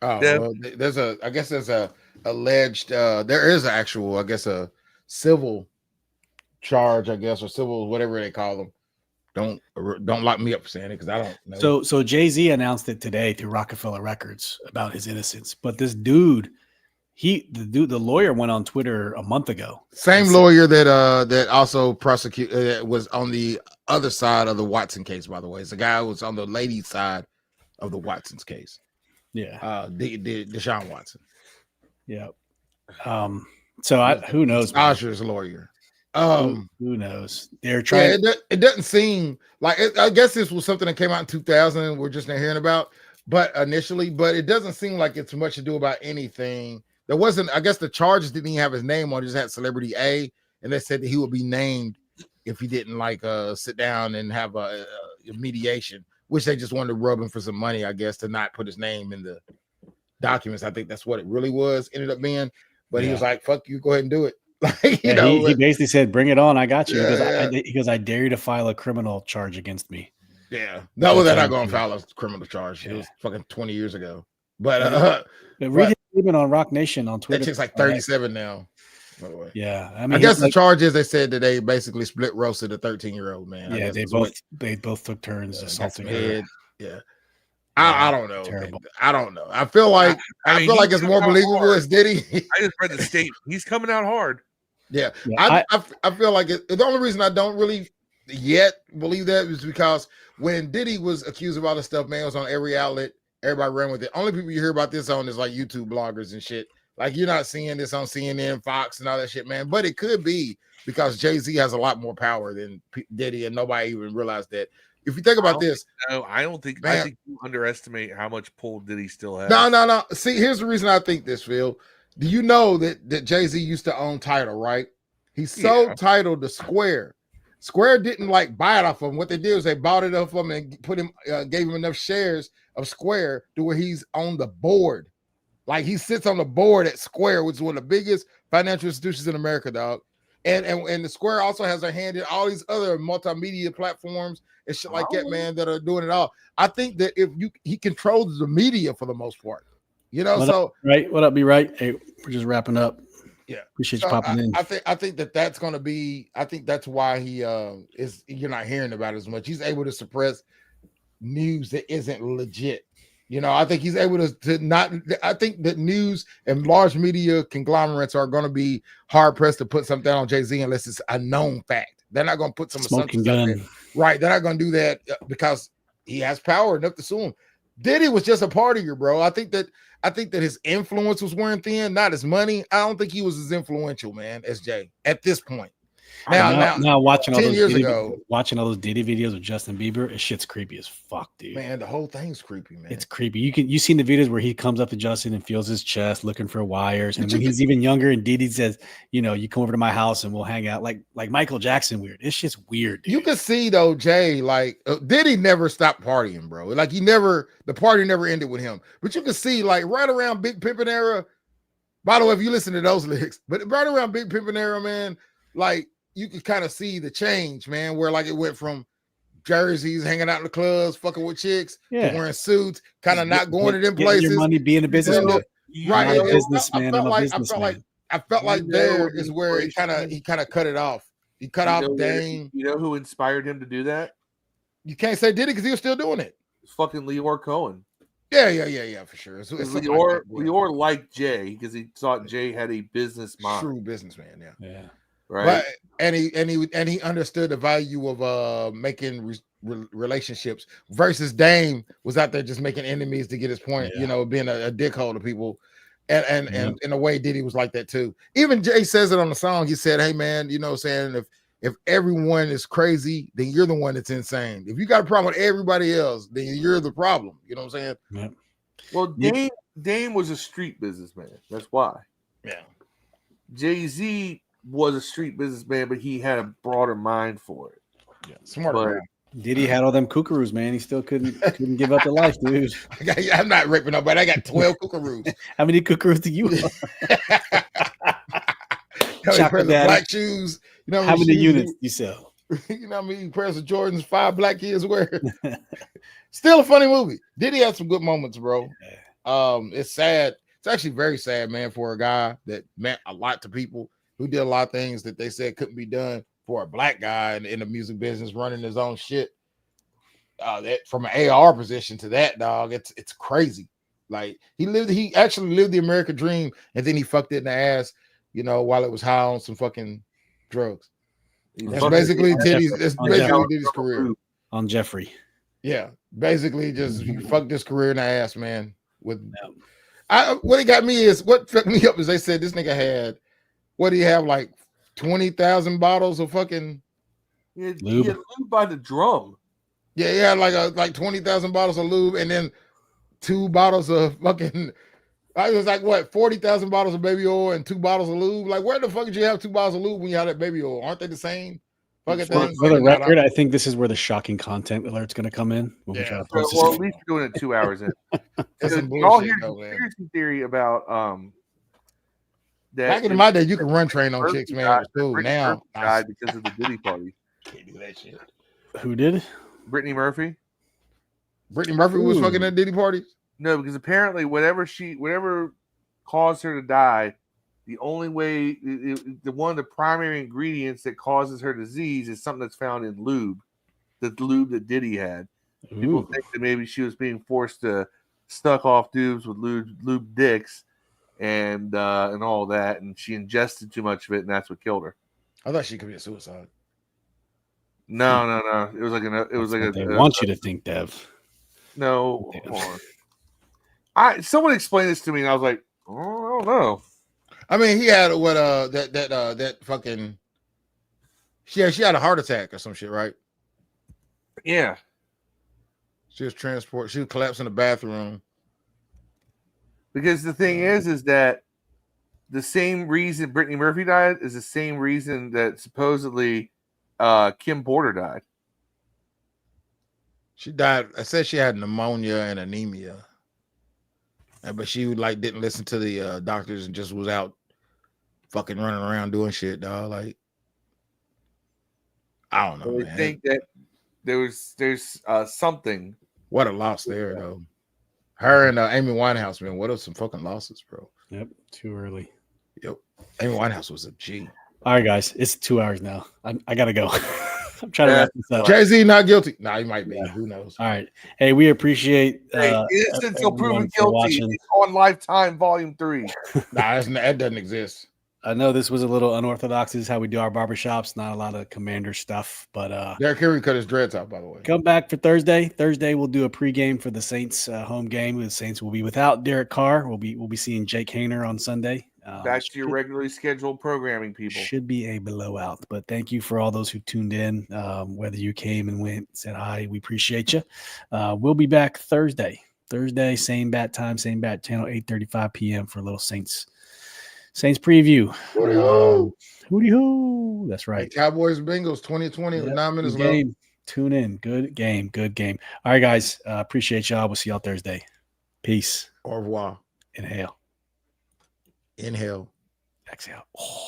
Oh, well, there's a alleged, there is actual, I guess, a civil charge, I guess, or civil, whatever they call them. Don't lock me up for saying it because I don't know. So Jay-Z announced it today through Rockefeller Records about his innocence. But this dude, the lawyer went on Twitter a month ago. Same lawyer that also was on the other side of the Watson case, by the way. It's the guy who was on the lady's side of the Watson's case. Yeah. Deshaun Watson. Yeah. So who knows? Usher's lawyer. Who knows? They're trying. Yeah, it doesn't seem like I guess this was something that came out in 2000. We're just not hearing about, but it doesn't seem like it's much to do about anything. There wasn't. I guess the charges didn't even have his name on. It just had Celebrity A, and they said that he would be named if he didn't sit down and have a mediation, which they just wanted to rub him for some money, I guess, to not put his name in the documents. I think that's what it really ended up being. But he was like, "Fuck you, go ahead and do it." He basically said, "Bring it on, I got you." He goes, I dare you to file a criminal charge against me. Yeah, no, they're not going to file a criminal charge. It was fucking 20 years ago. But read his statement on Rock Nation on Twitter. That chick's like 37 now. By the way, yeah, I guess the charge is they said that they basically split roasted a 13-year-old man. Yeah, they both took turns assaulting her. Yeah. I don't know. Terrible. I don't know. I feel like it's more believable as Diddy. I just read the statement. He's coming out hard. Yeah, Yeah, I feel like the only reason I don't really yet believe that is because when Diddy was accused of all this stuff, man, it was on every outlet. Everybody ran with it. Only people you hear about this on is like YouTube bloggers and shit. Like you're not seeing this on CNN, Fox, and all that shit, man. But it could be because Jay-Z has a lot more power than Diddy, and nobody even realized that. If you think about this, no, I don't think. man, I think you underestimate how much pull Diddy still has. no. See, here's the reason I think this, Phil. Do you know that Jay-Z used to own Tidal, right? He sold Tidal to Square. Square didn't like buy it off of him. What they did was they bought it off of him and gave him enough shares of Square to where he's on the board. Like he sits on the board at Square, which is one of the biggest financial institutions in America, dog. And the Square also has a hand in all these other multimedia platforms and shit like that, man, that are doing it all. I think that he controls the media for the most part, you know. What up, be right? Hey, we're just wrapping up. Yeah, appreciate you popping in. I think that's going to be. I think that's why he is. You're not hearing about it as much. He's able to suppress news that isn't legit. You know, I think he's able to not. I think that news and large media conglomerates are going to be hard pressed to put something on Jay-Z unless it's a known fact. They're not going to put some smoking gun. Right? They're not going to do that because he has power enough to sue him. Diddy was just a partier, bro. I think that his influence was wearing thin, not his money. I don't think he was as influential, man, as Jay at this point. Now watching all 10 those years Diddy, ago, watching all those Diddy videos of Justin Bieber, it shit's creepy as fuck, dude. Man, the whole thing's creepy, man. It's creepy. You seen the videos where he comes up to Justin and feels his chest looking for wires, and when he's even younger, and Diddy says, you know, you come over to my house and we'll hang out like Michael Jackson weird. It's just weird, dude. You can see though, Jay, like Diddy never stopped partying, bro. Like the party never ended with him. But you can see like right around Big Pimpin' era. By the way, if you listen to those lyrics, but right around Big Pimpin' era, man, like you can kind of see the change, man, where like it went from jerseys, hanging out in the clubs, fucking with chicks, to wearing suits, kind of not going to them places. Your money, being a businessman. Right. I'm a businessman. I felt like there is where he kind of cut it off. He cut off Dame. You know who inspired him to do that? You can't say did it because he was still doing it. It's fucking Leor Cohen. Yeah, for sure. It's Leor liked Jay because he thought Jay had a business mind. True businessman, yeah. Right. But, and he understood the value of making relationships versus Dame was out there just making enemies to get his point, you know, being a dickhole to people. And in a way, Diddy was like that too. Even Jay says it on the song. He said, hey man, you know what I'm saying? If everyone is crazy, then you're the one that's insane. If you got a problem with everybody else, then you're the problem. You know what I'm saying? Yep. Well, Dame was a street businessman. That's why. Yeah. Jay-Z was a street businessman, but he had a broader mind for it. Yeah, smarter. Diddy had all them kookaroos, man. He still couldn't give up the life, dude. I'm not raping nobody. I got 12 kookaroos. How many kookaroos do you have? Black shoes. You know how many units you sell? You know how many pairs of Jordans 5 black kids wear? Still a funny movie. Diddy had some good moments, bro. It's sad. It's actually very sad, man, for a guy that meant a lot to people, who did a lot of things that they said couldn't be done, for a black guy in the music business running his own shit. That from an AR position to that, dog, it's crazy. Like he actually lived the American dream, and then he fucked it in the ass, you know, while it was high on some fucking drugs. That's basically Diddy's career. On Jeffrey. Yeah, basically just he fucked his career in the ass, man. What it got me is, what fucked me up is they said this nigga had, what do you have, like 20,000 bottles of fucking lube? He had lube by the drum. Yeah, he had like 20,000 bottles of lube, and then 2 bottles of fucking. I was like, what, 40,000 bottles of baby oil and 2 bottles of lube? Like, where the fuck did you have 2 bottles of lube when you had that baby oil? Aren't they the same fucking thing? For the record, I think this is where the shocking content alert's going to come in. Well, at least we're doing it 2 hours in. All here's a conspiracy theory about that. Back in my day, you can run train on chicks, man. Now died because of the Diddy party. Can't do that shit. Who did? Brittany Murphy. Brittany Murphy was fucking at Diddy parties? No, because apparently whatever caused her to die, the only way, one of the primary ingredients that causes her disease is something that's found in lube, the lube that Diddy had. People think that maybe she was being forced to suck off dudes with lube dicks, and all that, and she ingested too much of it, and that's what killed her. I thought she committed suicide. No. It was like they want you to think, Dev. No, hold on. Someone explained this to me, and I was like, oh, I don't know. I mean, he had that fucking. She had a heart attack or some shit, right? Yeah. She was transported. She was collapsed in the bathroom. Because the thing is that the same reason Brittany Murphy died is the same reason that supposedly Kim Porter died. She died. I said she had pneumonia and anemia, but she didn't listen to the doctors and just was out fucking running around doing shit, dog. Like, I don't know, I man. think that there's something. What a loss there, though. Her and Amy Winehouse, man. What are some fucking losses, bro? Yep, too early. Yep. Amy Winehouse was a G. All right, guys, it's 2 hours now. I gotta go. I'm trying to wrap this up. Jay-Z not guilty. Nah, he might be. Who knows? All right. Hey, we appreciate innocent until proven for guilty on Lifetime Volume 3. Nah, that doesn't exist. I know this was a little unorthodox. This is how we do our barbershops. Not a lot of Commander stuff, but Derrick Henry cut his dreads out, by the way. Come back for Thursday. Thursday we'll do a pregame for the Saints home game. The Saints will be without Derek Carr. We'll be seeing Jake Hayner on Sunday. Back to your regularly scheduled programming, people. Should be a blowout. But thank you for all those who tuned in. Whether you came and went, said hi, we appreciate you. We'll be back Thursday. Same bat time, same bat channel, 8:35 p.m. for a little Saints preview. Hooty hoo. That's right. Cowboys Bengals 2020 with 9 minutes left. Tune in. Good game. All right, guys. Appreciate y'all. We'll see y'all Thursday. Peace. Au revoir. Inhale. Exhale. Oh.